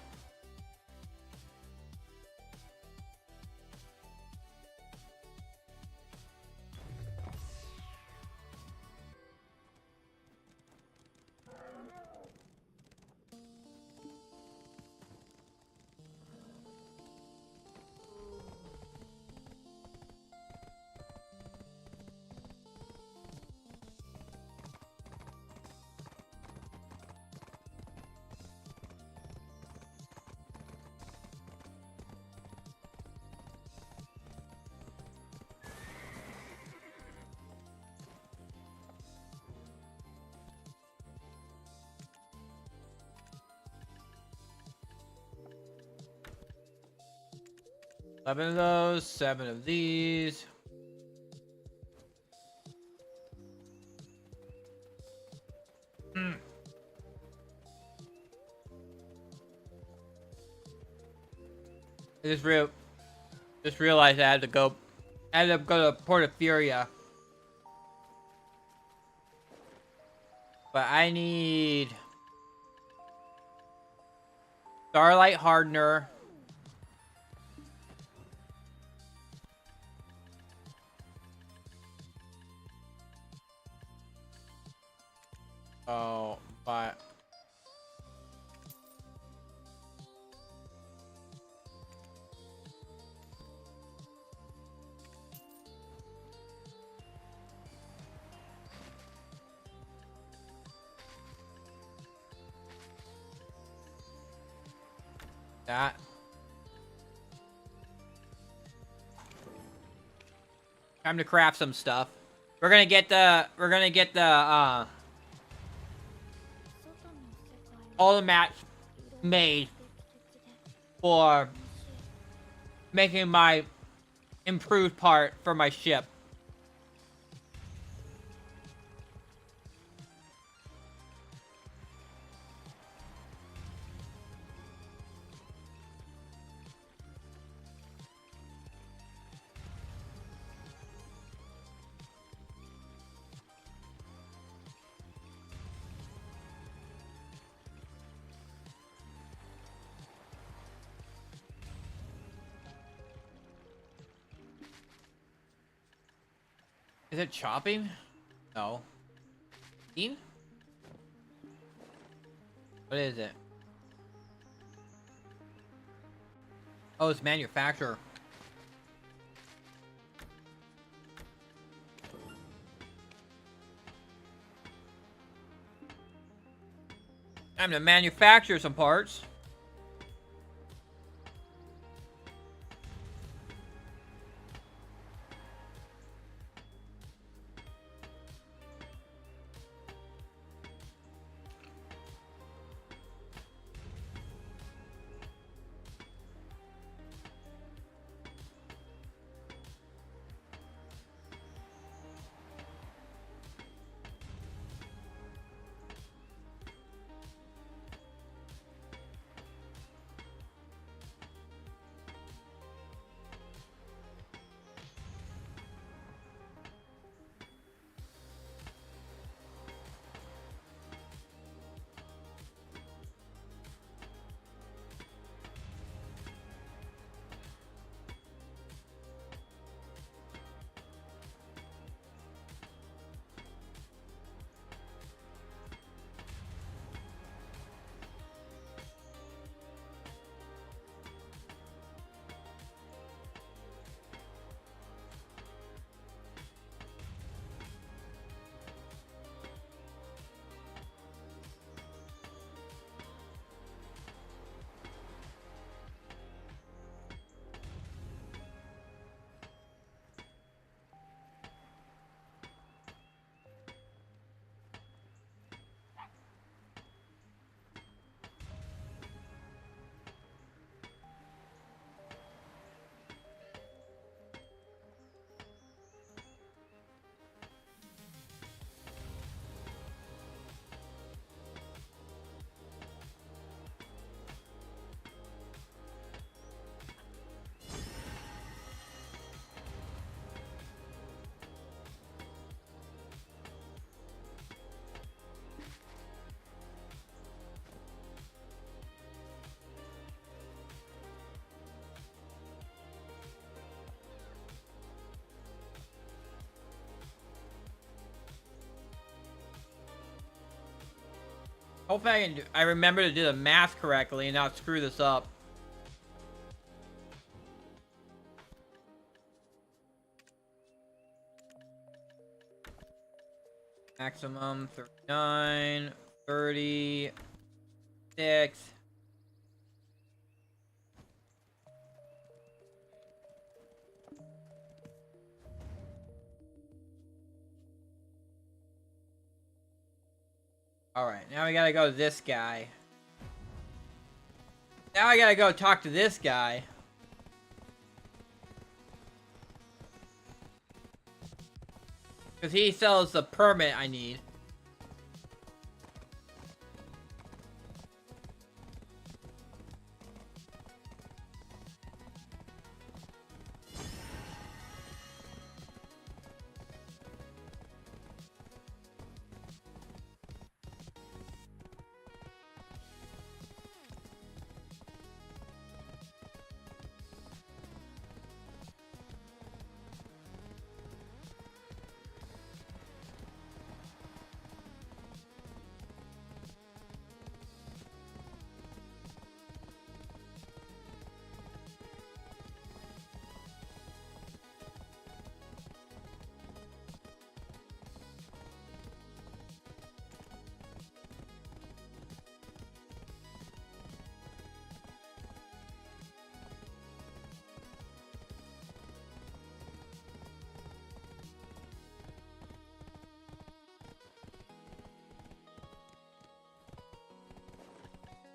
Seven of those, 7 of these. I just realized I had to go to Portaferia. But I need Starlight Hardener. Oh, but that. Time to craft some stuff. We're gonna get the all the mats made for making my improved part for my ship. Is it chopping? No. Eating? What is it? Oh, it's manufacturer. Time to manufacture some parts. Hopefully I remember to do the math correctly and not screw this up. Maximum 39, 36. Alright, now we gotta go to this guy. Now I gotta go talk to this guy. Because he sells the permit I need.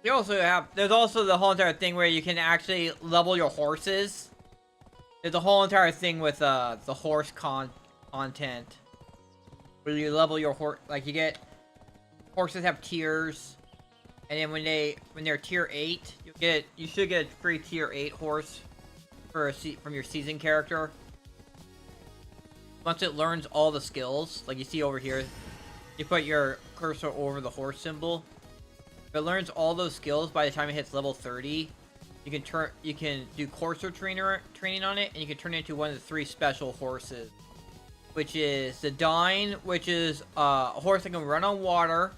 You also have, there's also the whole entire thing where you can actually level your horses. There's a whole entire thing with the horse content. Where you level your horse, like you get, horses have tiers. And then when they're tier 8, you should get a free tier 8 horse for from your season character. Once it learns all the skills, like you see over here, you put your cursor over the horse symbol. If it learns all those skills by the time it hits level 30, you can do courser training on it, and you can turn it into one of the 3 special horses which is the Dine, which is a horse that can run on water,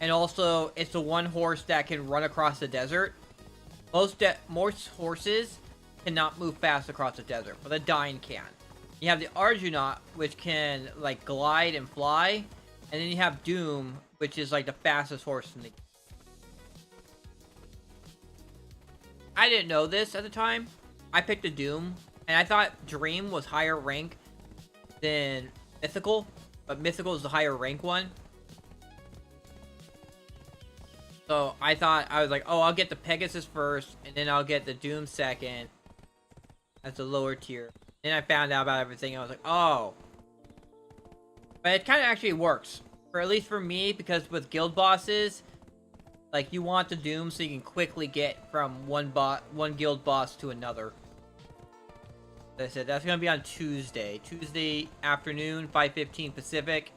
and also it's the one horse that can run across the desert. Most horses cannot move fast across the desert, but the Dine can. You have the Arjuna, which can like glide and fly, and then you have Doom, which is like the fastest horse in the game. I didn't know this at the time. I picked the Doom, and I thought Dream was higher rank than Mythical, but Mythical is the higher rank one. So I was like, oh, I'll get the Pegasus first, and then I'll get the Doom second as the lower tier. Then I found out about everything, and I was like, oh. But it kind of actually works. Or at least for me, because with guild bosses, like, you want the Doom so you can quickly get from one guild boss to another. As I said, that's going to be on Tuesday. Tuesday afternoon, 5:15 Pacific.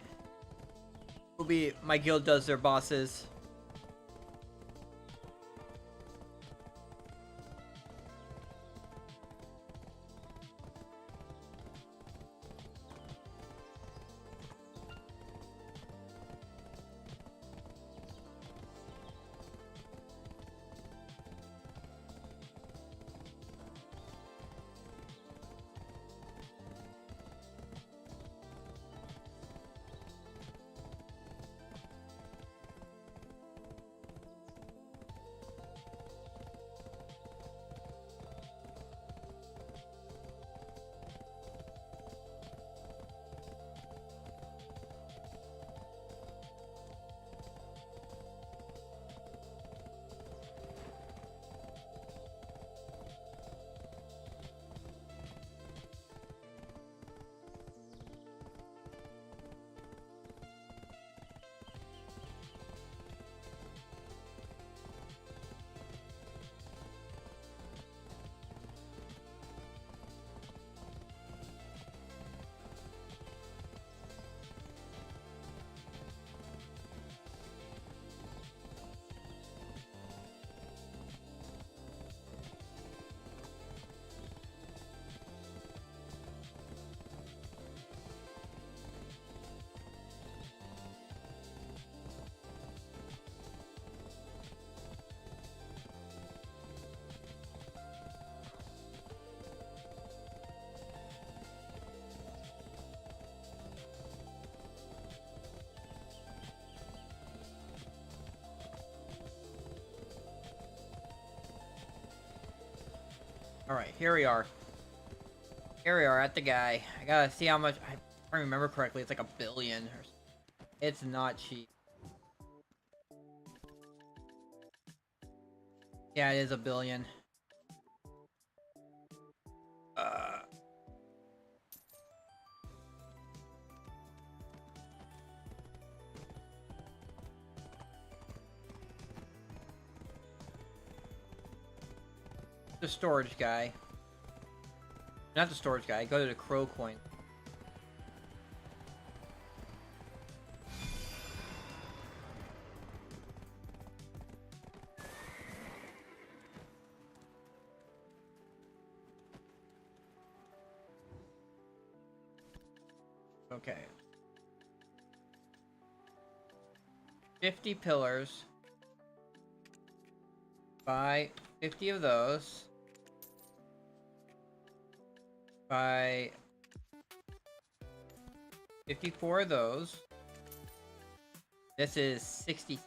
Will be my guild does their bosses. Alright, here we are. Here we are at the guy. I gotta see how much. If I remember correctly, it's like $1 billion. It's not cheap. Yeah, it is $1 billion. The storage guy. Not the storage guy. Go to the crow coin. Okay. 50 pillars. Buy 50 of those. Buy 54 of those. This is 60.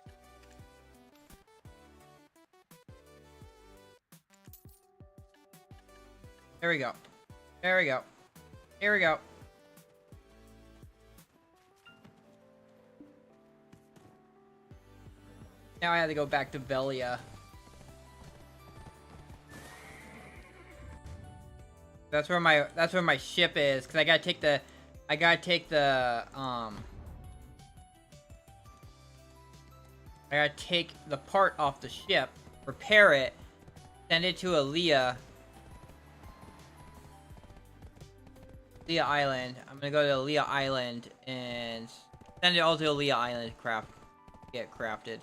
There we go. There we go. Here we go. Now I have to go back to Velia. That's where my ship is, cause I gotta take the part off the ship, repair it, send it to Aaliyah Island. I'm gonna go to Aaliyah Island and send it all to Aaliyah Island to get crafted.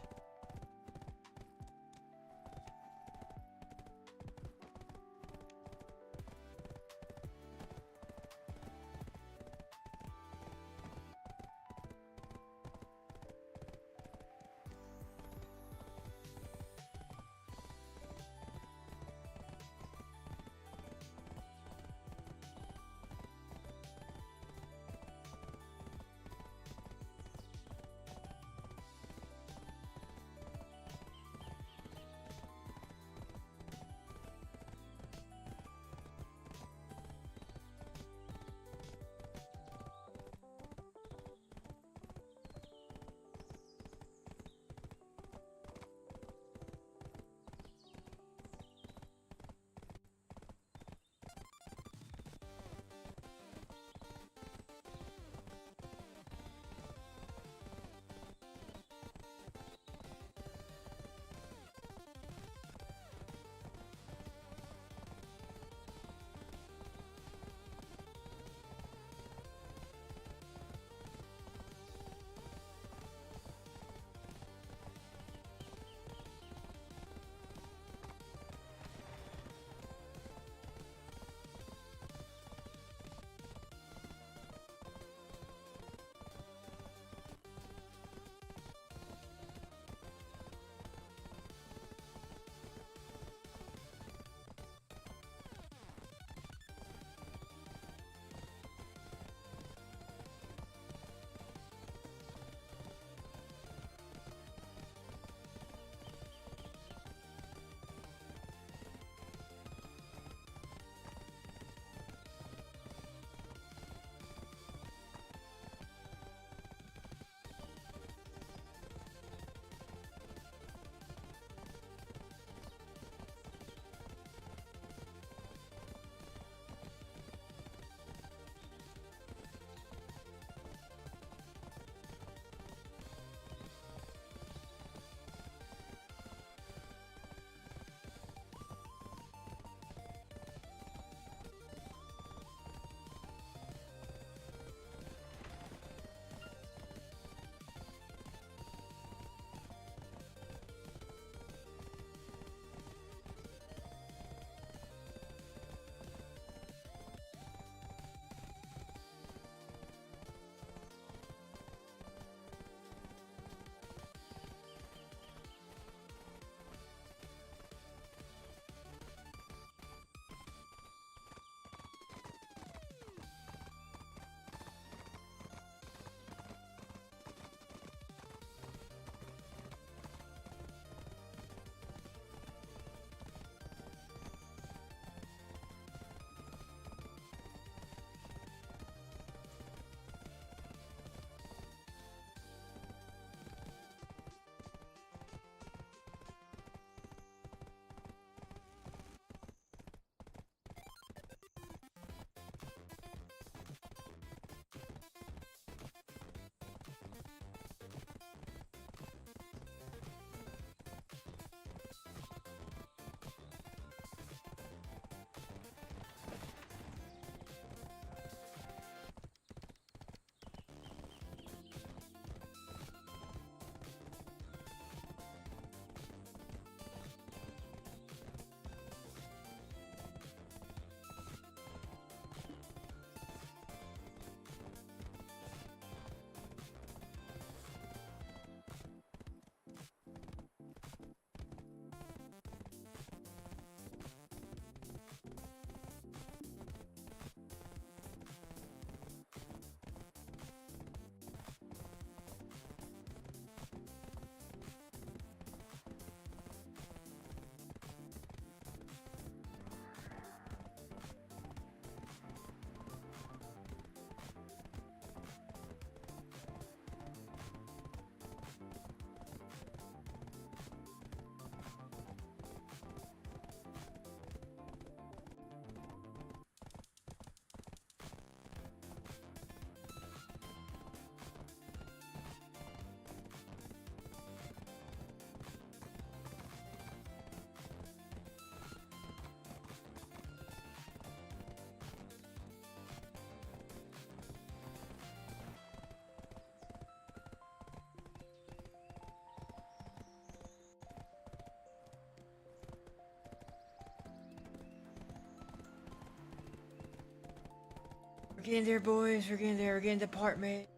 getting there, boys. We're getting there. We're getting the apartment.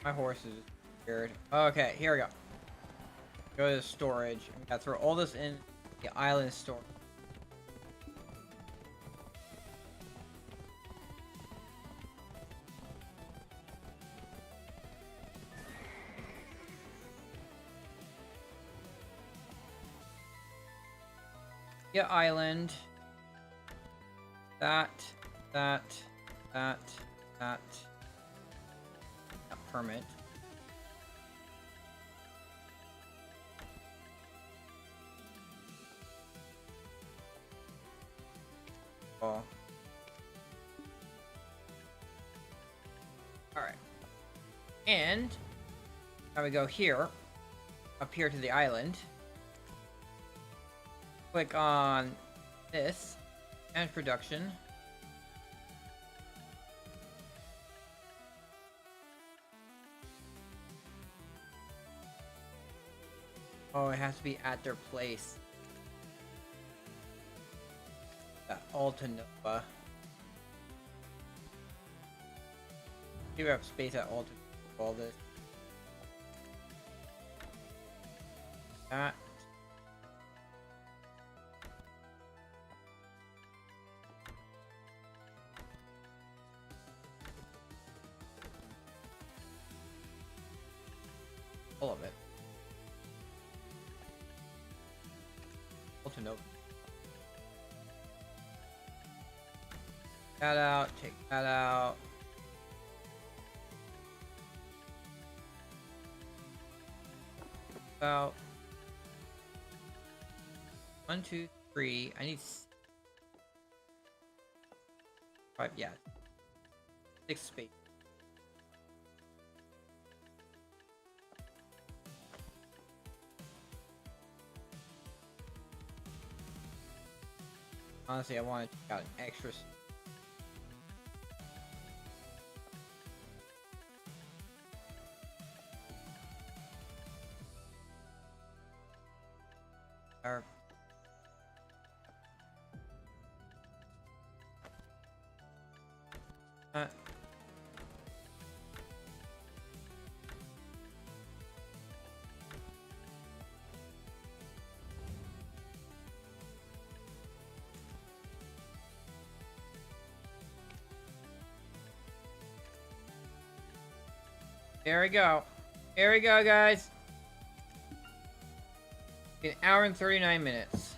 My horse is scared. Okay, here we go. Go to storage. We gotta throw all this in the island store. Yeah, island. That. Permit. Oh. Alright. And now we go here. Up here to the island. Click on this. And production. Oh, it has to be at their place. That Altanova. Do we have space at Altanova for all this? That. All of it. Altanova. That out, take that out. About 1, 2, 3. I need 5. Yeah, 6 space. Honestly, I want to check out an extra. There we go. Here we go, guys. An hour and 39 minutes.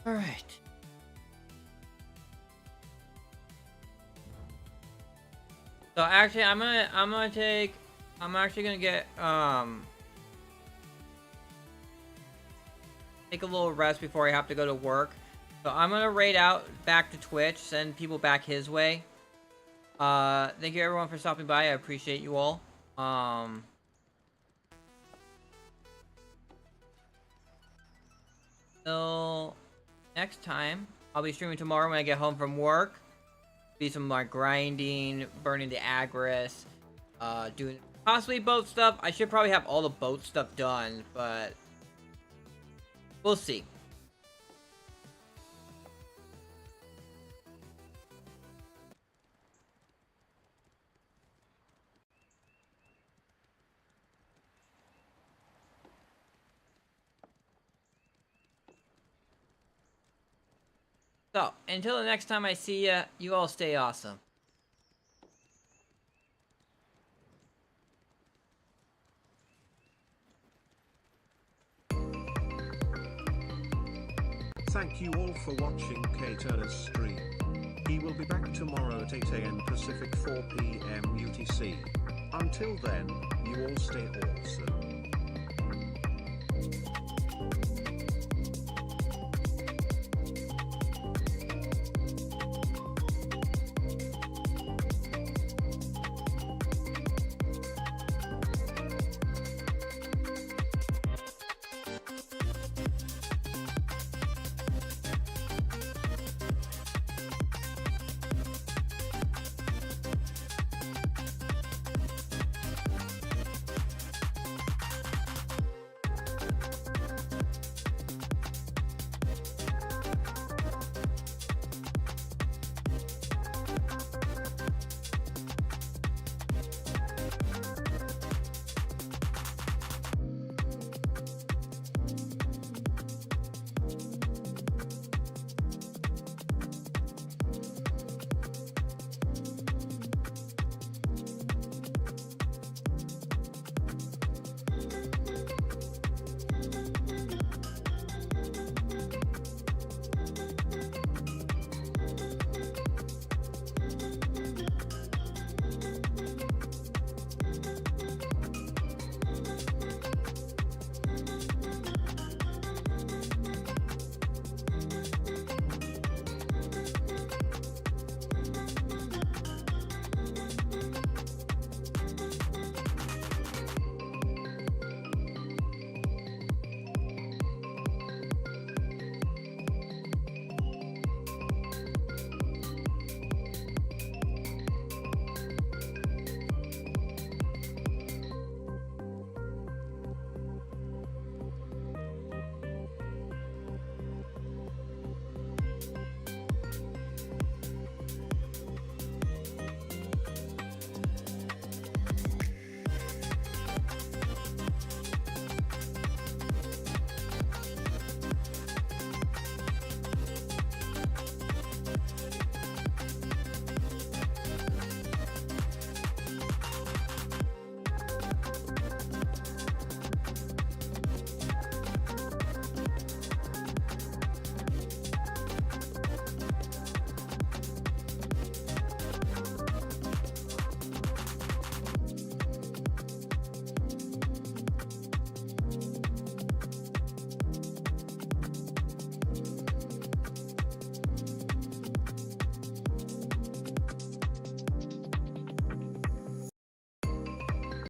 All right. So actually, I'm actually gonna get take a little rest before I have to go to work. So I'm gonna raid out back to Twitch, send people back his way. Thank you everyone for stopping by. I appreciate you all. Till next time, I'll be streaming tomorrow when I get home from work. Be some more grinding, burning the Agris, doing possibly boat stuff. I should probably have all the boat stuff done, but we'll see. So, until the next time I see ya, you all stay awesome. Thank you all for watching K Turner's stream. He will be back tomorrow at 8 AM Pacific, 4 PM UTC. Until then, you all stay awesome.